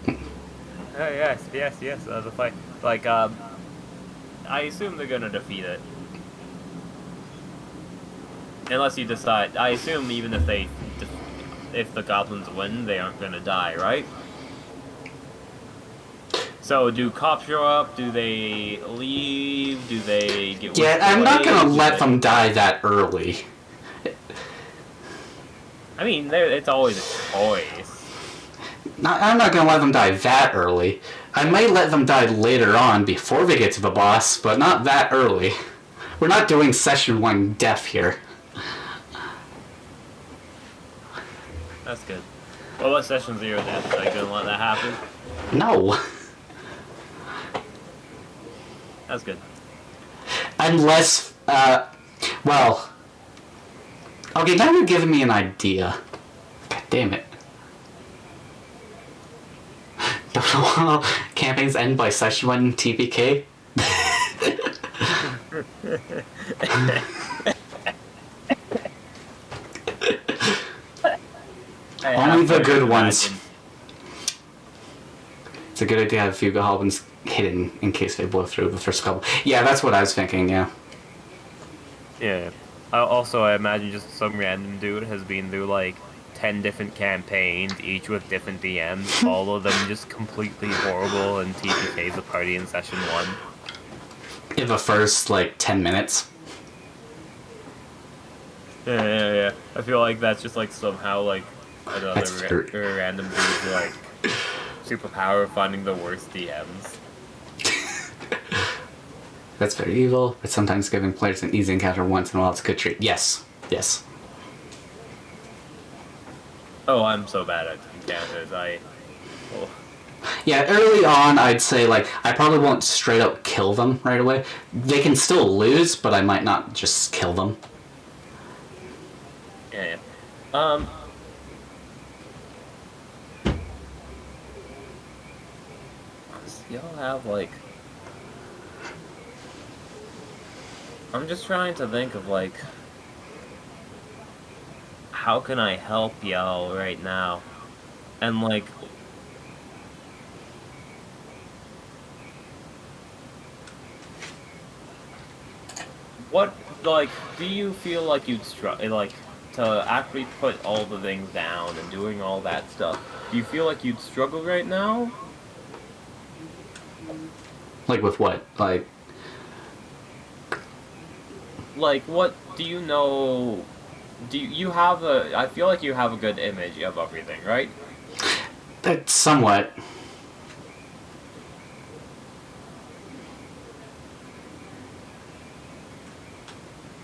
Oh, yes. The fight. Like, I assume they're gonna defeat it. Unless you decide. I assume even if if the goblins win, they aren't gonna die, right? So, do cops show up? Do they leave? Do they get? Yeah, I'm not gonna let them die that early. I mean, it's always a choice. I'm not gonna let them die that early. I might let them die later on before they get to the boss, but not that early. We're not doing session 1 death here. That's good. Well, what session 0 death? Are you gonna let that happen? No. That's good. Unless, well... Okay, now you're giving me an idea. God damn it. Don't know how campaigns end by session 1 TPK. Only the good ones. It's a good idea to have a few goblins hidden in case they blow through the first couple. Yeah, that's what I was thinking, yeah. Yeah. I imagine just some random dude has been through like 10 different campaigns, each with different DMs, all of them just completely horrible, and TPK's a party in session 1. In the first, like, 10 minutes. Yeah. I feel like that's just like somehow like another random dude's like superpower finding the worst DMs. That's very evil, but sometimes giving players an easy encounter once in a while is a good treat. Yes. Oh, I'm so bad at encounters. Yeah, early on, I'd say, like, I probably won't straight up kill them right away. They can still lose, but I might not just kill them. Yeah. Y'all have, like... I'm just trying to think of, like... How can I help y'all right now? And, like... What, like, do you feel like you'd like, to actually put all the things down and doing all that stuff, do you feel like you'd struggle right now? Like, with what? Like, what do you know? Do you have I feel like you have a good image of everything, right? that's somewhat.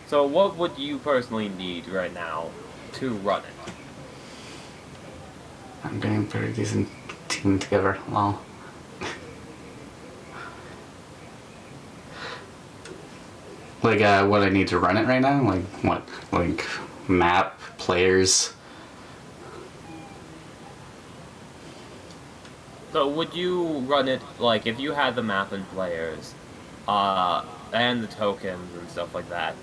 So what would you personally need right now to run it? I'm getting a pretty decent team together. Well, like, what I need to run it right now? Like, what? Like, map, players? So would you run it, like, if you had the map and players, and the tokens and stuff like that,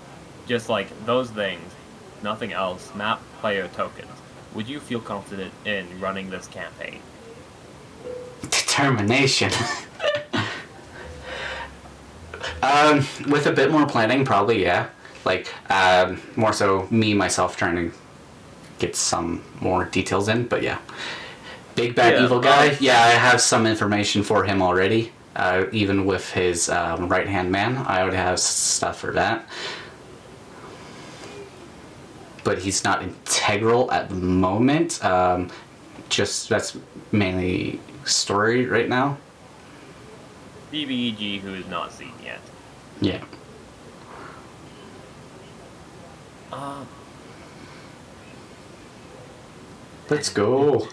just like those things, nothing else, map, player, tokens, would you feel confident in running this campaign? Determination. With a bit more planning, probably, yeah. Like, more so me, myself, trying to get some more details in, but yeah. Big bad evil guy, yeah, I have some information for him already. Even with his right-hand man, I already have stuff for that. But he's not integral at the moment. Just, that's mainly story right now. BBEG, who is not seen yet. Yeah. Let's go.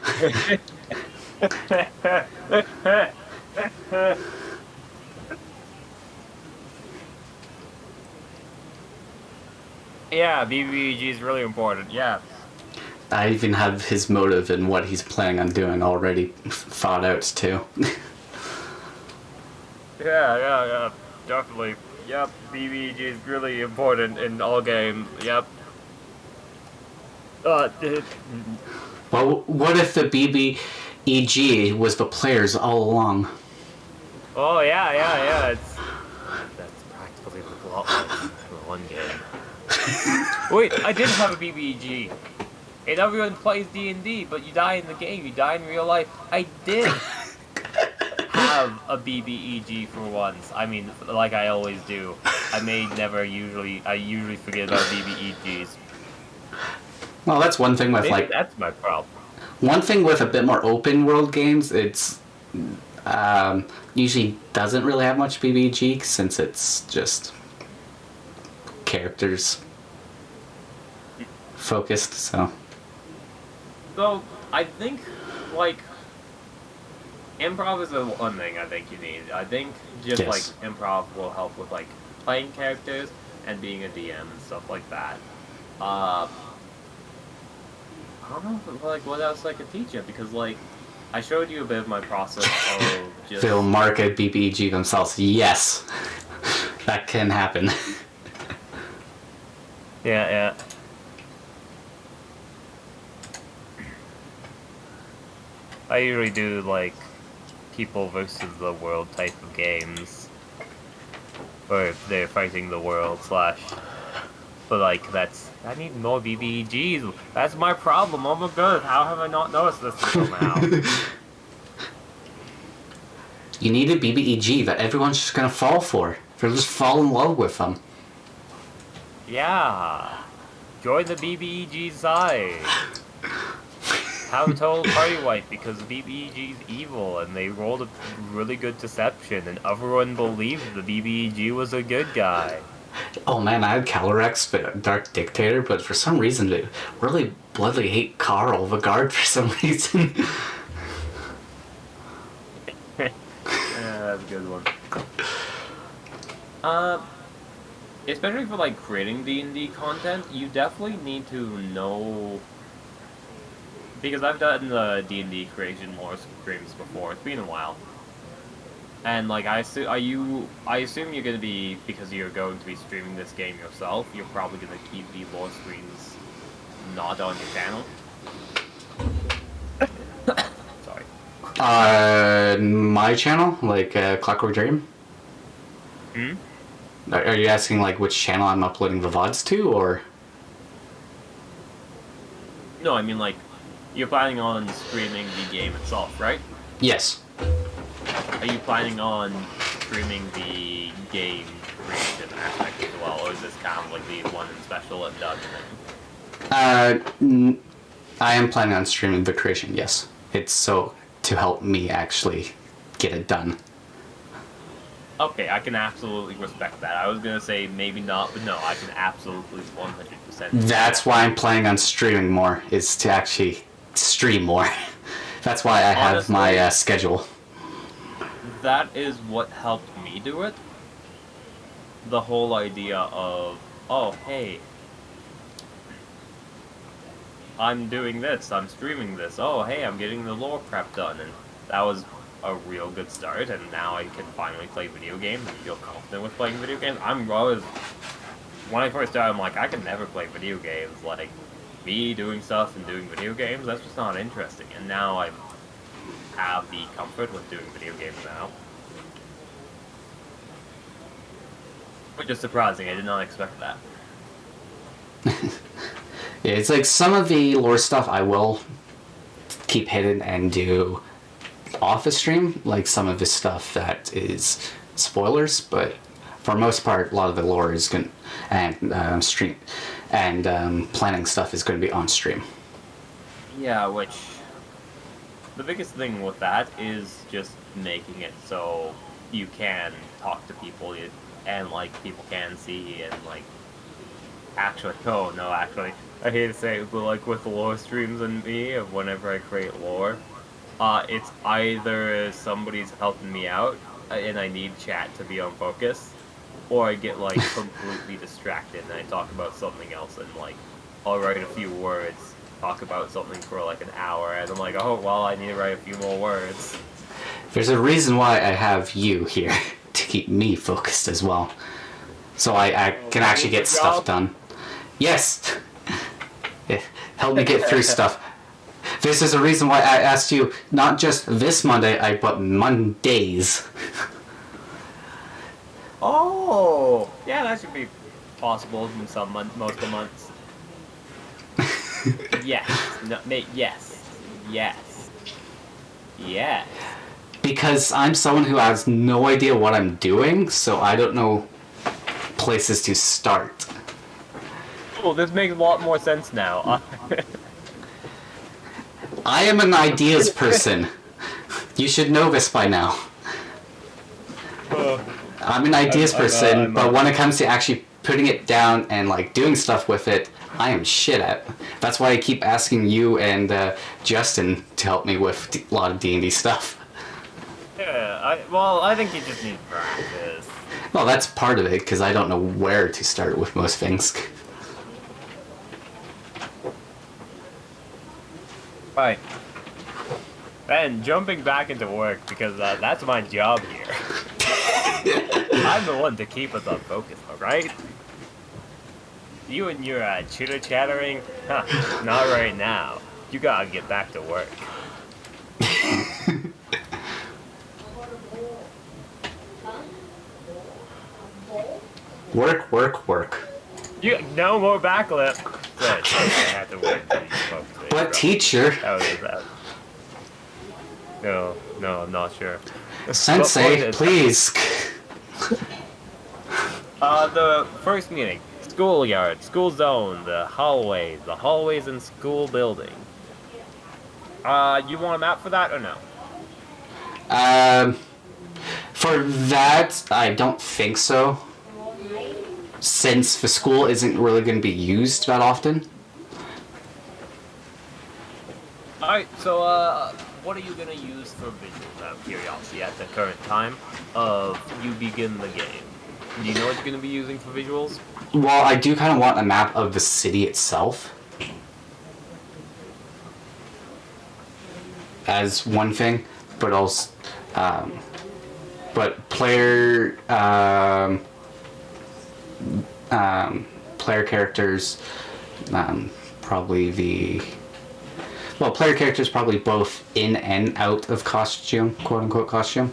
Yeah, BBEG is really important, yeah. I even have his motive and what he's planning on doing already thought out too. Yeah, definitely. Yep, BBG is really important in all games. Yep. Dude. Well, what if the BBEG was the players all along? Oh yeah. That's practically the plot line for one game. Wait, I did have a BBG. And everyone plays D&D, but you die in the game. You die in real life. I did have a BBEG for once. I mean, like I always do. I usually forget about BBEGs. Well, that's one thing with Maybe that's my problem. one thing with a bit more open world games. It's usually doesn't really have much BBG since it's just characters focused. So I think, like, improv is the one thing I think you need. I think just, Yes. like, improv will help with, like, playing characters and being a DM and stuff like that. I don't know, like, what else I could teach you, because, like, I showed you a bit of my process of just... they'll market BBG themselves. Yes, that can happen. Yeah. I usually do, like, people versus the world type of games. Or if they're fighting the world / But, like, I need more BBGs. That's my problem. Oh my god, how have I not noticed this until now? You need a BBEG that everyone's just gonna fall for. They'll just fall in love with them. Yeah. Join the BBEG side. Have a total party wipe because BBEG's evil and they rolled a really good deception and everyone believed the BBEG was a good guy. Oh man, I had Calyrex, but Dark Dictator, but for some reason they really bloodily hate Carl, the guard, for some reason. Yeah, that's a good one. Especially for, like, creating D&D content, you definitely need to know... Because I've done the D&D creation lore streams before. It's been a while. And, like, I assume you're going to be, because you're going to be streaming this game yourself, you're probably going to keep the lore streams not on your channel. Sorry. My channel? Like, Clockwork Dream? Hmm? Are you asking, like, which channel I'm uploading the VODs to, or...? No, I mean, like, you're planning on streaming the game itself, right? Yes. Are you planning on streaming the game creation aspect as well, or is this kind of like the one and special and done thing? I am planning on streaming the creation, yes. It's so to help me actually get it done. Okay, I can absolutely respect that. I was gonna say maybe not, but no, I can absolutely 100%. That's why I'm planning on streaming more, is to actually stream more. That's why I have Honestly, my schedule. That is what helped me do it. The whole idea of, oh, hey, I'm doing this, I'm streaming this, oh, hey, I'm getting the lore prep done, and that was a real good start, and now I can finally play video games and feel confident with playing video games. When I first started, I'm like, I can never play video games. Like, me doing stuff and doing video games, that's just not interesting. And now I have the comfort with doing video games now. Which is surprising, I did not expect that. Yeah, it's like some of the lore stuff I will keep hidden and do off the stream, like some of the stuff that is spoilers, but for most part, a lot of the lore is going and stream and planning stuff is going to be on stream. Yeah, which the biggest thing with that is just making it so you can talk to people and like people can see and like actually. Oh no, actually, I hate to say it, but like with the lore streams and me, of whenever I create lore. It's either somebody's helping me out, and I need chat to be on focus, or I get, like, completely distracted, and I talk about something else, and, like, I'll write a few words, talk about something for like an hour, and I'm like, oh well, I need to write a few more words. There's a reason why I have you here to keep me focused as well, so I can actually get stuff done. Yes, help me get through stuff. This is a reason why I asked you not just this Monday, but Mondays. Oh, yeah, that should be possible in most of the months. Yes. No, yes. Yes. Yes. Because I'm someone who has no idea what I'm doing, so I don't know places to start. Oh, this makes a lot more sense now. I am an ideas person. You should know this by now. I'm an ideas person, but when it comes to actually putting it down and like doing stuff with it, I am shit at. That's why I keep asking you and Justin to help me with a lot of D&D stuff. Yeah, I think you just need practice. Well, that's part of it, because I don't know where to start with most things. Right. And jumping back into work, because that's my job here. I'm the one to keep us on focus, alright? You and your chitter-chattering? Huh, not right now. You gotta get back to work. Work. No more backlip. Good. I have to work for these folks. But teacher... How is that? No, I'm not sure. Sensei, please. The first meeting. Schoolyard, school zone, the hallways in school building. You want a map for that or no? For that, I don't think so. Since the school isn't really going to be used that often. Alright, so, what are you gonna use for visuals out of curiosity at the current time of you begin the game? Do you know what you're gonna be using for visuals? Well, I do kind of want a map of the city itself. As one thing, but also, but player characters, player characters probably both in and out of costume, quote unquote costume,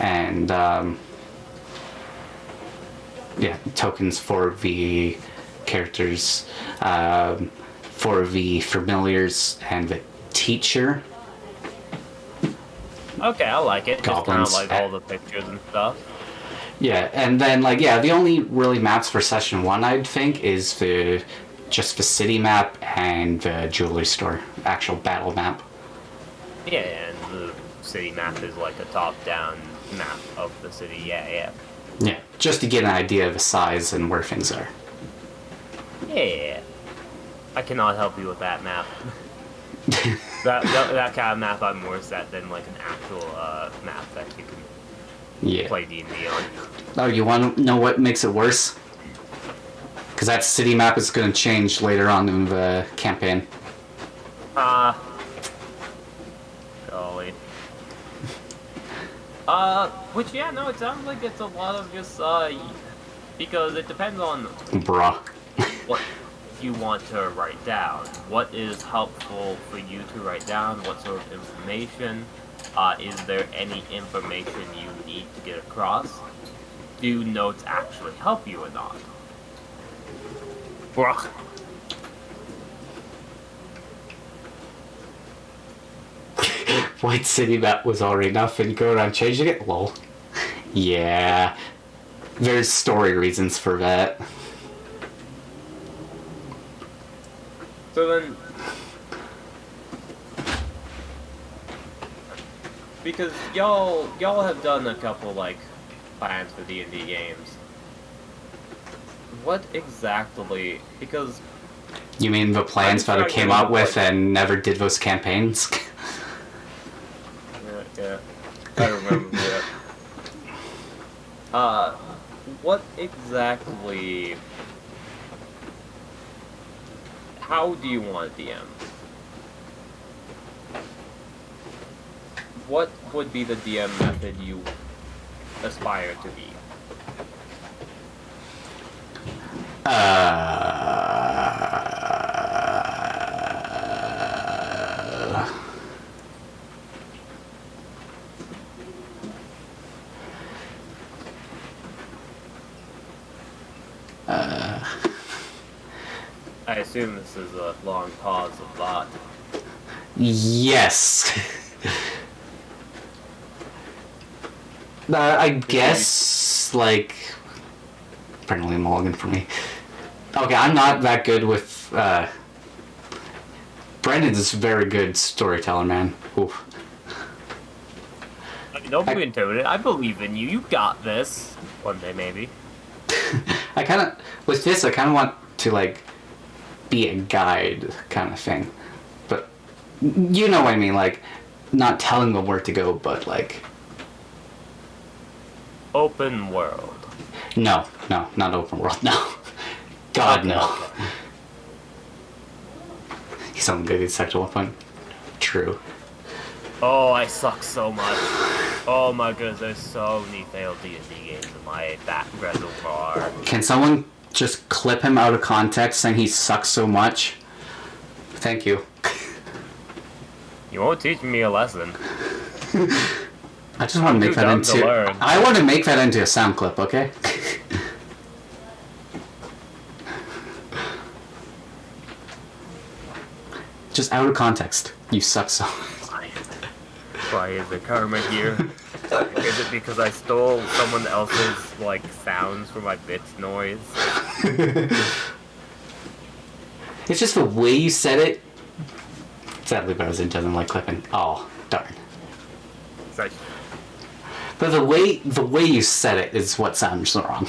and tokens for the characters, for the familiars and the teacher. Okay, I like it. Goblins. Just kind of like all the pictures and stuff. Yeah, and then the only really maps for session 1 I'd think is just the city map and the jewelry store, actual battle map. Yeah, and the city map is like a top-down map of the city. Yeah. Yeah, just to get an idea of the size and where things are. Yeah. I cannot help you with that map. that kind of map I'm more set than like an actual map that you can play D&D on. Oh, you want to know what makes it worse? Because that city map is going to change later on in the campaign. Golly. Which, yeah, no, it sounds like it's a lot of just, because it depends on what you want to write down. What is helpful for you to write down? What sort of information? Is there any information you need to get across? Do notes actually help you or not? Bruh. White city map was already enough and you go around changing it? Lol. Yeah. There's story reasons for that. So then, because y'all have done a couple like plans for D&D games. What exactly? Because you mean the plans that I came up with and never did those campaigns? Yeah, I remember that. What exactly? how do you want a DM? What would be the DM method you aspire to be? I assume this is a long pause of thought. Yes. I guess, like, apparently Mulligan for me. Okay, I'm not that good with, Brandon's a very good storyteller, man. Oof. Don't be into it. I believe in you. You got this. One day, maybe. I kind of, with this, I kind of want to, like, be a guide kind of thing. But, you know what I mean, like, not telling them where to go, but, like... Open world. No, not open world, no. God, okay, no. Okay. He's something good at sexual weapon. True. Oh, I suck so much. Oh my goodness, there's so many failed D&D games in my back reservoir. Can someone just clip him out of context saying he sucks so much? Thank you. You won't teach me a lesson. I just want to make that into... I want to make that into a sound clip, okay? Just out of context. You suck so much. Why is the karma here? Is it because I stole someone else's, like, sounds for my bits noise? It's just the way you said it. Sadly, Bowser doesn't like clipping. Oh, darn. Sorry. But the way you said it is what sounds wrong.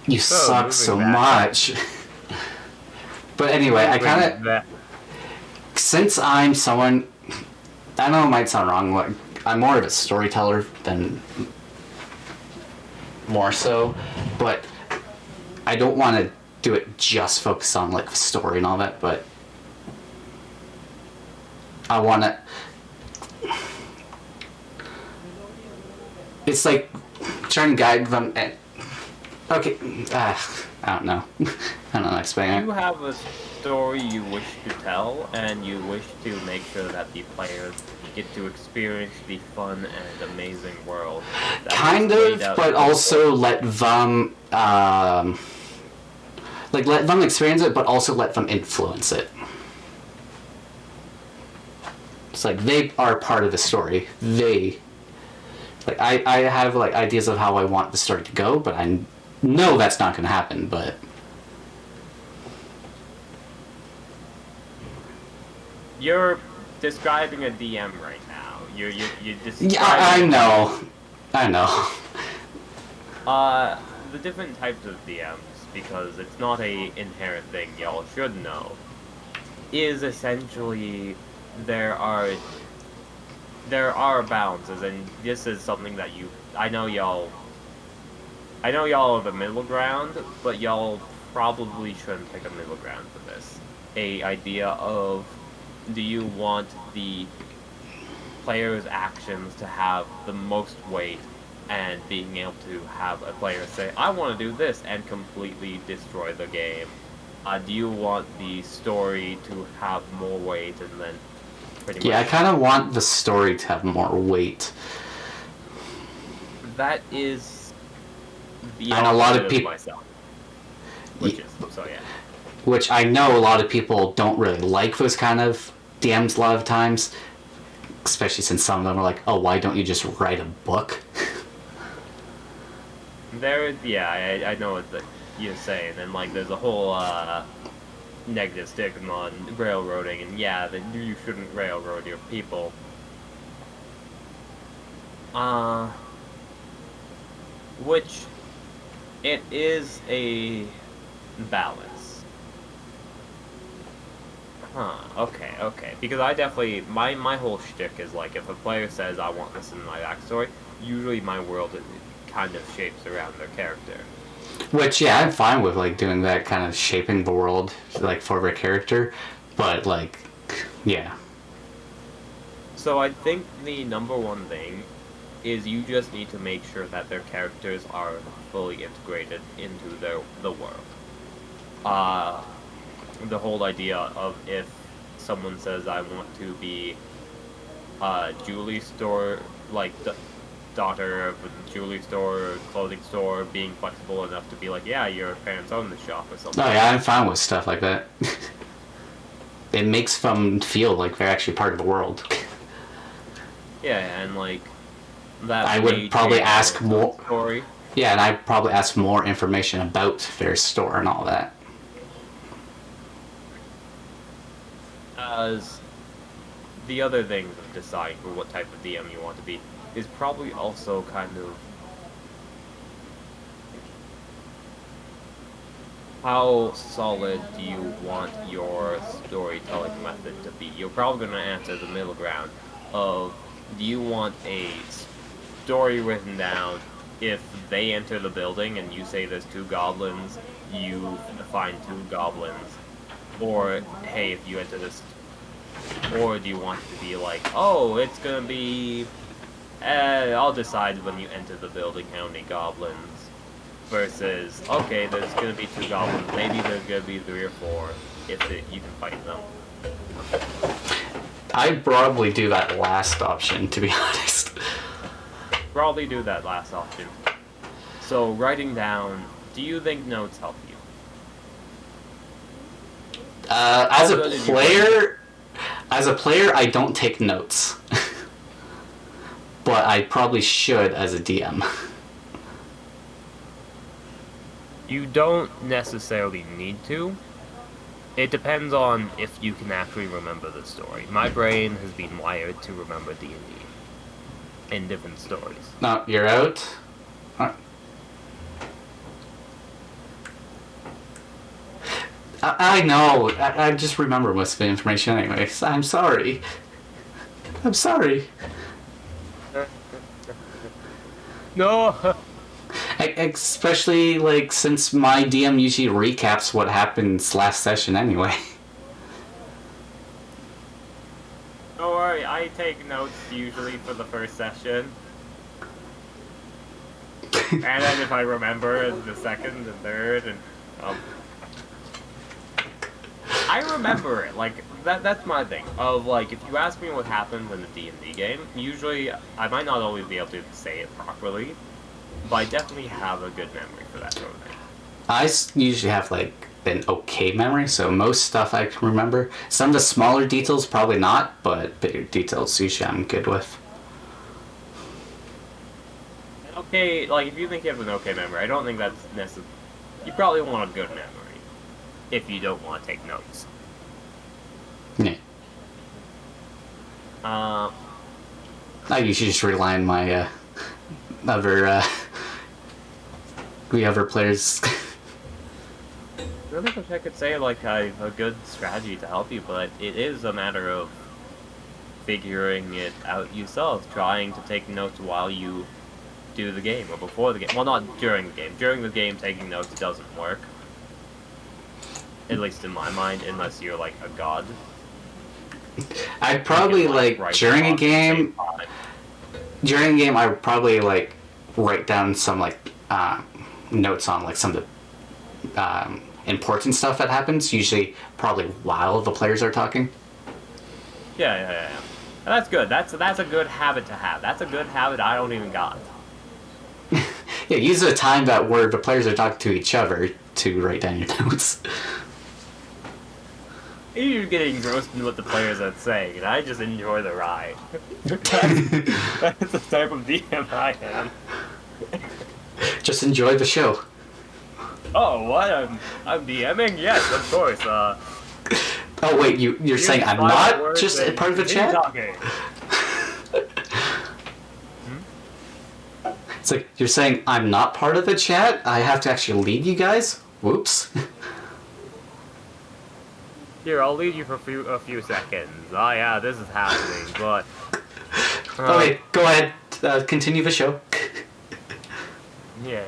You suck so much. But anyway, I kind of... Since I'm someone... I know it might sound wrong, like, I'm more of a storyteller than... more so, but I don't want to do it just focus on, like, the story and all that, but... I want to... It's like trying to guide them and... Okay, I don't know. I don't know how to explain it. You have a story you wish to tell, and you wish to make sure that the players get to experience the fun and amazing world. Kind of, but also let them... like, let them experience it, but also let them influence it. It's like, they are part of the story. They... Like, I have, like, ideas of how I want the story to go, but I know that's not going to happen, but... You're describing a DM right now. You're describing... Yeah, I know. I know. The different types of DMs, because it's not a inherent thing y'all should know, is essentially there are balances, and this is something that I know y'all are the middle ground, but y'all probably shouldn't pick a middle ground for this. A idea of, do you want the player's actions to have the most weight, and being able to have a player say, I want to do this, and completely destroy the game? Do you want the story to have more weight, and then pretty much... Yeah, I kind of want the story to have more weight. That is the and a lot of people... myself. Which I know a lot of people don't really like those kind of DMs a lot of times. Especially since some of them are like, oh, why don't you just write a book? I know what you're saying, and like there's a whole negative stigma on railroading, and yeah, that you shouldn't railroad your people. Which it is a balance. Okay. Because I definitely, my whole shtick is like, if a player says, I want this in my backstory, usually my world kind of shapes around their character. Which, yeah, I'm fine with, like, doing that, kind of shaping the world, like, for their character. But, like, yeah. So I think the number one thing is you just need to make sure that their characters are fully integrated into the world. The whole idea of if someone says I want to be a jewelry store, like the daughter of a jewelry store or clothing store, being flexible enough to be like, yeah, your parents own the shop or something. Oh, yeah, I'm fine with stuff like that. It makes them feel like they're actually part of the world. Yeah, and like that. I would probably ask more. Story. Yeah, and I'd probably ask more information about their store and all that. As the other thing of deciding for what type of DM you want to be is probably also kind of how solid do you want your storytelling method to be? You're probably going to answer the middle ground of, do you want a story written down, if they enter the building and you say there's 2 goblins, you find 2 goblins, or hey, if you enter this, or do you want it to be like, oh, it's gonna be, I'll decide when you enter the building how many goblins, versus, okay, there's gonna be 2 goblins, maybe there's gonna be 3 or 4, if you can fight them. I'd probably do that last option, to be honest. Probably do that last option. So, writing down, do you think notes help you? As a player, I don't take notes. But I probably should as a DM. You don't necessarily need to. It depends on if you can actually remember the story. My brain has been wired to remember D&D in different stories. No, you're out. I know. I just remember most of the information anyways. I'm sorry. I'm sorry. No! Especially, like, since my DM usually recaps what happens last session anyway. Don't worry, I take notes usually for the first session. And then if I remember, the second and third, and I remember it. Like that's my thing. Of like, if you ask me what happened in the D&D game, usually I might not always be able to say it properly, but I definitely have a good memory for that sort of thing. I usually have like an okay memory, so most stuff I can remember. Some of the smaller details probably not, but bigger details usually I'm good with. Okay, like if you think you have an okay memory, I don't think that's necessary. You probably want a good memory if you don't want to take notes. Yeah. I usually just rely on my other players. I don't think I could say like I have a good strategy to help you, but it is a matter of figuring it out yourself, trying to take notes while you do the game or before the game. Well, not during the game. During the game, taking notes doesn't work. At least in my mind, unless you're like a god. I'd probably like during a game. During a game, I would probably like write down some like notes on like some of the important stuff that happens. Usually, probably while the players are talking. Yeah. That's good. That's a good habit to have. That's a good habit I don't even got. Yeah, use a time that where the players are talking to each other to write down your notes. You're getting engrossed in what the players are saying, and I just enjoy the ride. That's the type of DM I am. Just enjoy the show. Oh, what? I'm DMing? Yes, of course. Oh wait, you're saying I'm not just a part of the chat? Talking. It's like, you're saying I'm not part of the chat? I have to actually lead you guys? Whoops. Here, I'll lead you for a few seconds. Oh yeah, this is happening, but... Okay, go ahead. Continue the show. Yeah.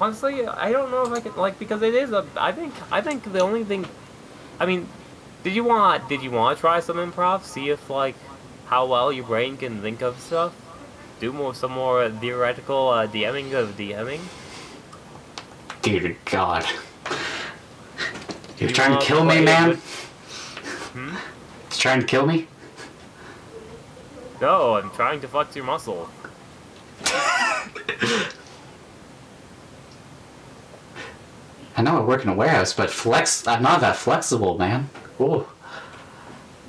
Honestly, I don't know if I could like because it is a. I think the only thing. I mean, did you want to try some improv? See if like how well your brain can think of stuff. Do some more theoretical DMing of DMing. Dear God. You're You trying to wanna kill me, play man? with- Hmm? You're trying to kill me? No, I'm trying to flex your muscle. I know I work in a warehouse, but I'm not that flexible, man. Ooh.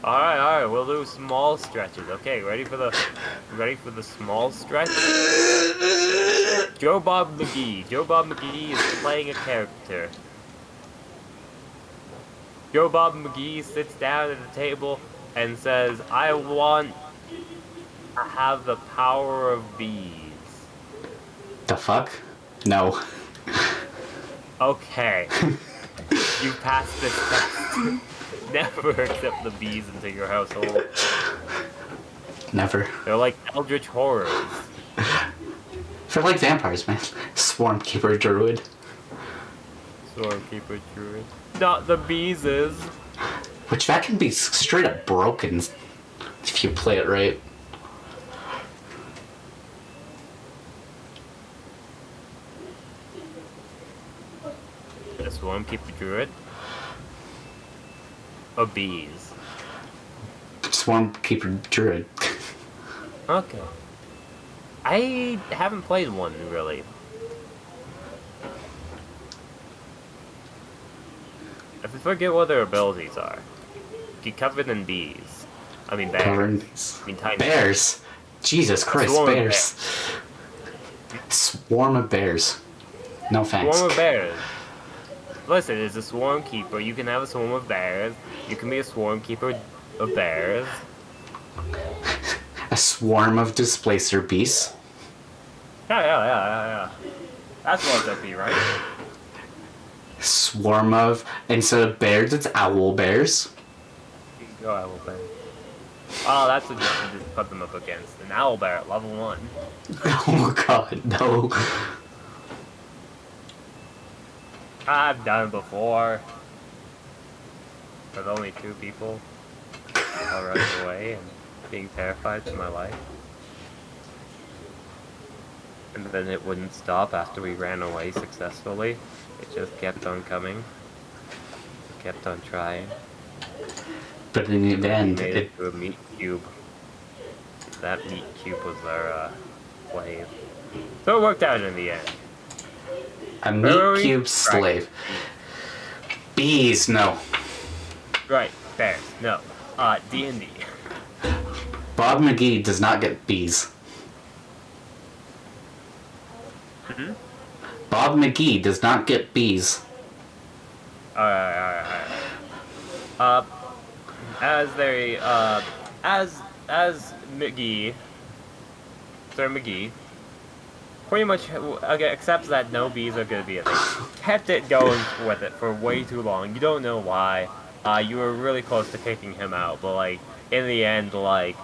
Alright, we'll do small stretches. Okay, ready for the small stretch? Joe Bob McGee. Joe Bob McGee is playing a character. Joe Bob McGee sits down at the table and says, I want to have the power of bees. The fuck? No. Okay. You passed this test. Never accept the bees into your household. Never. They're like eldritch horrors. They're like vampires, man. Swarm Keeper Druid. Storekeeper druid. Not the bees is. Which that can be straight up broken if you play it right. The Swarmkeeper druid. Or bees. Swarm Keeper Druid. Okay. I haven't played one really. I forget what their abilities are. Get covered in bees. I mean bears. Covered- I mean tiny Bears. Jesus Christ, swarm of bears. Swarm of bears. No thanks. Swarm of bears. Listen, it's a swarm keeper. You can have a swarm of bears. You can be a swarm keeper of bears. A swarm of displacer beasts. Yeah. That's what it'd be, right? Swarm of, instead of bears, it's owl bears. Go owl bear. Oh, that's what you have to just put them up against. An owl bear at level 1. Oh god, no. I've done it before. With only 2 people. I running away and being terrified for my life. And then it wouldn't stop after we ran away successfully. It just kept on coming. It kept on trying. But in the end, We made it to a meat cube. That meat cube was our slave. So it worked out in the end. a Very meat cube slave. Bees, no. Right, bears. No. D&D. Bob McGee does not get bees. Mm-hmm. Bob McGee does not get bees. Alright. As McGee, Sir McGee, pretty much accepts that no bees are gonna be a thing. Kept it going with it for way too long. You don't know why. You were really close to kicking him out, but like in the end, like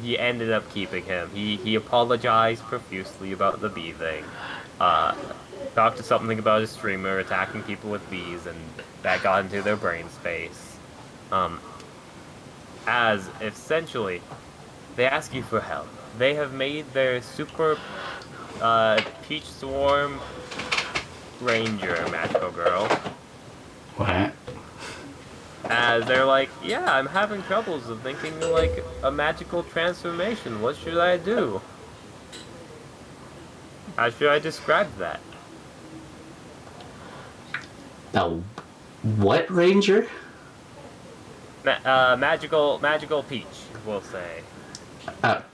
you ended up keeping him. He apologized profusely about the bee thing. Talked to something about a streamer attacking people with bees, and that got into their brain space. As essentially, they ask you for help. They have made their super Peach Swarm Ranger magical girl. What? As they're like, yeah, I'm having troubles of thinking like a magical transformation. What should I do? How should I describe that? A what ranger? Magical peach, we'll say.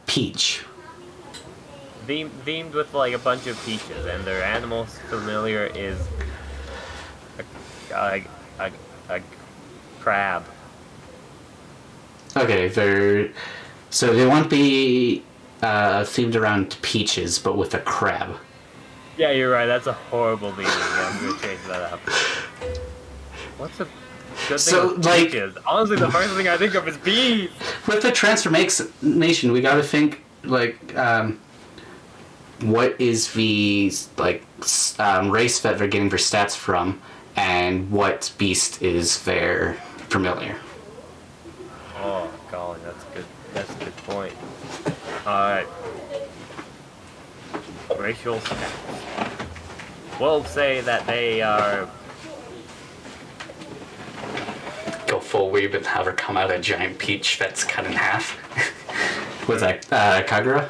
Peach. Themed with like a bunch of peaches, and their animal familiar is a crab. Okay, so they won't be themed around peaches, but with a crab. Yeah, you're right. That's a horrible theme. Yeah, I'm gonna change that up. What's a good thing So, with like- peaches? Honestly, the first thing I think of is bees. With the transformation, we gotta think, like, what is the race that they're getting their stats from, and what beast is their familiar? Oh, golly, that's good. That's a good point. Alright. Racial stats. We'll say that they are... Go full weeb and have her come out a giant peach that's cut in half. Was that Kagura?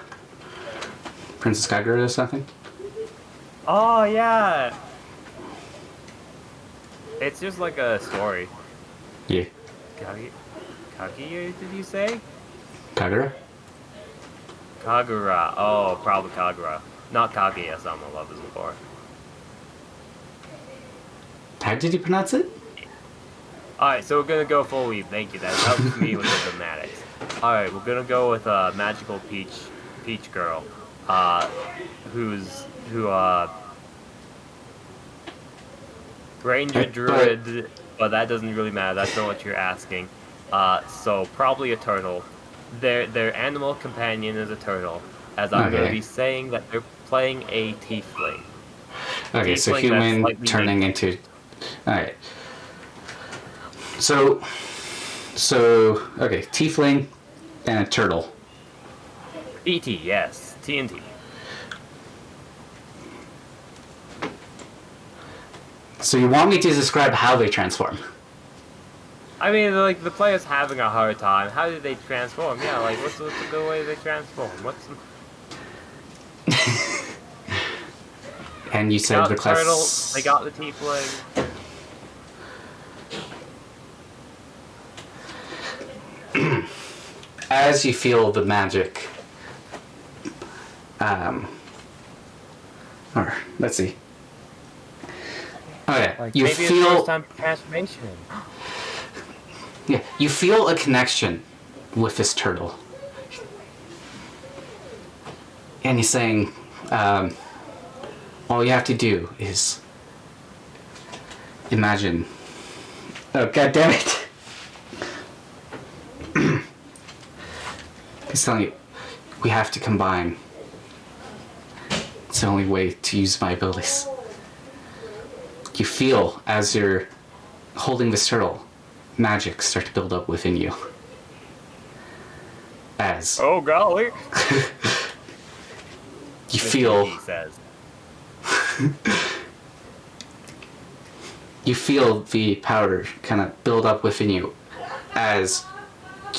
Princess Kagura or something? Oh, yeah! It's just like a story. Yeah. Kaguya, did you say? Kagura? Kagura. Oh, probably Kagura. Not Kaguya-sama Love is War. How did you pronounce it? Alright, so we're gonna go full weave. Thank you. That helps me with the dramatics. Alright, we're gonna go with magical peach girl. Ranger Druid, but that doesn't really matter. That's not what you're asking. So probably a turtle. Their animal companion is a turtle, as I'm gonna be saying that they're playing a tiefling. Okay, so human turning into... Alright. So, okay, tiefling and a turtle. ET, yes. TNT. So you want me to describe how they transform? I mean, like, the player's having a hard time. How do they transform? Yeah, like, what's a good way they transform? And you said the class... turtle, they got the tiefling. As you feel the magic... or, let's see. Okay, Like, you maybe feel... it's first time transformation. Yeah, you feel a connection with this turtle. And he's saying, all you have to do is imagine... Oh, God damn it! He's telling you, we have to combine. It's the only way to use my abilities. You feel, as you're holding this turtle, magic start to build up within you. As... Oh, golly! You feel... He says. You feel the power kind of build up within you as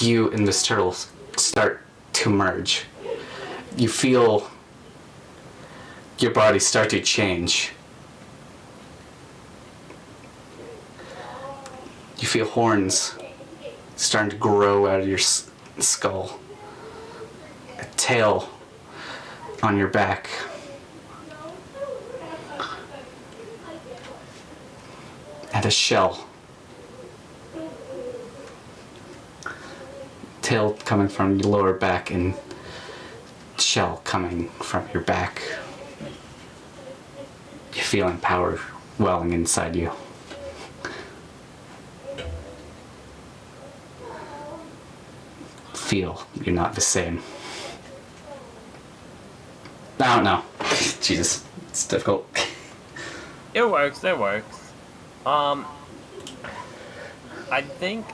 you and this turtle start to merge. You feel your body start to change. You feel horns starting to grow out of your skull. A tail on your back. And a shell. Tail coming from your lower back and shell coming from your back. You're feeling power welling inside you. Feel you're not the same. I don't know. Jesus, it's difficult. It works, it works. I think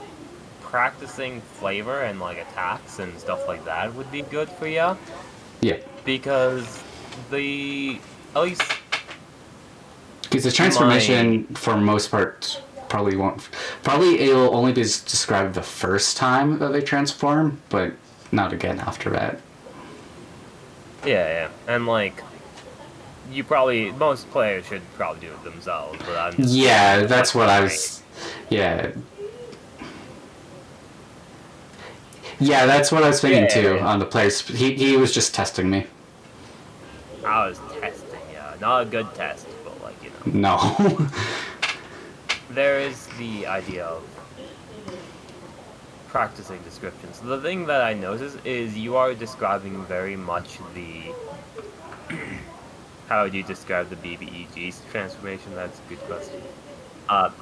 practicing flavor and like attacks and stuff like that would be good for you. Yeah. Because at least the transformation for most part probably it'll only be described the first time that they transform, but not again after that. Yeah, and like most players should probably do it themselves, but I'm just that's what I was. Yeah, that's what I was thinking too. On the players, he was just testing me. I was testing, not a good test, but like No. There is the idea of practicing descriptions. The thing that I notice is you are describing very much the... How would you describe the BBEG transformation? That's a good question. But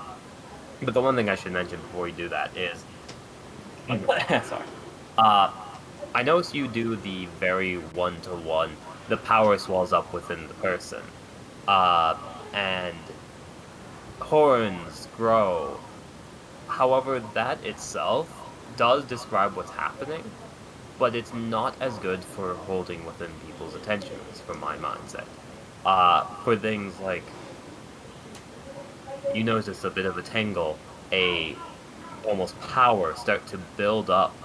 the one thing I should mention before we do that is... sorry. I notice you do the very one-to-one. The power swells up within the person. And horns grow. However, that itself does describe what's happening, but it's not as good for holding within people's attentions, from my mindset. For things like, you notice a bit of a tangle, a almost power start to build up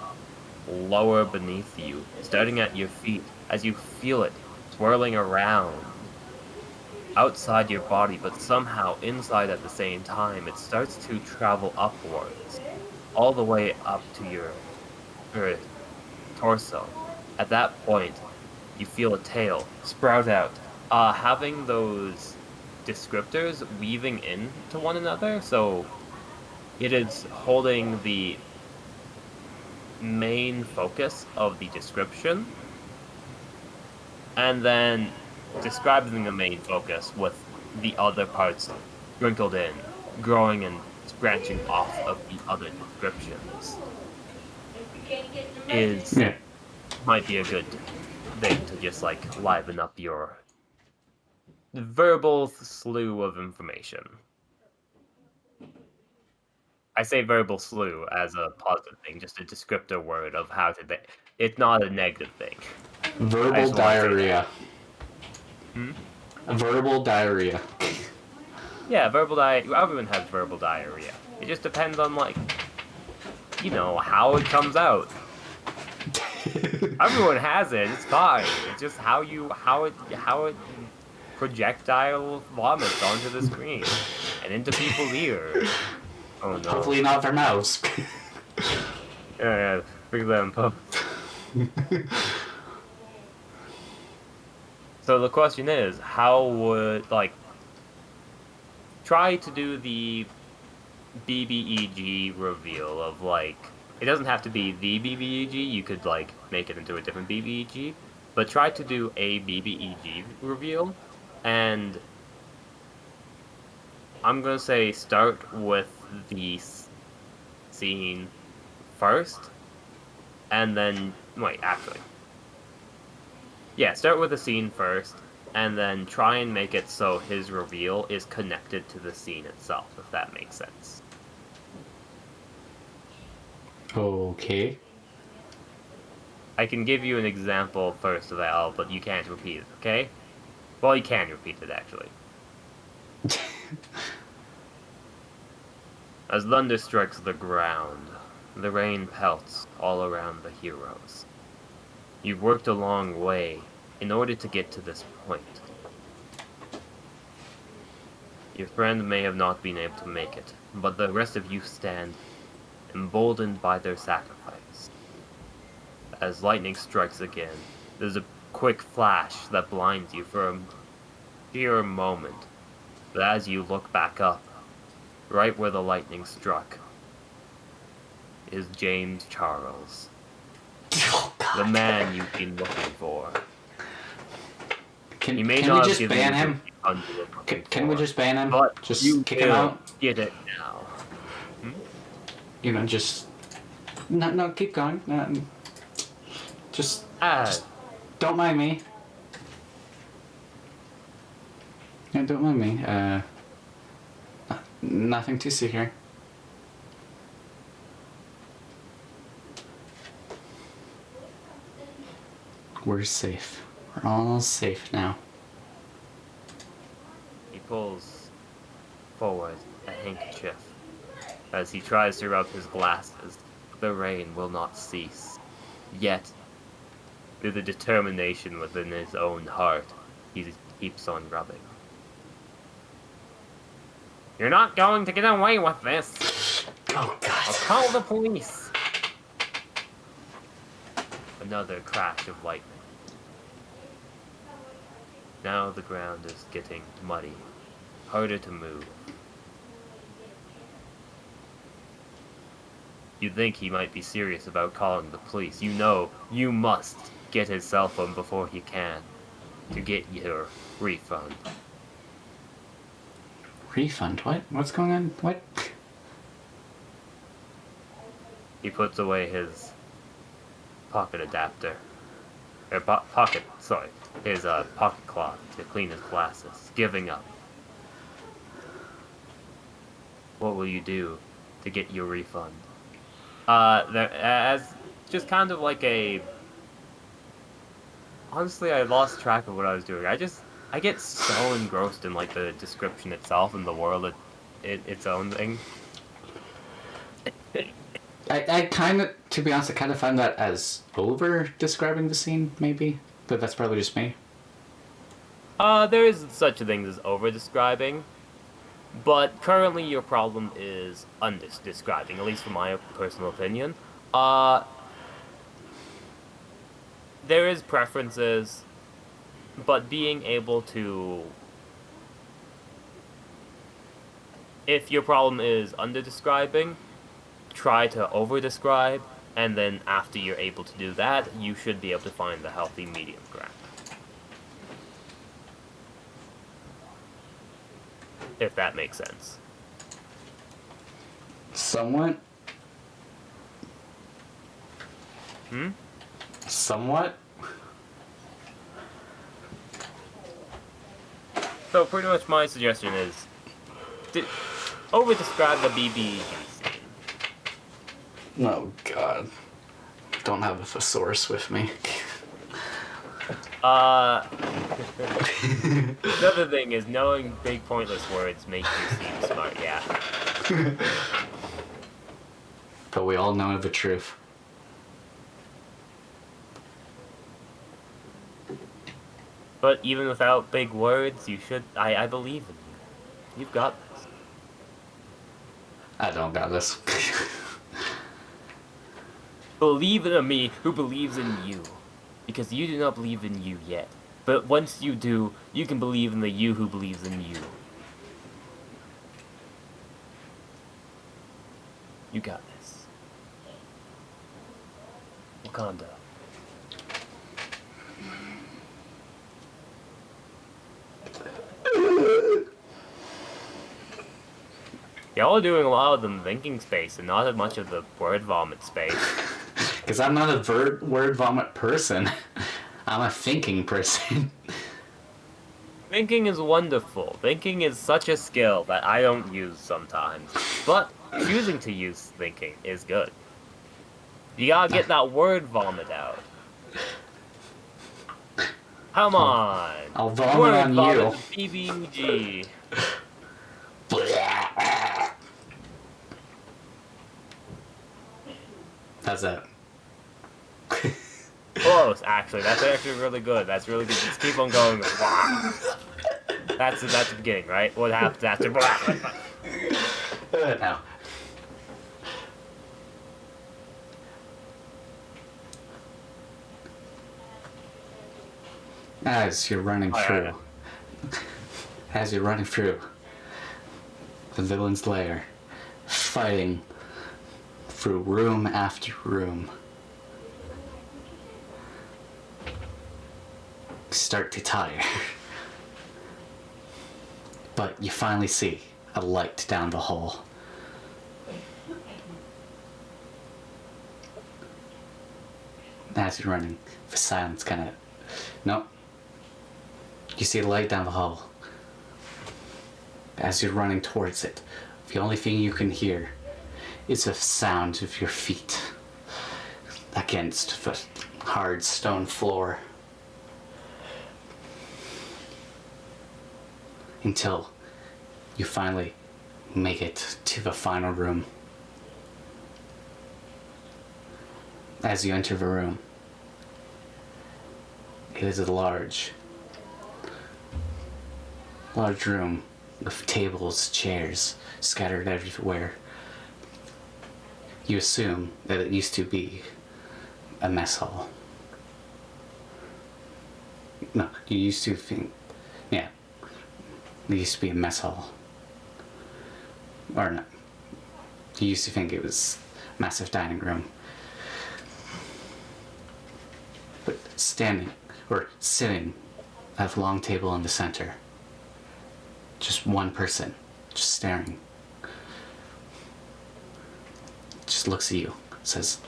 lower beneath you, starting at your feet, as you feel it swirling around outside your body, but somehow inside at the same time. It starts to travel upwards, all the way up to your torso. At that point, you feel a tail sprout out, having those descriptors weaving into one another, so it is holding the main focus of the description, and then describing the main focus with the other parts sprinkled in, growing and branching off of the other descriptions, is Yeah. might be a good thing to just like liven up your verbal slew of information. I say verbal slew as a positive thing, just a descriptor word of how to. It's not a negative thing. Verbal just wanna say that. diarrhea. Verbal diarrhea. Yeah, verbal diarrhea. Everyone has verbal diarrhea. It just depends on like, how it comes out. Everyone has it. It's fine. It's just how it projectile vomits onto the screen and into people's ears. Oh no. Hopefully not their mouths. Yeah, bring them up. So the question is, how would, try to do the BBEG reveal of, it doesn't have to be the BBEG, you could, make it into a different BBEG, but try to do a BBEG reveal, and I'm gonna say start with the scene first, and then, start with the scene first, and then try and make it so his reveal is connected to the scene itself, if that makes sense. Okay. I can give you an example first of all, but you can't repeat it, okay? Well, you can repeat it, actually. As thunder strikes the ground, the rain pelts all around the heroes. You've worked a long way in order to get to this point. Your friend may have not been able to make it, but the rest of you stand emboldened by their sacrifice. As lightning strikes again, there's a quick flash that blinds you for a sheer moment, but as you look back up, right where the lightning struck, is James Charles. Oh, God. The man you've been looking for. Can He we just ban him? Can we just ban him? But just you kick him out? Get it now. Just... No, keep going. Just don't mind me. Yeah, don't mind me. Nothing to see here. We're safe. We're all safe now. He pulls forward a handkerchief as he tries to rub his glasses. The rain will not cease. Yet, through the determination within his own heart, he keeps on rubbing. You're not going to get away with this. Oh, God. I'll call the police. Another crash of lightning. Now the ground is getting muddy, harder to move. You think he might be serious about calling the police. You know you must get his cell phone before he can, to get your refund. Refund? What? What's going on? What? He puts away his pocket adapter. His pocket cloth to clean his glasses, giving up. What will you do to get your refund? As just kind of like a... Honestly, I lost track of what I was doing. I get so engrossed in like the description itself and the world its own thing. I kind of, to be honest, I kind of find that as over describing the scene, maybe. But that's probably just me. There is such a thing as over describing. But currently your problem is under-describing, at least from my personal opinion. There is preferences, but being able to... If your problem is under-describing, try to over-describe, and then after you're able to do that, you should be able to find the healthy medium ground. If that makes sense. Somewhat. Somewhat. So pretty much my suggestion is over-describe the BB scene. Oh God. Don't have a thesaurus with me. Another thing is knowing big pointless words make you seem smart, yeah. But we all know the truth. But even without big words, you should... I believe in you. You've got this. I don't got this. Believe in me who believes in you. Because you do not believe in you yet. But once you do, you can believe in the you who believes in you. You got this. Wakanda. Y'all are doing a lot of the thinking space and not as much of the word vomit space. Because I'm not a word vomit person. I'm a thinking person. Thinking is wonderful. Thinking is such a skill that I don't use sometimes. But choosing to use thinking is good. You gotta get that word vomit out. Come on. I'll vomit word on vomit you. PBG. How's that? Close, actually. That's actually really good. That's really good. Just keep on going. That's the beginning, right? What happens after? No. As you're running through the villain's lair, fighting through room after room, start to tire. But you finally see a light down the hall. As you're running, the silence kind of... Nope. You see a light down the hall. As you're running towards it, the only thing you can hear is the sound of your feet against the hard stone floor. Until you finally make it to the final room. As you enter the room, it is a large room with tables, chairs scattered everywhere. You assume that it used to be a mess hall. No, you used to think, yeah, it used to be a mess hall. Or no, you used to think it was a massive dining room. But sitting at a long table in the center, just one person, just staring, just looks at you, says,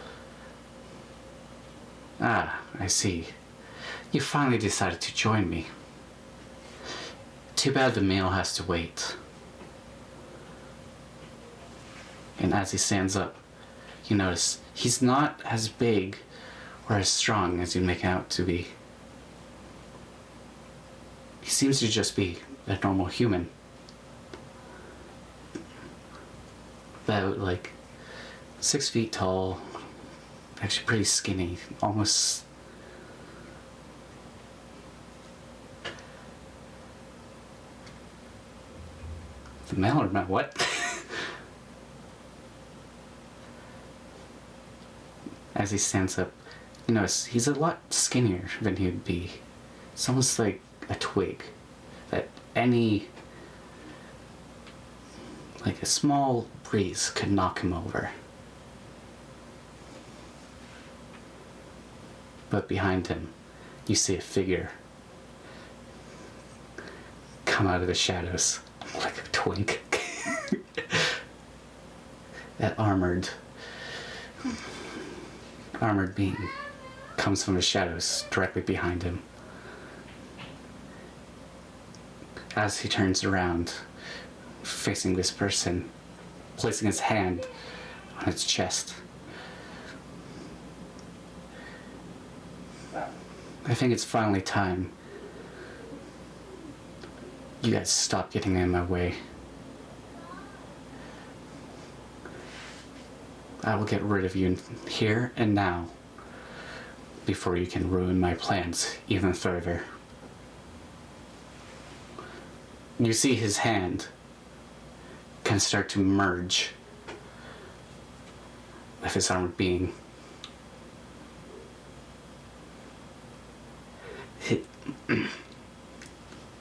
Ah, I see. You finally decided to join me. Too bad the meal has to wait. And as he stands up, you notice he's not as big or as strong as you make out to be. He seems to just be a normal human. About like 6 feet tall, actually pretty skinny, almost. The male or not? What? As he stands up, you notice he's a lot skinnier than he would be. It's almost like a twig that like a small breeze could knock him over. But behind him, you see a figure come out of the shadows like a twink. That armored being comes from the shadows directly behind him. As he turns around, facing this person, placing his hand on its chest. I think it's finally time you guys stop getting in my way. I will get rid of you here and now before you can ruin my plans even further. You see his hand can start to merge with his armored being.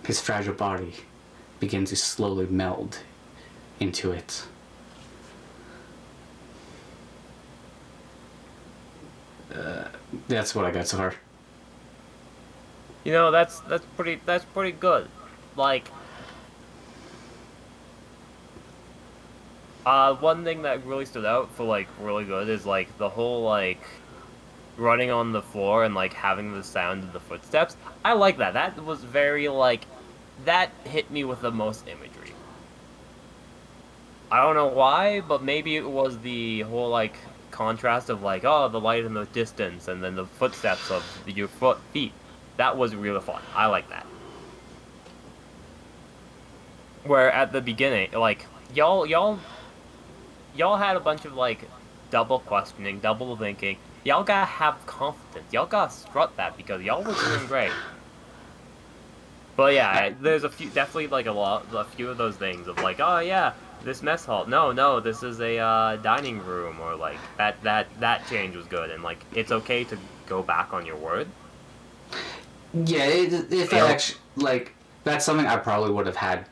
His fragile body begins to slowly meld into it. That's what I got so far. You know, that's pretty good. Like, one thing that really stood out for like really good is like the whole like running on the floor and like having the sound of the footsteps. I like that. That was very like that hit me with the most imagery. I don't know why, but maybe it was the whole like contrast of like, oh, the light in the distance and then the footsteps of your feet. That was really fun. I like that. Where at the beginning, like y'all had a bunch of like double questioning, double thinking. Y'all gotta have confidence. Y'all gotta strut that because y'all were doing great. But yeah, there's definitely like a few of those things of like, oh yeah, this mess hall. No, this is a dining room, or like that change was good, and like it's okay to go back on your word. Yeah, if I actually like that's something I probably would have had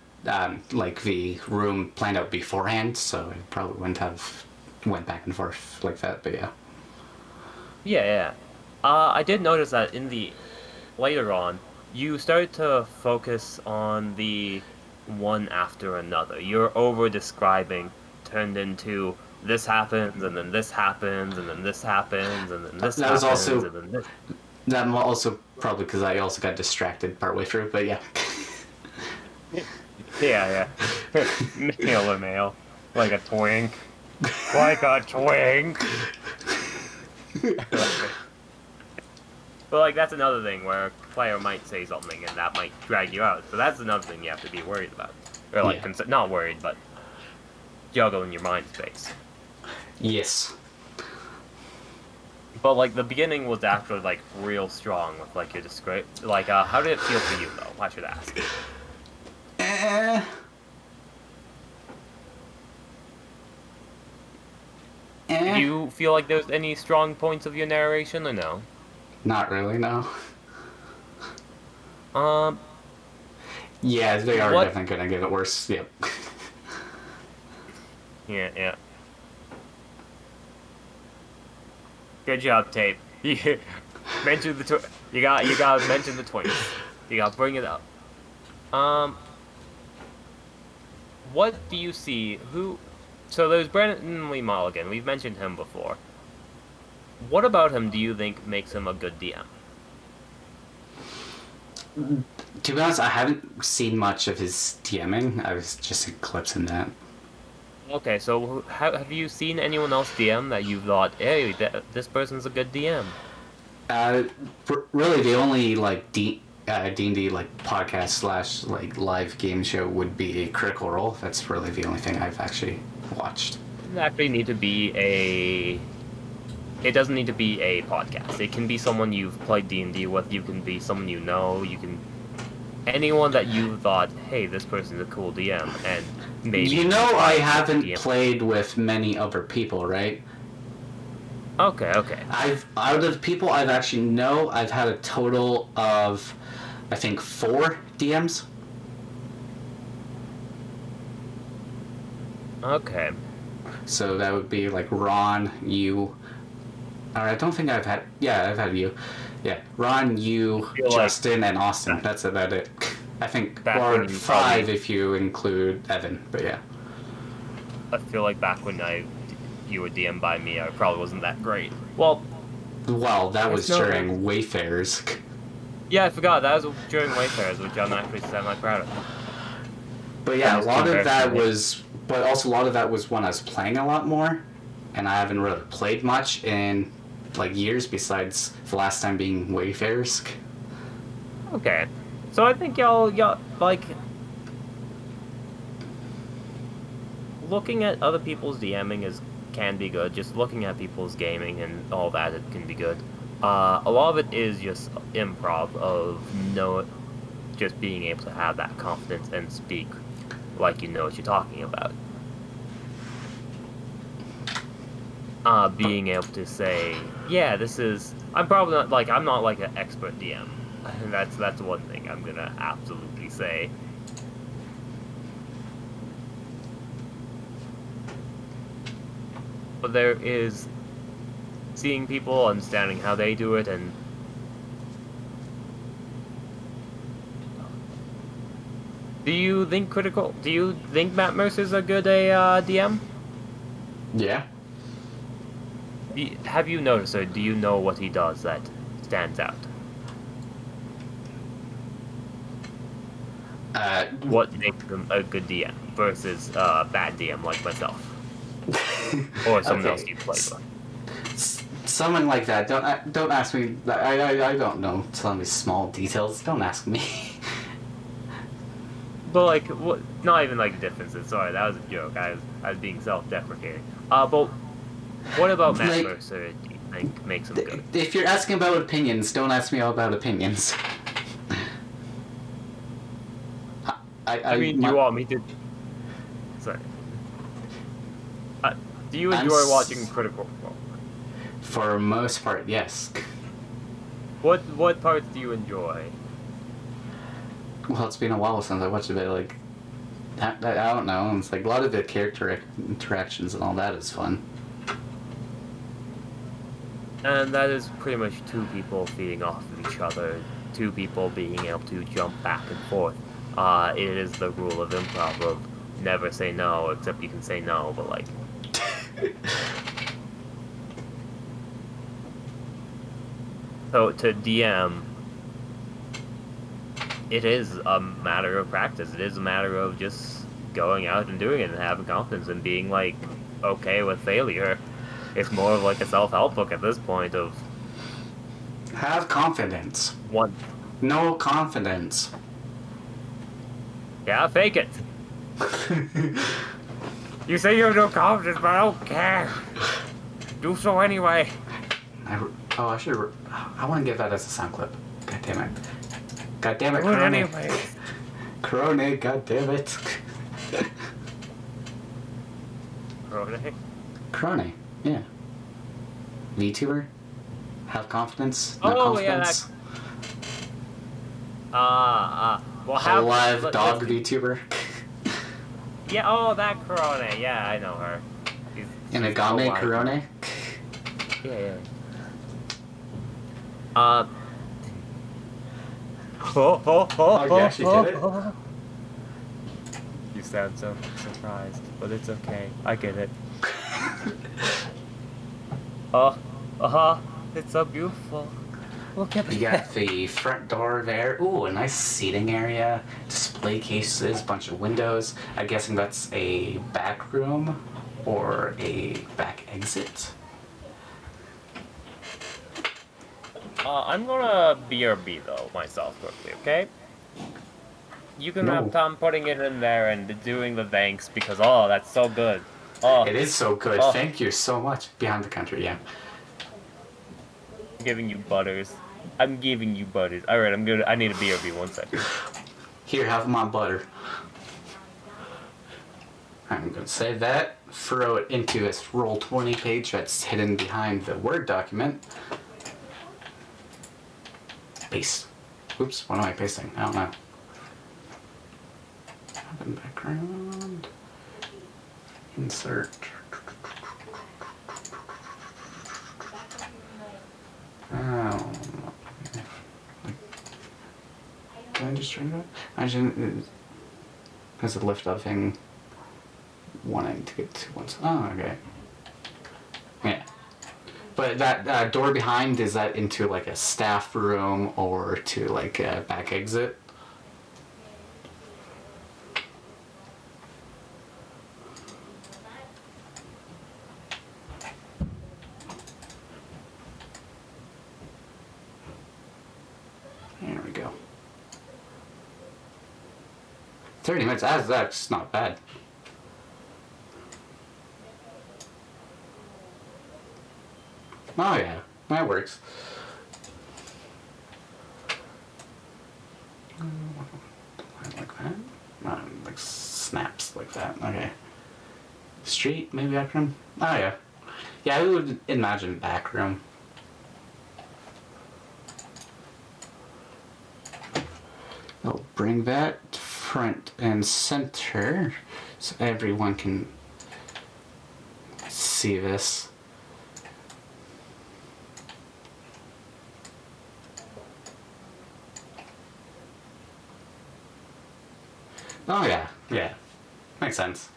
like the room planned out beforehand, so I probably wouldn't have went back and forth like that. But yeah. Yeah. I did notice that later on, you started to focus on the one after another. You're over-describing, turned into this happens, and then this happens, and then this happens, and then this that happens, was also, and then this. that also probably because I also got distracted partway through, but yeah. Yeah. Male. Like a twink. Like a twink! But like that's another thing where a player might say something and that might drag you out. So that's another thing you have to be worried about, or like not worried, but juggle in your mind space. Yes. But like the beginning was actually like real strong with like your descript. Like how did it feel for you though? I should ask. Do you feel like there's any strong points of your narration or no? Not really, no. Yeah, they are definitely gonna get it worse. Yep. Yeah. Good job, Tape. You mentioned you gotta mention the twins. You gotta bring it up. What do you see? So there's Brandon Lee Mulligan. We've mentioned him before. What about him do you think makes him a good DM? To be honest, I haven't seen much of his DMing. I was just seen clips in that. Okay, so have you seen anyone else DM that you thought, hey, this person's a good DM? Uh, really, the only like D&D like podcast slash like live game show would be Critical Role. That's really the only thing I've actually watched. It doesn't actually need to be a. It doesn't need to be a podcast. It can be someone you've played D&D with. You can be someone you know. You can anyone that you thought, hey, this person's a cool DM, and maybe You know, I haven't DM. played with many other people, right? Okay, okay. Out of the people I've actually know, I've had a total of, I think, 4 DMs. Okay. So that would be like Ron, you. Or I don't think I've had. Yeah, I've had you. Yeah, Ron, you, Justin, and Austin. That's about it. I think, or 5 if you include Evan. But yeah. I feel like back when you were DM by me, I probably wasn't that great. Well, that was during Wayfarers. Yeah, I forgot. That was during Wayfarers, which I'm actually semi-proud of. But yeah, a lot of that was... But also a lot of that was when I was playing a lot more. And I haven't really played much in, like, years besides the last time being Wayfarers. Okay. So I think y'all, like... Looking at other people's DMing can be good. Just looking at people's gaming and all that, it can be good. A lot of it is just improv of just being able to have that confidence and speak like you know what you're talking about. Being able to say, yeah, this is... I'm probably not, like, I'm not like an expert DM. That's one thing I'm gonna absolutely say. But there is seeing people, understanding how they do it, and do you think Matt Mercer's a good DM? Yeah. Have you noticed, or do you know what he does that stands out? What makes him a good DM versus a bad DM like myself? Or someone else you play with? Someone like that. Don't ask me. I don't know some of these small details. Don't ask me. But like, what? Not even like differences. Sorry, that was a joke. I was being self-deprecating. But what about Matt Mercer do you think makes him good? If you're asking about opinions, don't ask me about opinions. I mean, you want me to? Sorry. Do you enjoy watching Critical Role? For most part, yes. What parts do you enjoy? Well, it's been a while since I watched a bit. Like, I don't know. It's like a lot of the character interactions and all that is fun. And that is pretty much two people feeding off of each other, two people being able to jump back and forth. It is the rule of improv of never say no, except you can say no, but like... So to DM, it is a matter of practice. It is a matter of just going out and doing it and having confidence and being like okay with failure. It's more of like a self-help book at this point of have confidence. No confidence. Yeah, fake it. You say you have no confidence, but I don't care. Do so anyway. I want to give that as a sound clip. God damn it. God damn it, Do it anyway. Corona, god damn it. Corona, yeah. VTuber? Have confidence? No confidence? Yeah, well, Whole live dog VTuber? Yeah, that Corona. Yeah, I know her. Inagame Corona? Yeah. Oh, yeah, she did it? You sound so surprised, but it's okay. I get it. It's so beautiful. Look at You got the front door there. Ooh, a nice seating area, display cases, bunch of windows. I'm guessing that's a back room or a back exit. I'm gonna BRB though myself quickly, okay? You can have No, time putting it in there and doing the thanks because that's so good. Oh, it is so good. oh, Thank you so much. Behind the country, yeah. I'm giving you butters. I'm giving you butters. All right, I need a BRB 1 second. Here, have my butter. I'm gonna save that. Throw it into this Roll20 page that's hidden behind the Word document. Paste. Oops, what am I pasting? I don't know. Open background. Insert. Oh. Did I just turn it? I didn't. There's a lift up thing. Wanting to get to once. Oh, okay. Yeah. But that door behind, is that into like a staff room or to like a back exit? There we go. 30 minutes, that's not bad. Oh yeah, that works. Like that? Like snaps like that. Okay. Street, maybe back room? Oh yeah. Yeah, I would imagine back room. I'll bring that front and center so everyone can see this. Oh yeah, yeah. Makes sense.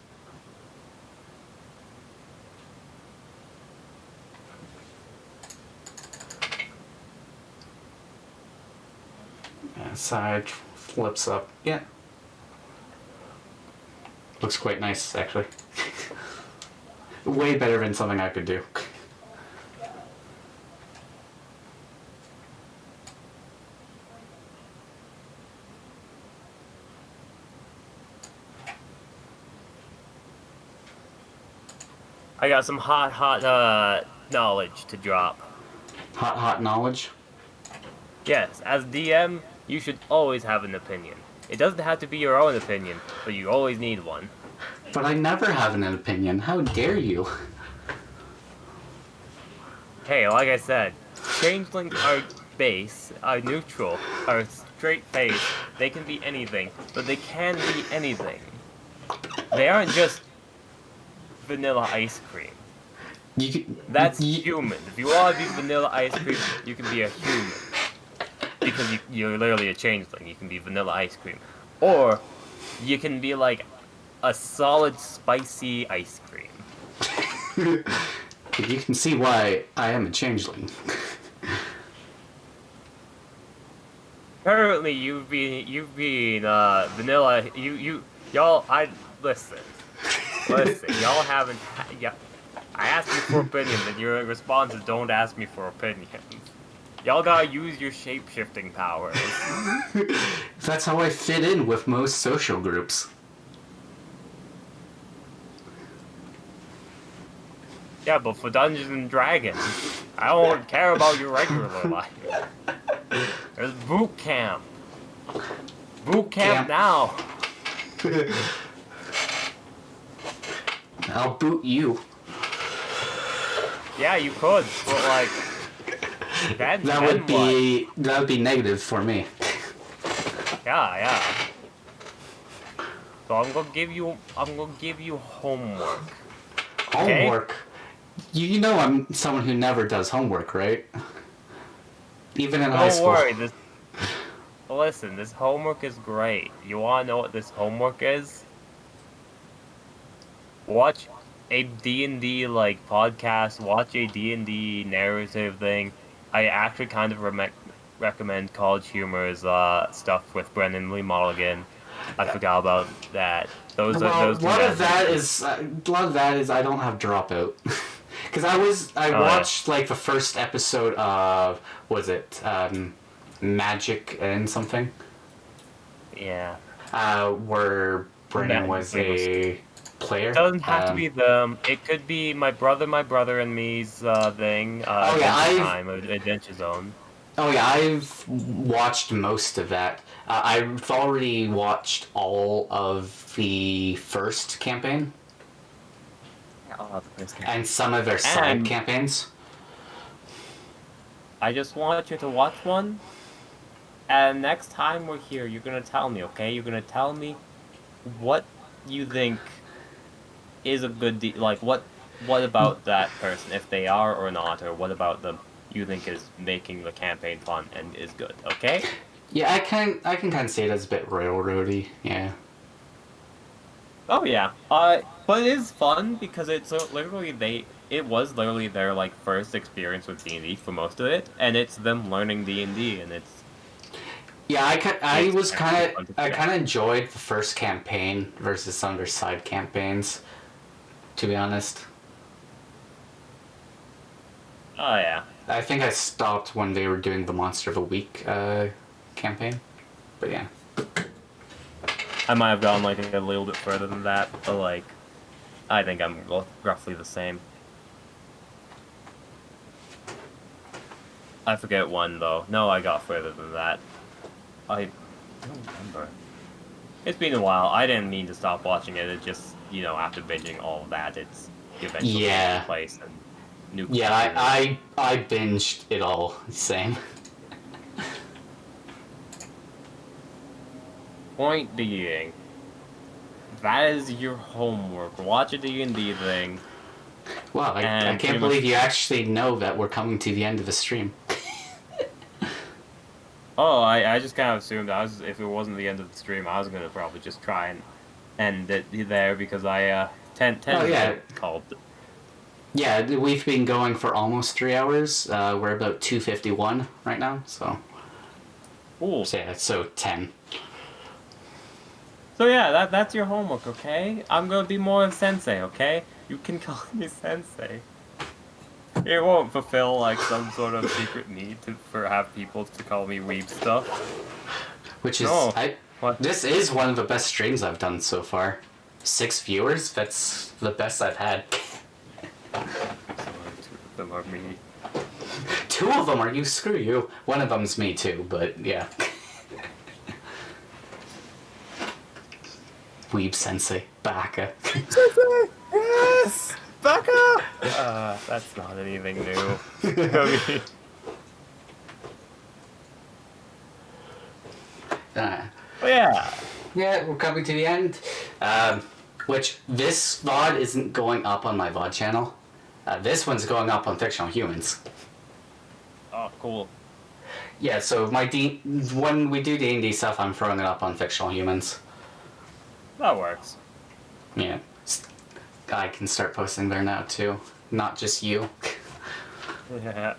Yeah, side flips up. Yeah. Looks quite nice, actually. Way better than something I could do. I got some hot knowledge to drop. Hot knowledge? Yes, as DM, you should always have an opinion. It doesn't have to be your own opinion, but you always need one. But I never have an opinion. How dare you? Hey, like I said, changelings are base, are neutral, are straight face. They can be anything, but they can be anything. They aren't just vanilla ice cream. That's human. If you want to be vanilla ice cream, you can be a human. Because you're literally a changeling. You can be vanilla ice cream. Or, you can be like a solid spicy ice cream. You can see why I am a changeling. Apparently, you've been vanilla. Y'all. Listen. Y'all haven't. I asked you for opinions, and your response is don't ask me for opinions. Y'all gotta use your shape-shifting powers. That's how I fit in with most social groups. Yeah, but for Dungeons and Dragons, I don't care about your regular life. There's boot camp. Boot camp now. I'll boot you. Yeah, you could, but like, that would be negative for me. Yeah. So I'm gonna give you homework. Homework? Okay? You know I'm someone who never does homework, right? Even in high school. Don't worry, listen, this homework is great. You wanna know what this homework is? Watch a D&D like podcast, watch a D&D narrative thing, I actually kind of recommend College Humor's stuff with Brendan Lee Mulligan. I forgot about that. Those are Well, those two guys. a lot of that is I don't have Dropout. Because I watched like the first episode of, was it Magic and something? Yeah. Where Brennan was a player. It doesn't have to be them. It could be my brother, and me's thing. Oh yeah, Adventure Zone. Oh yeah, I've watched most of that. I've already watched all of the first campaign. Oh, the first campaign. And some of their side campaigns. I just want you to watch one, and next time we're here, you're gonna tell me, okay? You're gonna tell me what you think is a good like what about that person, if they are or not, or what about them you think is making the campaign fun and is good, okay? Yeah, I can kind of say it as a bit railroady, yeah. Oh yeah, but it is fun because it was literally their like first experience with D&D for most of it, and it's them learning D&D, and it's yeah. I kind of enjoyed the first campaign versus some of their side campaigns, to be honest. Oh yeah, I think I stopped when they were doing the Monster of the Week campaign, but yeah. I might have gone like a little bit further than that, but like I think I'm roughly the same. I forget one though. No, I got further than that. I don't remember. It's been a while. I didn't mean to stop watching it. It just, after binging all of that, it's eventually in place and new. Yeah, I binged it all. Same. Point being, that is your homework. Watch a D&D thing. Wow, I can't believe you actually know that we're coming to the end of the stream. Oh, I just kind of assumed if it wasn't the end of the stream, I was going to probably just try and end it there because I tend to get called. Yeah, we've been going for almost 3 hours. We're about 2:51 right now, so. Cool. So, yeah, so 10. So yeah, that's your homework, okay? I'm gonna be more of Sensei, okay? You can call me Sensei. It won't fulfill like some sort of secret need for have people to call me weeb stuff. Which is this is one of the best streams I've done so far. 6 viewers. That's the best I've had. 2 of them are me. 2 of them are you? Screw you. One of them's me too, but yeah. Weeb Sensei, Baka. Sensei, yes, Baka. That's not anything new. Yeah, we're coming to the end. Which this VOD isn't going up on my VOD channel. This one's going up on Fictional Humans. Oh, cool. Yeah, so when we do D&D stuff, I'm throwing it up on Fictional Humans. That works. Yeah. I can start posting there now too. Not just you. Yeah.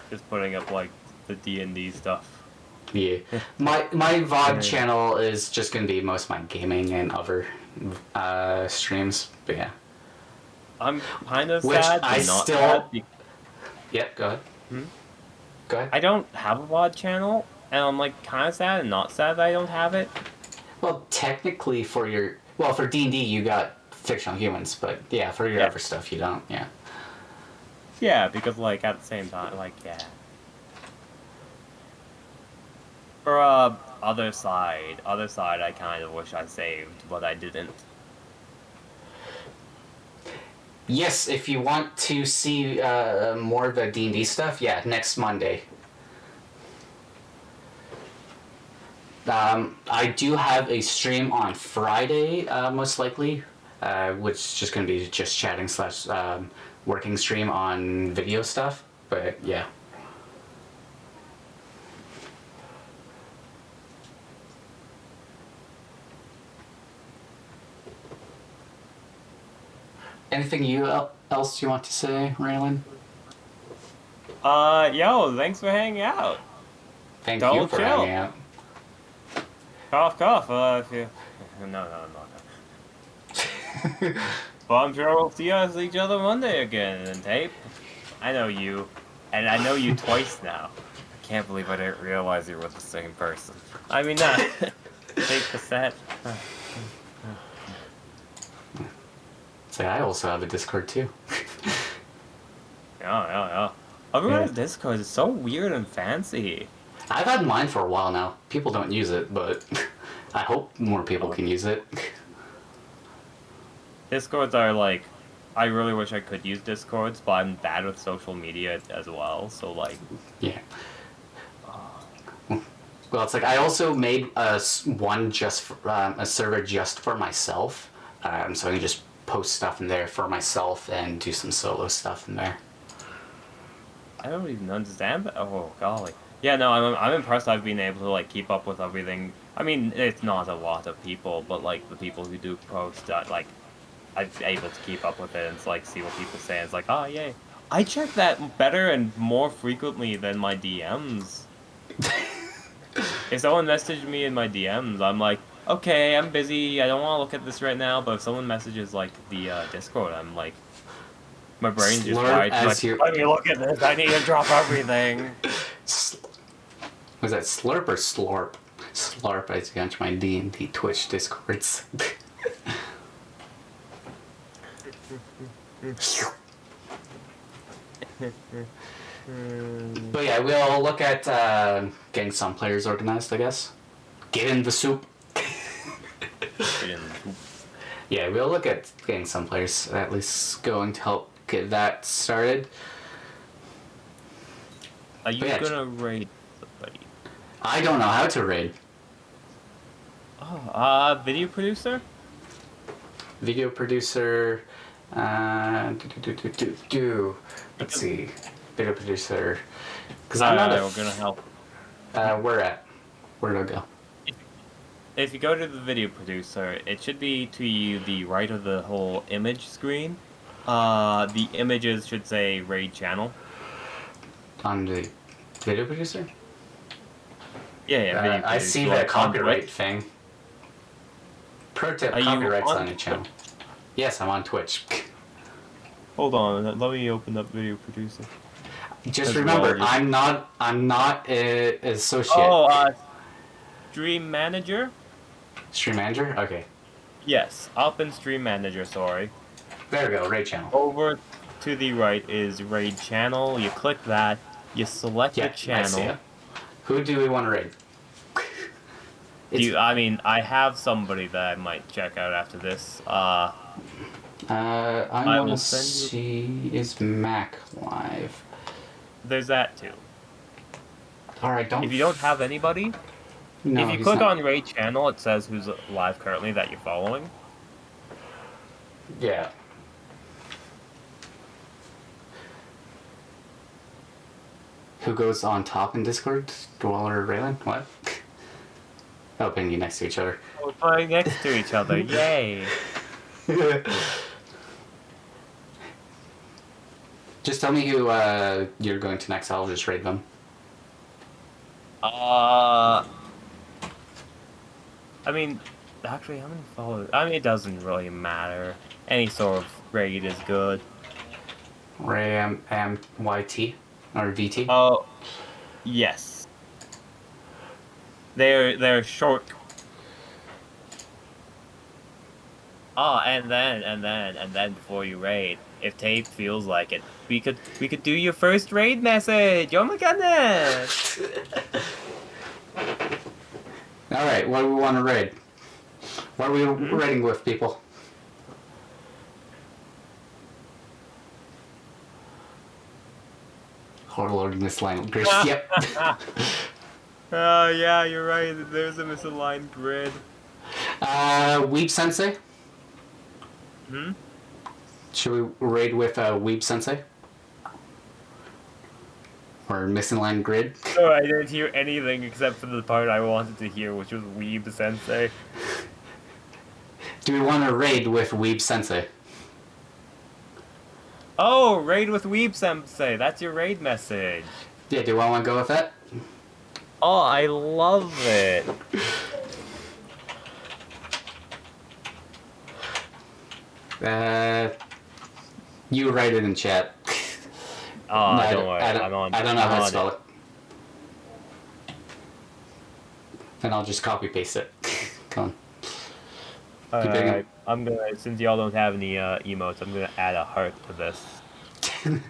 Just putting up like the D&D stuff. Yeah. My VOD channel is just gonna be most of my gaming and other streams, but yeah. I'm kind of sad, but not sad. Yep, go ahead. Go ahead. I don't have a VOD channel, and I'm like kind of sad and not sad that I don't have it. Well, technically for D&D you got Fictional Humans, but yeah, for your other stuff you don't, yeah. Yeah, because like at the same time, like yeah. For other side, I kind of wish I saved, but I didn't. Yes, if you want to see more of the D&D stuff, yeah, next Monday. I do have a stream on Friday, most likely, which is just going to be just chatting / working stream on video stuff, but yeah. Anything else you want to say, Raelen? Yo, thanks for hanging out. Thank you Don't for chill. hanging out. Cough, cough. If you... No, I'm not. Well, I'm sure we'll see each other Monday again, and Tape. I know you, and I know you twice now. I can't believe I didn't realize you were the same person. I mean, Tape cassette. So I also have a Discord too. Yeah. Everyone's Discord is so weird and fancy. I've had mine for a while now. People don't use it, but I hope more people can use it. Discords are like, I really wish I could use Discords, but I'm bad with social media as well, so like... Yeah. Well, it's like I also made one just for, a server just for myself, so I can just post stuff in there for myself and do some solo stuff in there. I don't even understand that. Oh, golly. Yeah, no, I'm impressed I've been able to, like, keep up with everything. I mean, it's not a lot of people, but, like, the people who do post, like, I'm able to keep up with it and, like, see what people say. And it's like, oh, yay. I check that better and more frequently than my DMs. If someone messaged me in my DMs, I'm like, okay, I'm busy, I don't want to look at this right now, but if someone messages, like, the Discord, I'm like, my brain just Slurp like, let me look at this, I need to drop everything. Was that slurp or slorp? Slurp, I got my D&D Twitch Discords. But yeah, we'll look at getting some players organized, I guess. Get in the soup. Yeah, we'll look at getting some players at least going to help get that started. Are you gonna raid somebody? I don't know how to raid. Oh, video producer? Video producer. Let's see. Video producer. Because I'm not we're gonna help. Where do I go? If you go to the video producer, it should be to the right of the whole image screen. The images should say raid channel. On the video producer? Yeah, video producer. I see the copyright thing. Pro tip, copyright's on your channel. Yes, I'm on Twitch. Hold on, let me open up video producer. Just remember, I'm not an associate. Oh, Stream Manager? Stream Manager? Okay. Yes, up in Stream Manager, sorry. There we go, raid channel. Over to the right is raid channel. You click that, you select the channel. I see it. Who do we want to raid? I mean, I have somebody that I might check out after this. I want to see, is Mac live? There's that too. Alright, If you don't have anybody, if you click on raid channel, it says who's live currently that you're following. Yeah. Who goes on top in Discord? Dweller or Raelen? What? Oh, putting you next to each other. We're playing next to each other, yay! Just tell me who you're going to next, I'll just raid them. I mean, actually, how many followers? I mean, it doesn't really matter. Any sort of raid is good. Ram YT or VT? Oh, yes. They're short. Oh, and then before you raid, if Tape feels like it, we could do your first raid message. Oh my goodness! All right, what do we want to raid? What are we raiding with, people? Loading this line. Yep. Oh yeah, you're right. There's a misaligned grid. Weeb Sensei. Hmm. Should we raid with Weeb Sensei? Or misaligned grid? Oh, I didn't hear anything except for the part I wanted to hear, which was Weeb Sensei. Do we want to raid with Weeb Sensei? Oh, raid with Weeb Sensei. That's your raid message. Yeah, do I want to go with that? Oh, I love it. You write it in chat. Oh, No, don't worry. I'm on. I don't know I'm how to on spell it. it. And I'll just copy paste it. Come on. Keep Alright, it I'm gonna. Since y'all don't have any emotes, I'm gonna add a heart to this. in.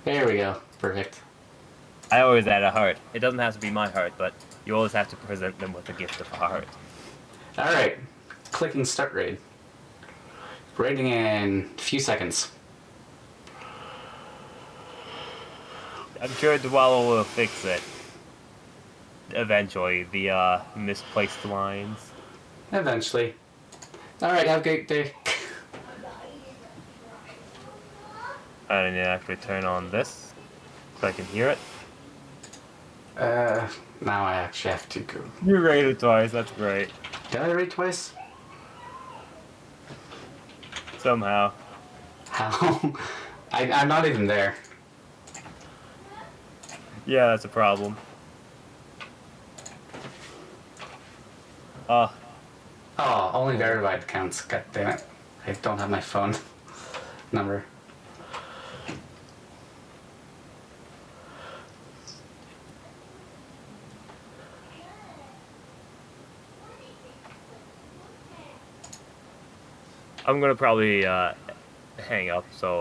There we go. Perfect. I always add a heart. It doesn't have to be my heart, but you always have to present them with a gift of a heart. Alright. Clicking start raid. Raiding in a few seconds. I'm sure Dwallow will fix it. Eventually, the misplaced lines. Eventually. Alright, have a great day. I need to actually turn on this so I can hear it. Now I actually have to go. You rated twice, that's great. Did I raid twice? Somehow. How? I'm not even there. Yeah, that's a problem. Oh, only verified counts. God damn it. I don't have my phone number. I'm gonna probably hang up, so